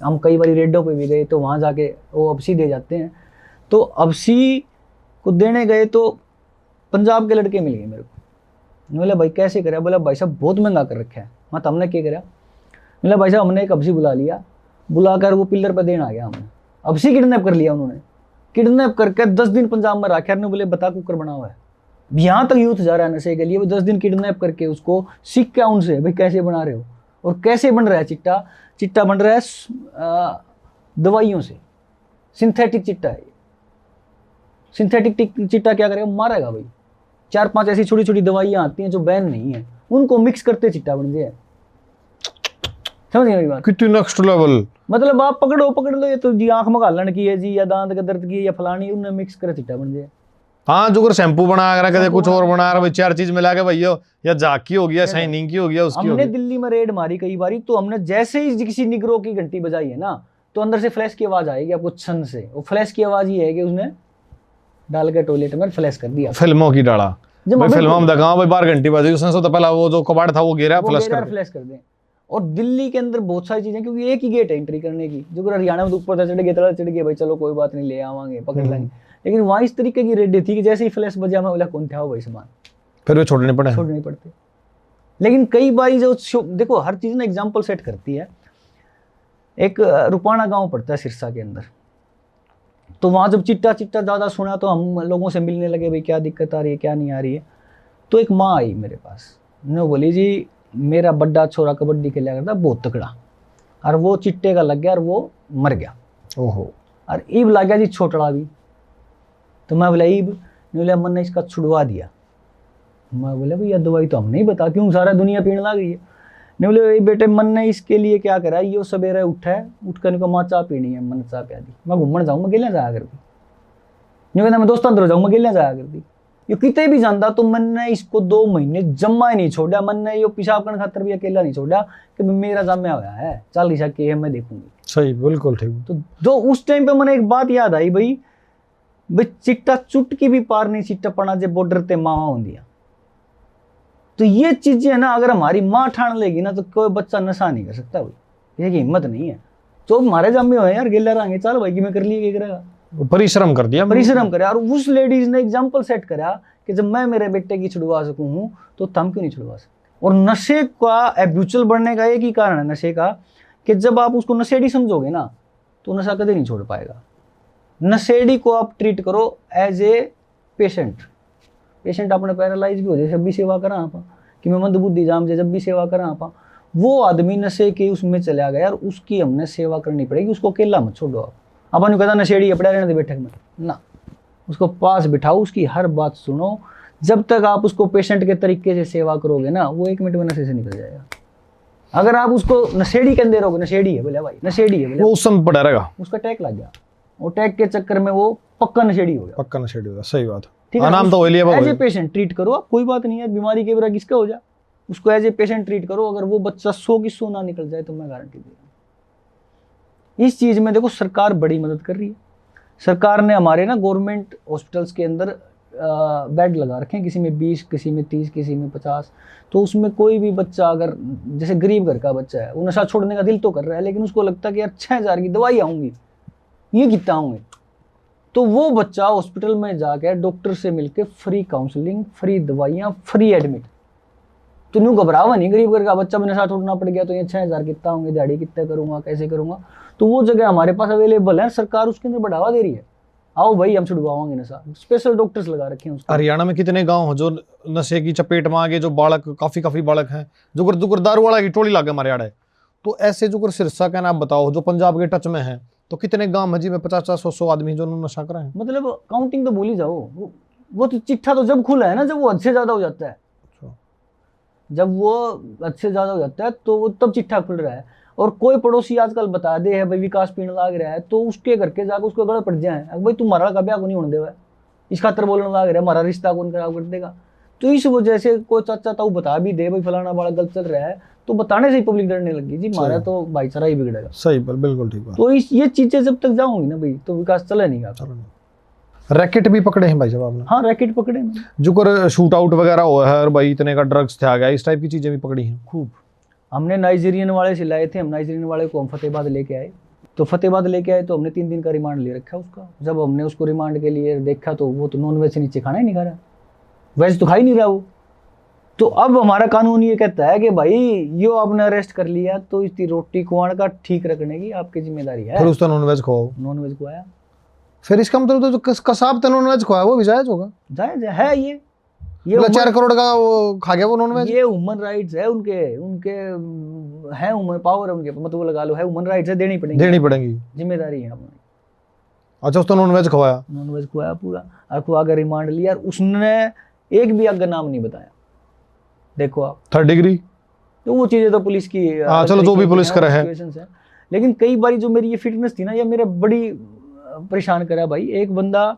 हम कई बार रेडों पे भी गए तो वहाँ जाके वो अबसी दे जाते हैं। तो अबसी को देने गए तो पंजाब के लड़के मिल गए मेरे को। बोला भाई कैसे करा? बोला भाई साहब बहुत महंगा कर रखा है। मत हमने क्या करा? बोला भाई साहब हमने एक अबसी बुला लिया, बुलाकर वो पिलर पे देना आ गया। हमने अबसी किडनैप कर लिया, उन्होंने किडनैप करके 10 दिन पंजाब में रखा। बोले बता कुकर बना हुआ है, यहाँ तक यूथ जा रहा है नशे के लिए। वो 10 दिन किडनैप करके उसको सीख क्या उनसे भाई कैसे बना रहे हो, और कैसे बन रहा है चिट्टा। चिट्टा बन रहा है दवाइयों से, सिंथेटिक चिट्टा है। सिंथेटिक चिट्टा क्या करेगा, मारेगा भाई। 4-5 ऐसी छोटी छोटी दवाइयाँ आती हैं जो बैन नहीं है, उनको मिक्स करते चिट्टा बन गया। समझ गए मेरी बात? कितनी नेक्स्ट लेवल। मतलब आप पकड़ लो, ये तो जी आंख में घालन की है जी, या दांत का दर्द की है, या फलानी, उन्हें मिक्स कर चिट्टा बन जाए। हाँ, जो शैम्पू बना रहा है, कुछ और बना रहा है, 4 चीज मिला के भैया, या जाक की हो गया, शाइनिंग की हो गया, उसकी हमने दिल्ली में रेड मारी कई बारी, तो हमने जैसे ही किसी निगरो की घंटी बजाई है ना, तो अंदर से फ्लैश की आवाज आएगी आपको छन से। वो फ्लैश की आवाज ये है कि उसने डाल के टॉयलेट में फ्लैश कर दिया। फिल्मों की डाला भाई, फिल्मों में देखा भाई, 12 घंटी बजी, उसने तो पहला वो जो कबाड़ था वो गिरा, फ्लैश कर दे। और दिल्ली के अंदर बहुत सारी चीजें, क्योंकि एक ही गेट है एंट्री करने की। जो हरियाणा में ऊपर चढ़ गए, तला चढ़ गए भाई, चलो कोई बात नहीं, ले आवांगे, पकड़ लेंगे। लेकिन वहां इस तरीके की रेडी थी कि जैसे ही फ्लैश बजा, मैं बोला कौन था भाई सामान, फिर वो छोड़ने पड़ते। लेकिन कई बार जो देखो, हर चीज ना एग्जाम्पल सेट करती है। एक रुपाना गांव पड़ता है सिरसा के अंदर, तो वहां जब चिट्टा ज्यादा सुना, तो हम लोगों से मिलने लगे, भाई क्या दिक्कत आ रही है, क्या नहीं आ रही है। तो एक माँ आई मेरे पास, उन्होंने बोली जी मेरा बड़ा छोरा कबड्डी खेला करता बहुत तकड़ा, और वो चिट्टे का लग गया और वो मर गया। ओहो। और ईब लग गया जी छोटड़ा भी। तो मैं बोला ईब, नहीं बोला मन ने इसका छुड़वा दिया। मैं बोला भैया दवाई तो हम नहीं बता, क्यों सारा दुनिया पीने लग गई है। नहीं बोले बेटे मन ने इसके लिए क्या करा, ये सवेरे उठा है, उठ कर माँ चाह पीनी है, मन चाह प्या दी। मैं घूमने जाऊँ, गेलियाँ जाया करती। नहीं कहता मैं दोस्तों अंदर जाऊँ, गेलियाँ जाया करती। ये कितने भी जानता, तो मन ने इसको 2 महीने जम्मा ही नहीं छोड़ा। मन ने यो पेशाब करने खातर भी अकेला नहीं छोड़ा कि मेरा जम्मा हुआ है, 40 के है, मैं देखूंगी। सही, बिल्कुल ठीक। तो उस टाइम पे मैंने एक बात याद आई, भाई चिट्टा चुटकी भी पार नहीं चिट्टा पड़ा जे बॉर्डर ते मावा होंदिया। तो ये चीजें ना अगर हमारी माँ ठान लेगी ना, तो कोई बच्चा नशा नहीं कर सकता भाई, ये हिम्मत नहीं है। तो हमारे जम्मे हुए यार, गिल्ला रहेंगे, चल भाई कि मैं कर लिए, क्या करेगा, परिश्रम कर दिया, परिश्रम करे। और उस लेडीज ने एग्जाम्पल सेट करा कि जब मैं मेरे बेटे की छुड़वा सकूं हूं, तो तुम क्यों नहीं छुड़वा सकते। और नशे का एब्यूचुअल बढ़ने का एक ही कारण है नशे का, कि जब आप उसको नशेड़ी समझोगे ना, तो नशा कभी नहीं छोड़ पाएगा। नशेड़ी को आप ट्रीट करो एज ए पेशेंट अपने पैरालाइज भी हो जाए, जब भी सेवा करा आप कि मैं मंदबुद्धि जाम जे, जब भी सेवा करा आप, वो आदमी नशे के उसमें चला गया, और उसकी हमने सेवा करनी पड़ेगी। उसको अकेला मत छोड़ो आप। अपन कहता नशेड़ी अपने रहने दे बैठक में ना, उसको पास बिठाओ, उसकी हर बात सुनो। जब तक आप उसको पेशेंट के तरीके से सेवा करोगे ना, वो 1 मिनट में नशे से निकल जाएगा। अगर आप उसको नशेड़ी कहते रहोगे, नशेड़ी है बोले भाई, नशेड़ी है बोले, वो उस समय पड़ा रहेगा, उसका टैग लग गया, वो टैग के चक्कर में वो पक्का नशेड़ी हो गया। पक्का नशेड़ी होगा, सही बात। ठीक है, नाम तो वही लिया, एज ए पेशेंट ट्रीट करो आप, कोई बात नहीं है, बीमारी के बिना किसका हो जाए, उसको एज ए पेशेंट ट्रीट करो। अगर वो बच्चा 100 की 100 ना निकल जाए, तो मैं गारंटी दे रहा हूँ। इस चीज में देखो सरकार बड़ी मदद कर रही है। सरकार ने हमारे ना गवर्नमेंट हॉस्पिटल्स के अंदर बेड लगा रखे हैं, किसी में 20, किसी में 30, किसी में 50। तो उसमें कोई भी बच्चा अगर जैसे गरीब घर का बच्चा है, वो नशा छोड़ने का दिल तो कर रहा है, लेकिन उसको लगता है कि यार 6000 की दवाई आऊंगी, ये कितना आऊंगी, तो वो बच्चा हॉस्पिटल में जाकर डॉक्टर से मिलकर फ्री काउंसलिंग, फ्री दवाइयाँ, फ्री एडमिट। तो न्यू घबरावा नहीं, गरीब घर का बच्चा में नशा छोड़ना पड़ गया तो ये 6000 कितना होंगे, दिहाड़ी कितना करूंगा, कैसे करूंगा। तो वो जगह हमारे पास अवेलेबल है, सरकार उसके अंदर बढ़ावा दे रही है। आओ भाई हम छुड़वाओगे नशा, स्पेशल डॉक्टर्स लगा रखे हैं उसको। हरियाणा में कितने गांव हैं जो नशे की चपेट में आ गए, जो बालक काफी बालक हैं, जो दारू वाला की टोली लागे हमारे आड़े। तो ऐसे जो सिरसा का नाम बताओ, जो पंजाब के टच में है, तो कितने गांव है जी में 50-100 आदमी जो नशा कर रहे हैं। मतलब काउंटिंग तो भूल ही जाओ, वो तो चिट्ठा तो जब खुला है ना, जब वो हद से ज्यादा हो जाता है, जब वो हद से ज्यादा हो जाता है तो वो तब चिट्ठा खुल रहा है। और कोई पड़ोसी आजकल बता दे है भाई विकास पीने लाग रहा है, तो उसके घर के जाकर उसको गड़ा पड़ जाए, भाई तुम्हारा का ब्याह को नहीं होने देवा, इस खातर बोलने लाग रहा है, हमारा रिश्ता कौन खराब कर देगा। तो इस वजह से कोई चाचा ताऊ बता भी दे भाई फलाना बड़ा गलत चल रहा है, तो बताने से ही पब्लिक डरने लगी जी, हमारा तो भाईचारा ही बिगड़ेगा। सही, बिल्कुल ठीक बात। तो ये चीजें जब तक जाऊंगी ना भाई, तो विकास चले नहीं गा। रैकेट भी पकड़े हैं भाई साहब आपने? हाँ रैकेट पकड़े, जो कर शूट आउट वगैरह हुआ है, और भाई इतने का ड्रग्स थे आ गया, इस टाइप की चीजें भी पकड़ी हैं खूब। हमने नाइजीरियन वाले से लाए थे, हम नाइजीरियन वाले को हम फतेहाबाद लेके आए। तो फतेहाबाद लेके आए तो हमने 3 दिन का रिमांड ले रखा उसका। जब हमने उसको रिमांड के लिए देखा, तो वो तो नॉन वेज से नीचे खाना ही नहीं खा रहा, वेज तो खा ही नहीं रहा वो। तो अब हमारा कानून ये कहता है कि भाई यो आपने अरेस्ट कर लिया, तो इसकी रोटी कुआड़ का ठीक रखने की आपकी जिम्मेदारी है। फिर उसका नॉन वेज खाओ, नॉन वेज को आया, फिर इसका मतलब तो जो कसाब नॉन वेज खाया वो भी जायज होगा? जायज है ये, ये 4 करोड़ का वो खा गया वो नॉन वेज। ये ह्यूमन राइट्स है उनके उनके है ह्यूमन पावर है उनके, मतलब लगा लो है ह्यूमन राइट्स है, देनी पड़ेगी, जिम्मेदारी है हमारी। अच्छा, उसको नॉन वेज खवाया, नॉन वेज खुआया पूरा, और खुआ कर रिमांड लिया, और उसने एक भी अगर नाम नहीं बताया। देखो आप 3rd डिग्री, तो वो चीजें तो पुलिस की चलो जो भी पुलिस का है। लेकिन कई बार जो मेरी ये फिटनेस थी ना, ये मेरा बड़ी परेशान करा भाई। एक बंदा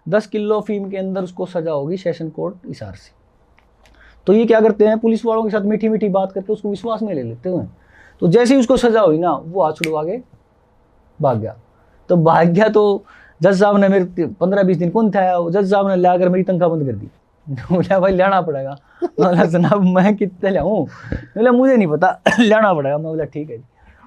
10 किलो अफीम के अंदर उसको सजा होगी सेशन कोर्ट हिसार से, तो ये क्या करते हैं पुलिस वालों के साथ मीठी मीठी बात करके उसको विश्वास में ले लेते हैं। तो जैसे ही उसको सजा हुई ना, वो हाथ छुड़वा के भाग गया। तो भाग गया तो जज साहब ने मेरे 15-20 दिन कौन था, जज साहब ने लाकर मेरी तनख्वाह बंद कर दी। बोला भाई लेना पड़ेगा। बोला जनाब मैं कितने लाऊं? बोला मुझे नहीं पता, लेना पड़ेगा। मैं बोला ठीक है जी।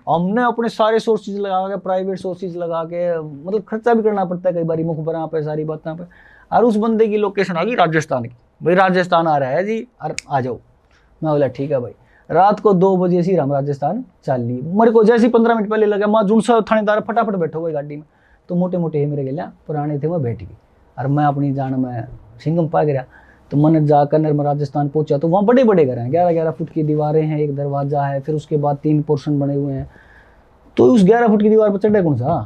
हमने अपने सारे सोर्सेज लगा के, प्राइवेट सोर्सेज लगा के, मतलब खर्चा भी करना पड़ता है कई बार मुखबरा पे, सारी बातों पे। और उस बंदे की लोकेशन आ गई राजस्थान की, भाई राजस्थान आ रहा है जी, और आ जाओ। मैं बोला ठीक है भाई। रात को 2 बजे से हम राजस्थान चल ली। मेरे को जैसे 15 मिनट पहले लगा, मैं जुनसा थानेदार फटाफट बैठो गई गाड़ी में, तो मोटे मोटे है मेरे गलिया पुराने थे, मैं बैठ गई और मैं अपनी जान में सिंगम पा गया। तो मैंने जाकर मैं राजस्थान पहुंचा, तो वहाँ बड़े बड़े घर हैं, 11-11 फुट की दीवारें हैं, एक दरवाजा है, फिर उसके बाद 3 पोर्शन बने हुए हैं। तो उस 11 फुट की दीवार पर चढ़े कौन सा,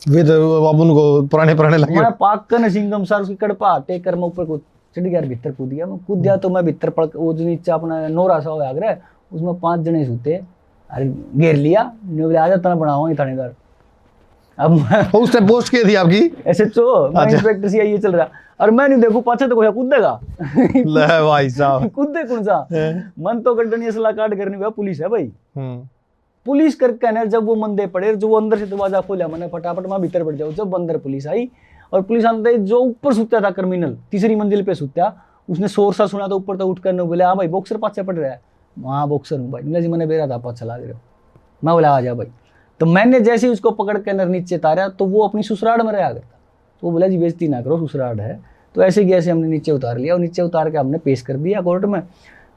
वे तो अब उनको पुराने लगे। मैं पाकन सिंगम सर उसकी कड़पा टेक कर मैं ऊपर को चढ़ गया, भीतर कूद गया। मैं कूद गया तो मैं भीतर पड़, वो जो नीचे अपना नोरा सा हो गया, उसमें 5 जने सूते, अरे घेर लिया, बोले आ जाता बनाओ ये थानेदार। अब उस टाइम पोस्ट की थी आपकी SHO, मैं इंस्पेक्टर सी ये चल रहा, और मैं नहीं देखू पाछे तो कोई कूदेगा। ले भाई साहब, कूदे कौन सा, मन तो गड्ढनी असला काट करने हुआ, पुलिस है भाई। पुलिस करके ना जब वो मंदे पड़े, जो वो अंदर से दरवाजा खोला, मैंने फटाफट मैं भीतर बैठ जाऊँ। जब अंदर पुलिस आई, और पुलिस आते जो ऊपर सुता था क्रिमिनल, 3री मंजिल पे सुता, उसने शोर सा सुना तो ऊपर तो उठ कर बोले हाँ भाई बॉक्सर पाछे पड़ रहा है। हाँ बॉक्सर हूँ भाई। जी मैंने बेरा था पाछा ला रहे हो। मैं बोला आ जा भाई। तो मैंने जैसे ही उसको पकड़ के अंदर नीचे तारा, तो वो अपनी ससुराल में रहा करता, तो वो बोला जी बेइज्जती ना करो, ससुराल है। तो ऐसे ही ऐसे हमने नीचे उतार लिया, और नीचे उतार के हमने पेश कर दिया कोर्ट में।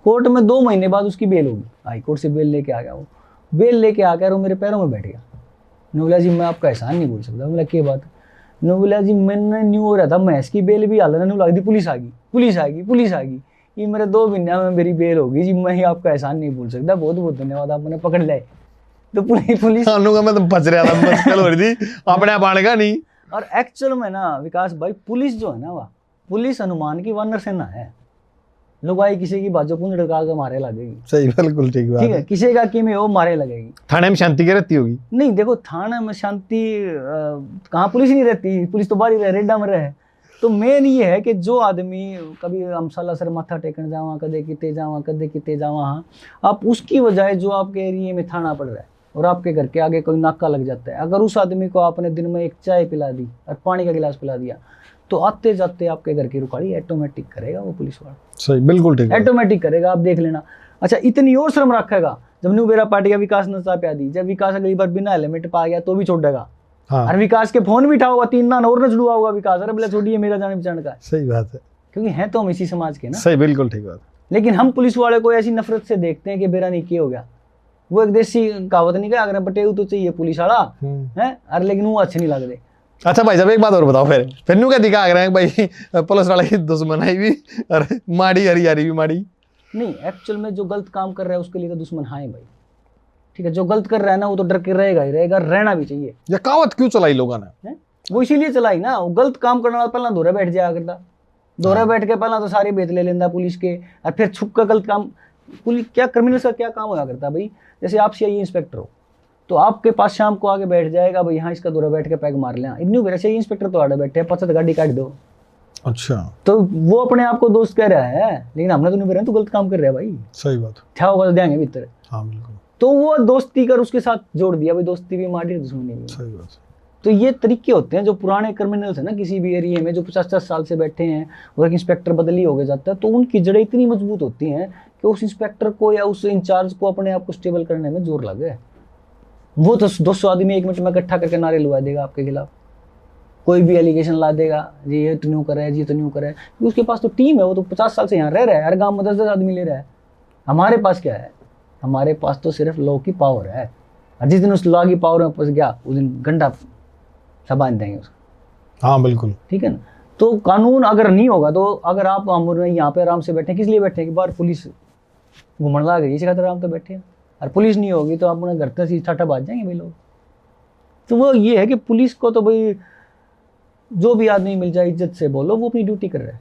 कोर्ट में 2 महीने बाद उसकी बेल होगी, हाई कोर्ट से बेल लेके आ गया। वो बेल लेके आकर वो मेरे पैरों में बैठ गया। बोला जी मैं आपका एहसान नहीं भूल सकता। बोला क्या बात? बोला जी मैंने न्यू हो रहा था, मैं इसकी बेल भी हाल लग दी, पुलिस आ गई, ये मेरे 2 महीने में मेरी बेल होगी जी, मैं ही आपका एहसान नहीं भूल सकता, बहुत बहुत धन्यवाद, आप मैंने पकड़ लाए। तो पुलिस मैं तो फंस रहा था, मुश्किल हो रही थी, अपने आप आने का नहीं। और एक्चुअल में ना विकास भाई, पुलिस जो है ना, वह पुलिस हनुमान की वानर सेना है। लोग आई किसी की बाजू पूंछ ढका के मारे लगेगी। सही, बिल्कुल ठीक बात है। किसी का की में वो मारे लगेगी। थाने में शांति क्या रहती होगी? नहीं देखो, थाने में शांति कहाँ, पुलिस नहीं रहती, पुलिस तो बाहर ही रहे, रेडा में रहे। तो मेन ये है कि जो आदमी कभी अमसाला सर माथा टेकन जावा, कदे किते जावा, हाँ, आप उसकी वजह जो आपके एरिए में थाना पड़ रहा है और आपके घर के आगे कोई नाका लग जाता है, अगर उस आदमी को आपने दिन में एक चाय पिला दी और पानी का गिलास पिला दिया, तो आते जाते आपके घर की रुकाड़ी ऑटोमेटिक करेगा वो पुलिस वाला। सही, बिल्कुल ठीक, ऑटोमेटिक करेगा, आप देख लेना। अच्छा, इतनी और शर्म रखेगा जब न्यू बेरा पार्टी का विकास नशा पे दी, जब विकास अगली बार बिना हेलमेट पा गया तो भी छोड़ देगा। हाँ। और विकास के फोन भी उठाओगा, 3 दान और न जुड़वा होगा विकास, अरे बोले छोड़िए मेरा जाने पहचान का है। सही बात है, क्योंकि हैं तो हम इसी समाज के ना। सही, बिल्कुल ठीक बात। लेकिन हम पुलिस वाले को ऐसी नफरत से देखते हैं कि बेरा नहीं किया हो गया। वो एक देसी कहावत नहीं, अगर बटे तो चाहिए पुलिस वाला है, अरे लेकिन वो अच्छे नहीं लगते। अच्छा भाई साहब, एक बात और बताओ, फिर न्यू क्या दिखा रहे हैं भाई, पुलिस वाले की दुश्मनाई भी और माड़ी हरियारी भी माड़ी नहीं। एक्चुअल में जो गलत काम कर रहा है उसके लिए तो दुश्मन है भाई, ठीक है। जो गलत कर रहा है ना, वो तो डर के रहेगा ही रहेगा, रहना भी चाहिए। ये कहावत क्यों चलाई लोगों ने? वो इसीलिए चलाई ना, वो गलत काम करने वाला पहला दोहरा बैठ जाया करता, दोहरा बैठ के पहला तो सारे बेत ले लेंदा पुलिस के, और फिर छुप का गलत काम। पुलिस क्या, क्रिमिनल्स का क्या काम होया करता भाई? जैसे आप CI इंस्पेक्टर हो, तो आपके पास शाम को आके बैठ जाएगा भाई, यहाँ इसका दोहरा बैठ के पैग मार लें। इन्नू मेरे से इंस्पेक्टर तो आड़े बैठे हैं, 50 गाड़ी काट दो। अच्छा, तो वो अपने आप को दोस्त कह रहा है, लेकिन हमने तो नहीं कह रहे, तू गलत काम कर रहा है भाई। सही बात, क्या होगा देंगे भीतर। हाँ बिल्कुल। तो वो दोस्ती कर उसके साथ जोड़ दिया भाई, दोस्ती भी मारी, दुश्मनी भी। सही बात। तो ये तरीके होते हैं जो पुराने क्रिमिनल्स है ना, किसी भी एरिया में जो 50-50 साल से बैठे हैं, और एक इंस्पेक्टर बदली हो गया जाता है, तो उनकी जड़ें इतनी मजबूत होती हैं कि उस इंस्पेक्टर को या उस इंचार्ज को अपने आप को स्टेबल करने में जोर लगे। वो तो 200 आदमी 1 मिनट में इकट्ठा करके नारे लगा देगा आपके खिलाफ, कोई भी एलिगेशन ला देगा, जी ये तो न्यू कर रहा है, जी तो न्यू कर रहा है। उसके पास तो टीम है, वो तो 50 साल से यहाँ रह रहा है, हर गाँव में 10-10 आदमी ले रहा है। हमारे पास क्या है? हमारे पास तो सिर्फ लॉ की पावर है, और जिस दिन उस लॉ की पावर में फंस गया, उस दिन गंडा सब बांध देंगे उसका। हाँ बिल्कुल, ठीक है ना। तो कानून अगर नहीं होगा तो अगर आप हम यहाँ पे आराम से बैठे किस लिए बैठे कि बाहर पुलिस घूमने लगा गई, इसी खातिर आराम से बैठे हैं। और पुलिस नहीं होगी तो अपने घर से ठाठा बाज जाएंगे भाई लोग। तो वो ये है कि पुलिस को तो भाई जो भी आदमी मिल जाए इज्जत से बोलो, वो अपनी ड्यूटी कर रहा है।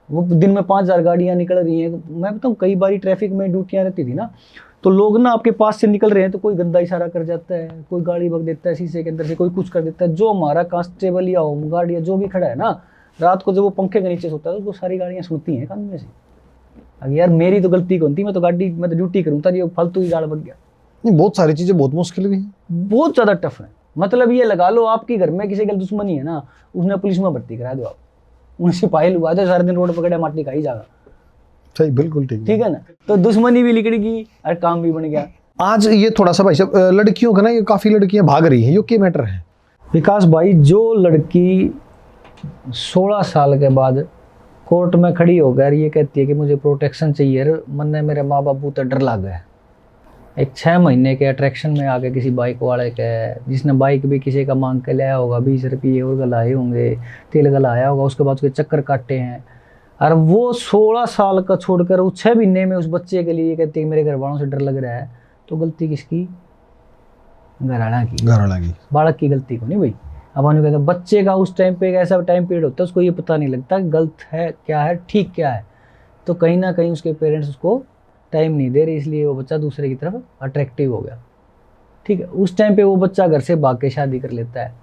वो दिन में 5000 गाड़ियाँ निकल रही हैं। मैं बताऊँ कई बारी ट्रैफिक में ड्यूटियाँ रहती थी ना, तो लोग ना आपके पास से निकल रहे हैं तो कोई गंदा इशारा कर जाता है, कोई गाड़ी भग देता है शीशे के अंदर से, कोई कुछ कर देता है। जो हमारा कांस्टेबल या होमगार्ड या जो भी खड़ा है ना, रात को जब वो पंखे के नीचे सोता है तो वो सारी गाड़ियाँ सुनती हैं कान में से। अगर यार मेरी तो गलती कौन थी, मैं तो ड्यूटी करूँ था, ये फालतू ही गाड़ बग गया। नहीं, बहुत सारी चीज़ें बहुत मुश्किल भी हैं, बहुत ज़्यादा टफ है। मतलब ये लगा लो आपके घर में किसी का दुश्मनी है ना, उसने पुलिस में भर्ती करा दो आप, उन सिपाही लुआ दो, सारे दिन रोड पकड़े माटी खाई जाएगा। सही, बिल्कुल ठीक है ना, तो दुश्मनी भी लिकड़ेगी और काम भी बन गया। आज ये थोड़ा सा भाई साहब लड़कियों का ना, ये काफ़ी लड़कियां भाग रही हैं, ये क्या मैटर है? विकास भाई, जो लड़की 16 साल के बाद कोर्ट में खड़ी होकर ये कहती है कि मुझे प्रोटेक्शन चाहिए, मन ने मेरे माँ बापू तो डर लग गए। एक 6 महीने के अट्रैक्शन में आके किसी बाइक वाले के, जिसने बाइक भी किसी का मांग के लाया होगा, 20 रुपये और गलाए होंगे, तेल गलाया होगा, उसके बाद उसके चक्कर काटे हैं। और वो 16 साल का छोड़कर वो 6 महीने में उस बच्चे के लिए कहती है कि मेरे घर वालों से डर लग रहा है। तो गलती किसकी? घरवाला की। बालक की गलती को नहीं भाई। अब हम कहते हैं बच्चे का उस टाइम पे एक ऐसा टाइम पीरियड होता है, उसको ये पता नहीं लगता गलत है क्या है, ठीक क्या है। तो कहीं ना कहीं उसके पेरेंट्स उसको टाइम नहीं दे रहे, इसलिए वो बच्चा दूसरे की तरफ अट्रैक्टिव हो गया। ठीक है, उस टाइम पे वो बच्चा घर से भाग के शादी कर लेता है।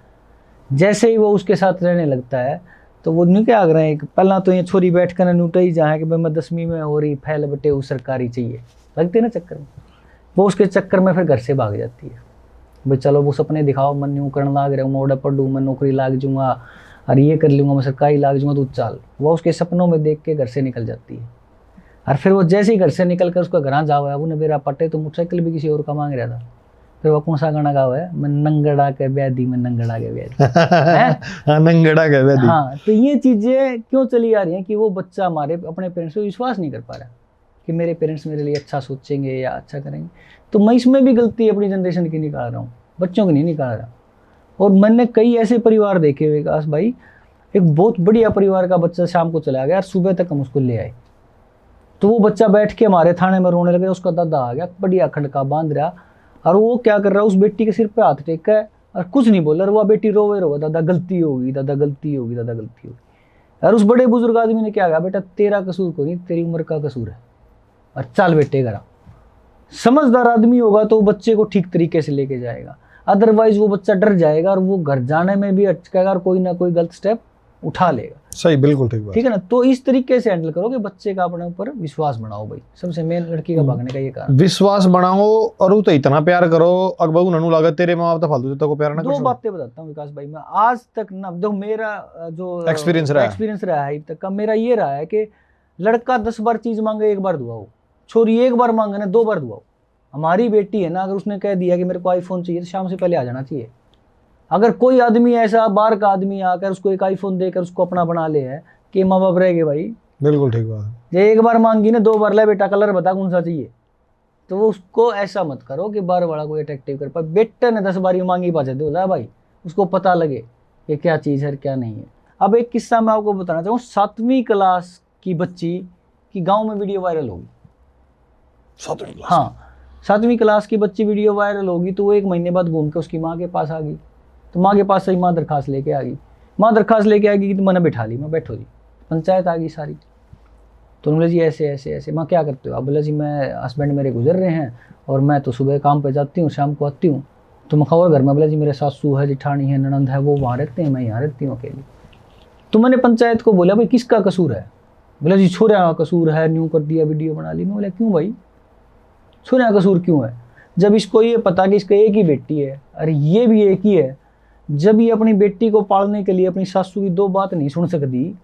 जैसे ही वो उसके साथ रहने लगता है तो वो नहीं क्या कर रहे हैं, पहला तो ये छोरी बैठ कर नूटा ही जहाँ कि भाई मैं 10वीं में हो रही, फैल बटे वो सरकारी चाहिए, लगते ना चक्कर में। वो उसके चक्कर में फिर घर से भाग जाती है। भाई चलो वो सपने दिखाओ, मन यूँ करने लाग रहा हूँ, मैं ऑर्डर पढ़ूँ, मैं नौकरी लाग जाऊँगा और ये कर लूँगा, मैं सरकारी लाग जाऊँगा, तो चाल वो उसके सपनों में देख के घर से निकल जाती है। और फिर वो जैसे ही घर से निकल कर उसका घर जाओ है, उन्हें मेरा पटे तो मोटरसाइकिल भी किसी और का मांग रहा था। फिर वो कौन सा गाना गाओ है, मैं नंगड़ा के ब्यादी, मैं नंगड़ा के ब्यादी हाँ, नंगड़ा के ब्यादी। हाँ, तो ये चीज़ें क्यों चली आ रही हैं कि वो बच्चा हमारे अपने पेरेंट्स पे विश्वास नहीं कर पा रहा कि मेरे पेरेंट्स मेरे लिए अच्छा सोचेंगे या अच्छा करेंगे। तो मैं इसमें भी गलती अपनी जनरेशन की निकाल रहा हूँ, बच्चों की नहीं निकाल रहा। और मैंने कई ऐसे परिवार देखे हुए विकास भाई, एक बहुत बढ़िया परिवार का बच्चा शाम को चला गया और सुबह तक हम उसको ले आए, तो वो बच्चा बैठ के हमारे थाने में रोने लगे। उसका दादा आ गया बढ़िया खड़का बांध रहा, और वो क्या कर रहा है, उस बेटी के सिर पे हाथ टेक है और कुछ नहीं बोल रहा। वो बेटी रोवे रोवा, दादा गलती होगी, दादा गलती होगी, दादा गलती होगी। और उस बड़े बुजुर्ग आदमी ने क्या कहा, बेटा तेरा कसूर को नहीं, तेरी उम्र का कसूर है, और चल बेटे घर। समझदार आदमी होगा तो बच्चे को ठीक तरीके से लेके जाएगा, अदरवाइज वो बच्चा डर जाएगा और वो घर जाने में भी अटकेगा और कोई ना कोई गलत स्टेप उठा लेगा। सही, बिल्कुल ठीक बात। ठीक है ना, तो इस तरीके से हैंडल करो कि बच्चे का अपने ऊपर विश्वास बनाओ भाई, सबसे मेन लड़की का भागने का ये कारण। विश्वास बनाओ और तो इतना प्यार करो, अकबर ननू लागत तेरे माँ बाप तो फालतू देता को प्यार ना करो। 2 बातें बताता हूँ विकास भाई, मैं आज तक ना, देखो मेरा जो एक्सपीरियंस रहा बिल्कुल ठीक बात। ये 1 बार मांगी ना 2 बार ले बेटा कलर बता कौन सा चाहिए, तो उसको ऐसा मत करो कि बार वाला कोई अट्रैक्टिव कर पाए। बेटे ने 10 बार मांगी पाचे दो ला भाई, उसको पता लगे कि क्या चीज़ है क्या नहीं है। अब एक किस्सा मैं आपको बताना चाहूँ, 7वीं क्लास की बच्ची की गाँव में वीडियो वायरल होगी। 7वीं क्लास की बच्ची वीडियो वायरल होगी, तो वो 1 महीने बाद घूम के उसकी माँ के पास आ गई। तो माँ के पास से माँ दरखास्त लेके आ गई। माँ दरखास्त लेके आ गई तो मैंने बिठा ली, मैं बैठो जी, पंचायत आ गई सारी। तो बोले जी ऐसे ऐसे ऐसे, माँ क्या करते हो? अब बोले जी मैं हस्बैंड मेरे गुजर रहे हैं और मैं तो सुबह काम पे जाती हूँ, शाम को आती हूँ। तो मैं और घर में, बोले जी मेरे सासू है, जिठानी है, ननंद है, वो वहाँ रहते हैं, मैं यहाँ रहती हूँ अकेली। तो मैंने पंचायत को बोला भाई किसका कसूर है? बोले जी छोरे का कसूर है, न्यू कर दिया, वीडियो बना ली। मैं बोला क्यों भाई, छोरे का कसूर क्यों है? जब इसको ये पता कि इसका एक ही बेटी है और ये भी एक ही है, जब ये अपनी बेटी को पालने के लिए अपनी सासू की 2 बात नहीं सुन सकती,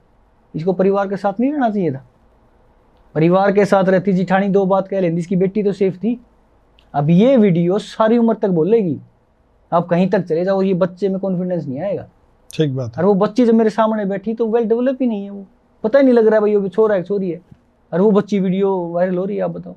इसको परिवार के साथ नहीं रहना चाहिए था? परिवार के साथ रहती, जिठानी 2 बात कह लेती, इसकी बेटी तो सेफ थी। अब ये वीडियो सारी उम्र तक बोलेगी, अब कहीं तक चले जाओ, ये बच्चे में कॉन्फिडेंस नहीं आएगा। ठीक बात है। और वो बच्ची जब मेरे सामने बैठी तो वेल डेवलप ही नहीं है, वो पता ही नहीं लग रहा है भाई वो छोरा है छोरी है, और वो बच्ची वीडियो वायरल हो रही है। आप बताओ,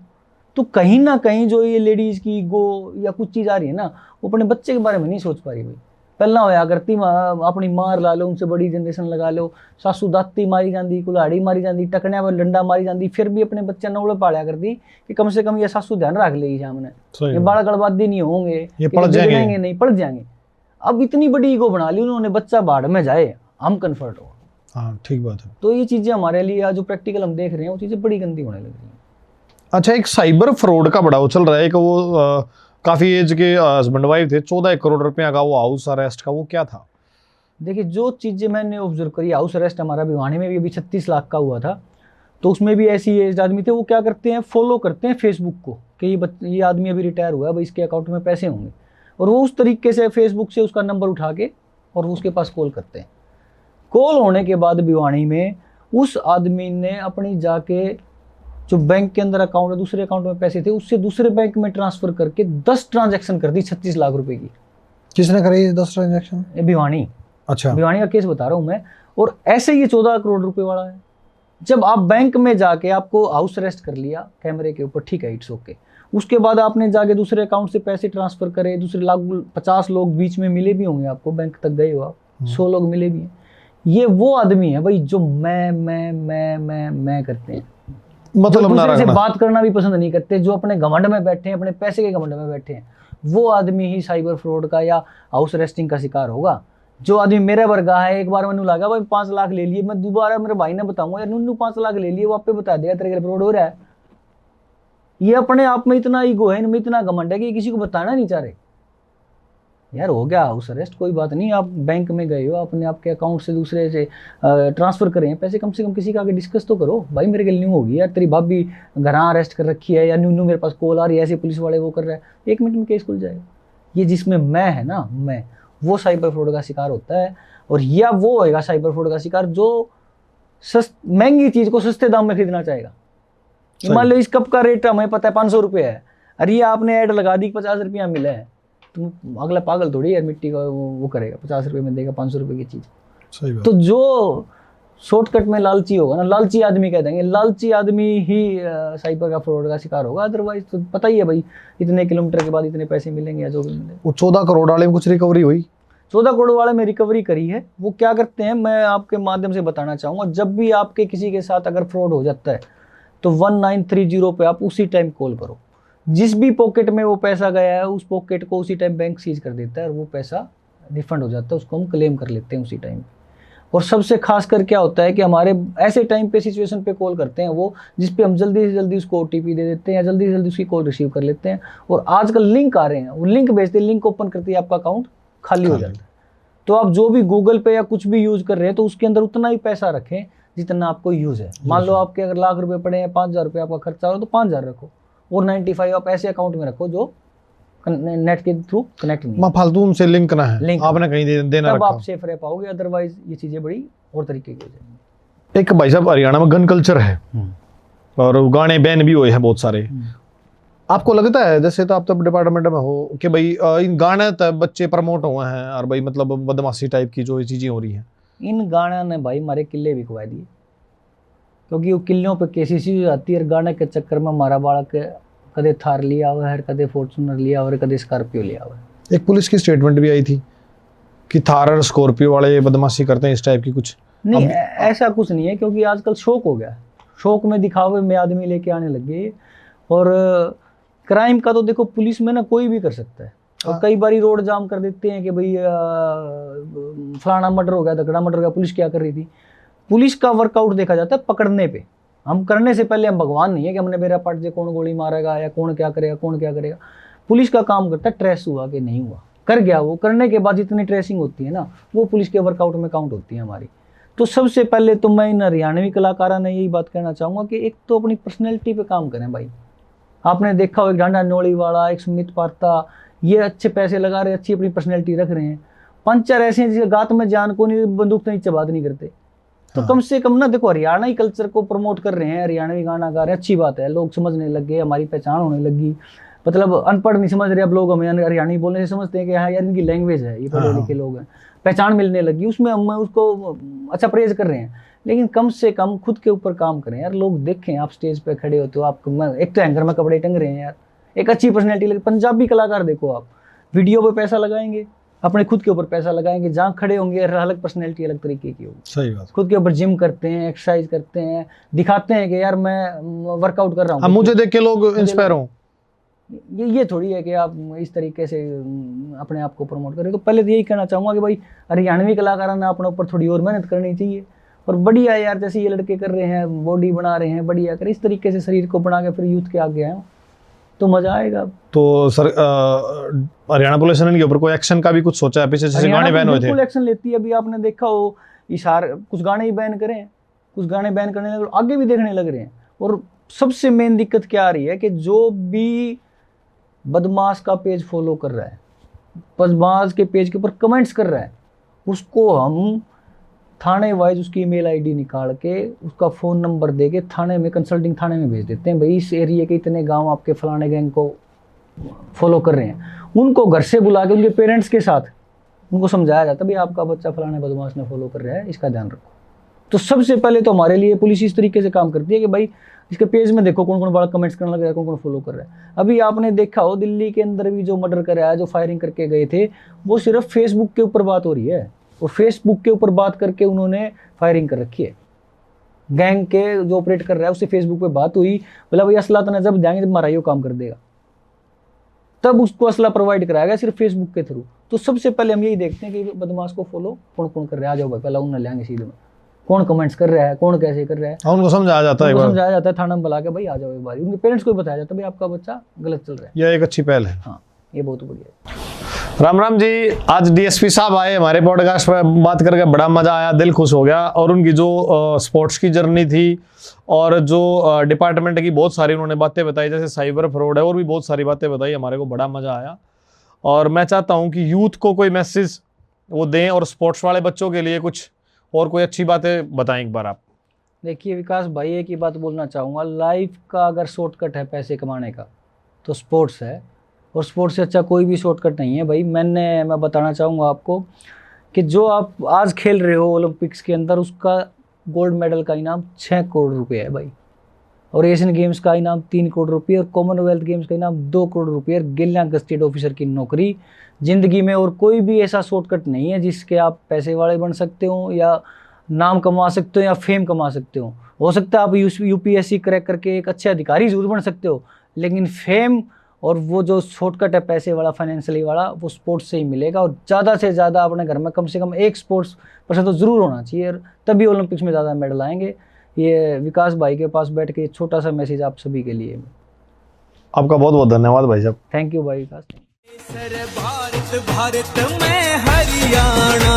तो कहीं ना कहीं जो ये लेडीज की ईगो या कुछ चीज़ आ रही है ना, वो अपने बच्चे के बारे में नहीं सोच पा रही भाई। पहला होया करती अपनी मार ला लो, उनसे बड़ी जनरेशन लगा लो, सासू दाती मारी जाती, कुल्हाड़ी मारी जाती, टकनिया पर डंडा मारी जाती, फिर भी अपने बच्चे नौड़े पालिया करती कि कम से कम ये सासू ध्यान रख लेगी सामने, ये बाल गड़बादी नहीं होंगे, ये पड़ जाएंगे नहीं, पड़ जाएंगे। अब इतनी बड़ी ईगो बना ली उन्होंने, बच्चा बाढ़ में जाए हम कन्फर्ट हो। हाँ ठीक बात है। तो ये चीजें हमारे लिए आज जो प्रैक्टिकल हम देख रहे हैं वो चीजें बड़ी गंदी होने लग रही हैं। अच्छा, एक साइबर फ्रॉड का बड़ा वो चल रहा है, एक वो काफी एज के हस्बैंड वाइफ थे, 14 करोड़ रुपया का वो हाउस अरेस्ट का, वो क्या था? देखिए जो चीजें मैंने ऑब्जर्व करी, हाउस अरेस्ट हमारा भिवानी में भी अभी 36 लाख का हुआ था, तो उसमें भी ऐसी एज आदमी थे, वो क्या करते हैं, फॉलो करते हैं फेसबुक को कि ये आदमी अभी रिटायर हुआ है भाई, इसके अकाउंट में पैसे होंगे, और वो उस तरीके से फेसबुक से उसका नंबर उठा के और उसके पास कॉल करते हैं। कॉल होने के बाद भिवानी में उस आदमी ने अपनी जाके जो बैंक के अंदर अकाउंट है, दूसरे अकाउंट में पैसे थे, उससे दूसरे बैंक में ट्रांसफर करके 10 ट्रांजैक्शन कर दी 36 लाख रुपए की। किसने करी 10 ट्रांजैक्शन? भिवानी। अच्छा, भिवानी का केस बता रहा हूं मैं। और ऐसे ये 14 करोड़ रुपए वाला है। जब आप बैंक में जाके आपको हाउस अरेस्ट कर लिया कैमरे के ऊपर, ठीक है, इट्स ओके, उसके बाद आपने जाके दूसरे अकाउंट से पैसे ट्रांसफर करे, दूसरे 50 लोग बीच में मिले भी होंगे आपको, बैंक तक गए हो आप, 100 लोग मिले भी हैं। ये वो आदमी है भाई जो मैं करते हैं, मतलब दूसरे से बात करना भी पसंद नहीं करते, जो अपने घमंड में बैठे हैं, अपने पैसे के घमंड में बैठे हैं, वो आदमी ही साइबर फ्रॉड का या हाउस अरेस्टिंग का शिकार होगा। जो आदमी मेरे वर्गा है, एक बार मैंने लगा भाई 5 लाख ले लिए, मैं दोबारा मेरे भाई ने बताऊंगा यार नूनू 5 लाख ले लिए, वो आप पे बता दिया तेरे फ्रॉड हो रहा है। ये अपने आप में इतना ईगो है, इनमें इतना घमंड है कि किसी को बताना नहीं चाह रहे। यार हो गया हाउस अरेस्ट, कोई बात नहीं, आप बैंक में गए हो, अपने आपके अकाउंट से दूसरे से ट्रांसफर करें पैसे, कम से कम किसी का आगे डिस्कस तो करो, भाई मेरे के न्यू होगी यार, तेरी भाभी घर अरेस्ट कर रखी है, या न्यू मेरे पास कॉल आ रही है, ऐसे पुलिस वाले वो कर रहा है, 1 मिनट में केस खुल जाएगा। ये जिसमें मैं है ना, मैं, वो साइबर फ्रॉड का शिकार होता है। और या वो होएगा साइबर फ्रॉड का शिकार जो महंगी चीज को सस्ते दाम में खरीदना चाहेगा। मान लो इस कप का रेट हमें पता है 500 रुपये है, अरे ये आपने ऐड लगा दी 50 रुपया मिला है, तुम अगला पागल थोड़ी यार मिट्टी का वो करेगा, 50 रुपये में देगा 500 रुपये की चीज। सही बात। तो जो शॉर्टकट में लालची होगा ना, लालची आदमी कह देंगे, लालची आदमी ही साइबर का फ्रॉड का शिकार होगा। अदरवाइज तो पता ही है भाई, इतने किलोमीटर के बाद इतने पैसे मिलेंगे या जो भी मिले। वो 14 करोड़ वाले में कुछ रिकवरी हुई? 14 करोड़ वाले में रिकवरी करी है। वो क्या करते हैं, मैं आपके माध्यम से बताना चाहूँगा, जब भी आपके किसी के साथ अगर फ्रॉड हो जाता है तो 1930 पे आप उसी टाइम कॉल करो। जिस भी पॉकेट में वो पैसा गया है उस पॉकेट को उसी टाइम बैंक सीज कर देता है और वो पैसा रिफंड हो जाता है, उसको हम क्लेम कर लेते हैं उसी टाइम। और सबसे खास कर क्या होता है कि हमारे ऐसे टाइम पे सिचुएशन पे कॉल करते हैं वो, जिस पे हम जल्दी से जल्दी उसको OTP दे देते हैं या जल्दी से जल्दी उसकी कॉल रिसीव कर लेते हैं। और आजकल लिंक आ रहे हैं, वो लिंक भेजते हैं, लिंक ओपन करते ही आपका अकाउंट खाली हो जाता है। तो आप जो भी गूगल पे या कुछ भी यूज कर रहे हैं तो उसके अंदर उतना ही पैसा रखें जितना आपको यूज है। मान लो आपके अगर लाख रुपए पड़े हैं, 5,000 रुपये आपका खर्चा हो तो 5,000 रखो, और 95 आप ऐसे अकाउंट में रखो जो नेट के थ्रू कनेक्ट नहीं, फालतू उनसे लिंक ना है, आपने कहीं देना रखा, तब आप सेफ रह पाओगे। अदरवाइज ये चीजें बड़ी और तरीके की हो जाएंगी। एक भाई साहब, हरियाणा में गन कल्चर है और गाने बैन भी हुए हैं बहुत सारे। आपको लगता है, जैसे तो आप तो डिपार्टमेंट में हो, कि भाई इन गाने तब बच्चे प्रमोट हुए हैं और भाई मतलब बदमाशी टाइप की जो चीजें हो रही हैं, इन गाना ने भाई हमारे किले भी खुआ दिए, क्योंकि वो किलों पे केसेस ही आती है। गाने के चक्कर में हमारा बालक कदे थार लिया हुआ है, कदे फॉर्चूनर लिया हुआ है, कदे स्कॉर्पियो लिया हुआ है। एक पुलिस की स्टेटमेंट भी आई थी कि थार और स्कॉर्पियो वाले बदमाशी करते हैं, इस टाइप की कुछ नहीं। ऐसा कुछ नहीं है, क्योंकि आजकल शौक हो गया, शौक में दिखावे में आदमी लेके आने लग गए। और क्राइम का तो देखो पुलिस में ना कोई भी कर सकता है। और कई बार रोड जाम कर देते हैं कि भाई फलाना मर्डर हो गया, धकड़ा मर्डर हो गया, पुलिस क्या कर रही थी। पुलिस का वर्कआउट देखा जाता है पकड़ने पे, हम करने से पहले हम भगवान नहीं है कि हमने मेरा पट से कौन गोली मारेगा या कौन क्या करेगा, कौन क्या करेगा। पुलिस का काम करता है ट्रेस हुआ कि नहीं हुआ, कर गया वो, करने के बाद जितनी ट्रेसिंग होती है ना वो पुलिस के वर्कआउट में काउंट होती है हमारी। तो सबसे पहले तो मैं इन हरियाणवी कलाकारों ने यही बात कहना चाहूँगा कि एक तो अपनी पर्सनैलिटी पे काम करें भाई। आपने देखा हो एक ढांडा नोड़ी वाला, एक सुमित पार्था, ये अच्छे पैसे लगा रहे, अच्छी अपनी पर्सनैलिटी रख रहे हैं। पंचर ऐसे हैं जिसे गात में जान को नहीं, बंदूक तो नीचे बात नहीं करते। तो कम से कम ना देखो, हरियाणवी कल्चर को प्रमोट कर रहे हैं, हरियाणवी गाना गा रहे हैं, अच्छी बात है, लोग समझने लग गए, हमारी पहचान होने लगी। मतलब अनपढ़ नहीं समझ रहे अब लोग, हमें हरियाणवी बोलने से समझते हैं कि हाँ यार इनकी लैंग्वेज है, ये पढ़े लिखे लोग हैं, पहचान मिलने लगी, उसमें हम उसको अच्छा प्रेज कर रहे हैं। लेकिन कम से कम खुद के ऊपर काम करें यार। लोग देखें, आप स्टेज पे खड़े होते हो, आप एक तो हैंगर में कपड़े टंग रहे हैं यार, एक अच्छी पर्सनैलिटी लगे। पंजाबी कलाकार देखो आप, वीडियो पे पैसा लगाएंगे, अपने खुद के ऊपर पैसा लगाएंगे, जहाँ खड़े होंगे अलग पर्सनैलिटी अलग तरीके की होगी। सही बात। खुद के ऊपर जिम करते हैं, एक्सरसाइज करते हैं, दिखाते हैं कि यार मैं वर्कआउट कर रहा हूँ। अब मुझे देख के लोग इंस्पायर हों। ये थोड़ी है कि आप इस तरीके से अपने आप को प्रमोट करें। तो पहले तो यही कहना चाहूँगा कि भाई हरियाणवी कलाकारों ने अपने ऊपर थोड़ी और मेहनत करनी चाहिए। और बढ़िया यार, जैसे ये लड़के कर रहे हैं, बॉडी बना रहे हैं, बढ़िया कर, इस तरीके से शरीर को बना के फिर यूथ के आगे आए तो मजा आएगा। तो सर हरियाणा पुलिस ने इनके ऊपर कोई एक्शन का भी कुछ सोचा है? पीछे जैसे गाने बैन हुए थे, बिल्कुल एक्शन लेती है। अभी आपने देखा हो इशार, कुछ गाने ही बैन करें, कुछ गाने बैन करने लगे, आगे भी देखने लग रहे हैं। और सबसे मेन दिक्कत क्या आ रही है कि जो भी बदमाश का पेज फॉलो कर रहा है, बदमाश के पेज के ऊपर कमेंट्स कर रहा है, उसको हम थाने वाइज उसकी ईमेल आईडी निकाल के उसका फ़ोन नंबर दे के थाने में, कंसल्टिंग थाने में भेज देते हैं। भाई इस एरिया के इतने गांव आपके फलाने गैंग को फॉलो कर रहे हैं। उनको घर से बुला के उनके पेरेंट्स के साथ उनको समझाया जाता है भाई आपका बच्चा फलाने बदमाश ने फॉलो कर रहा है, इसका ध्यान रखो। तो सबसे पहले तो हमारे लिए पुलिस इस तरीके से काम करती है कि भाई इसके पेज में देखो कौन कौन बड़ा कमेंट्स करने लग रहा है, कौन कौन फॉलो कर रहा है। अभी आपने देखा हो दिल्ली के अंदर भी जो मर्डर कराया है, जो फायरिंग करके गए थे, वो सिर्फ फेसबुक के ऊपर बात हो रही है। और फेसबुक के ऊपर बात करके उन्होंने फायरिंग कर रखी है। गैंग के जो ऑपरेट कर रहा है उससे फेसबुक पे बात हुई, बोला भाई असला तो जब जाएंगे जब हमारा ये काम कर देगा, तब उसको असला प्रोवाइड कराया गया सिर्फ फेसबुक के थ्रू। तो सबसे पहले हम यही देखते हैं कि बदमाश को फॉलो कौन कौन कर रहा है, आ जाओ भाई पहले उन्हें लेंगे सीधे में, कौन कमेंट्स कर रहा है, कौन कैसे कर रहा है, उनको समझाया जाता है, समझाया जाता है, थाना में बुला के भाई आ जाओ एक बार। उनके पेरेंट्स को भी बताया जाता है भाई आपका बच्चा गलत चल रहा है। यह एक अच्छी पहल है। हाँ, ये बहुत बढ़िया है। राम राम जी, आज डीएसपी साहब आए हमारे पॉडकास्ट पर, बात करके बड़ा मजा आया, दिल खुश हो गया। और उनकी जो स्पोर्ट्स की जर्नी थी और जो डिपार्टमेंट की बहुत सारी उन्होंने बातें बताई, जैसे साइबर फ्रॉड है और भी बहुत सारी बातें बताई, हमारे को बड़ा मजा आया। और मैं चाहता हूं कि यूथ को कोई मैसेज वो दें और स्पोर्ट्स वाले बच्चों के लिए कुछ और कोई अच्छी बातें बताएं एक बार आप। देखिए विकास भाई, एक ही बात बोलना चाहूँगा, लाइफ का अगर शॉर्टकट है पैसे कमाने का तो स्पोर्ट्स है। और स्पोर्ट्स से अच्छा कोई भी शॉर्टकट नहीं है भाई। मैं बताना चाहूँगा आपको कि जो आप आज खेल रहे हो ओलंपिक्स के अंदर, उसका गोल्ड मेडल का इनाम 6 करोड़ रुपए है भाई। और एशियन गेम्स का इनाम 3 करोड़ रुपये, और कॉमनवेल्थ गेम्स का इनाम 2 करोड़ रुपये, और गिल्ला गस्टेड ऑफिसर की नौकरी ज़िंदगी में। और कोई भी ऐसा शॉर्टकट नहीं है जिसके आप पैसे वाले बन सकते हो या नाम कमा सकते हो या फेम कमा सकते हो सकता है आप यूपीएससी क्रैक करके एक अच्छे अधिकारी जरूर बन सकते हो, लेकिन फेम और वो जो शॉर्टकट है पैसे वाला, फाइनेंशियली वाला, वो स्पोर्ट्स से ही मिलेगा। और ज़्यादा से ज़्यादा अपने घर में कम से कम एक स्पोर्ट्स पर्सन तो ज़रूर होना चाहिए, और तभी ओलंपिक्स में ज़्यादा मेडल आएंगे। ये विकास भाई के पास बैठ के छोटा सा मैसेज आप सभी के लिए। आपका बहुत बहुत धन्यवाद भाई साहब। थैंक यू भाई विकास। भारत भारत में हरियाणा।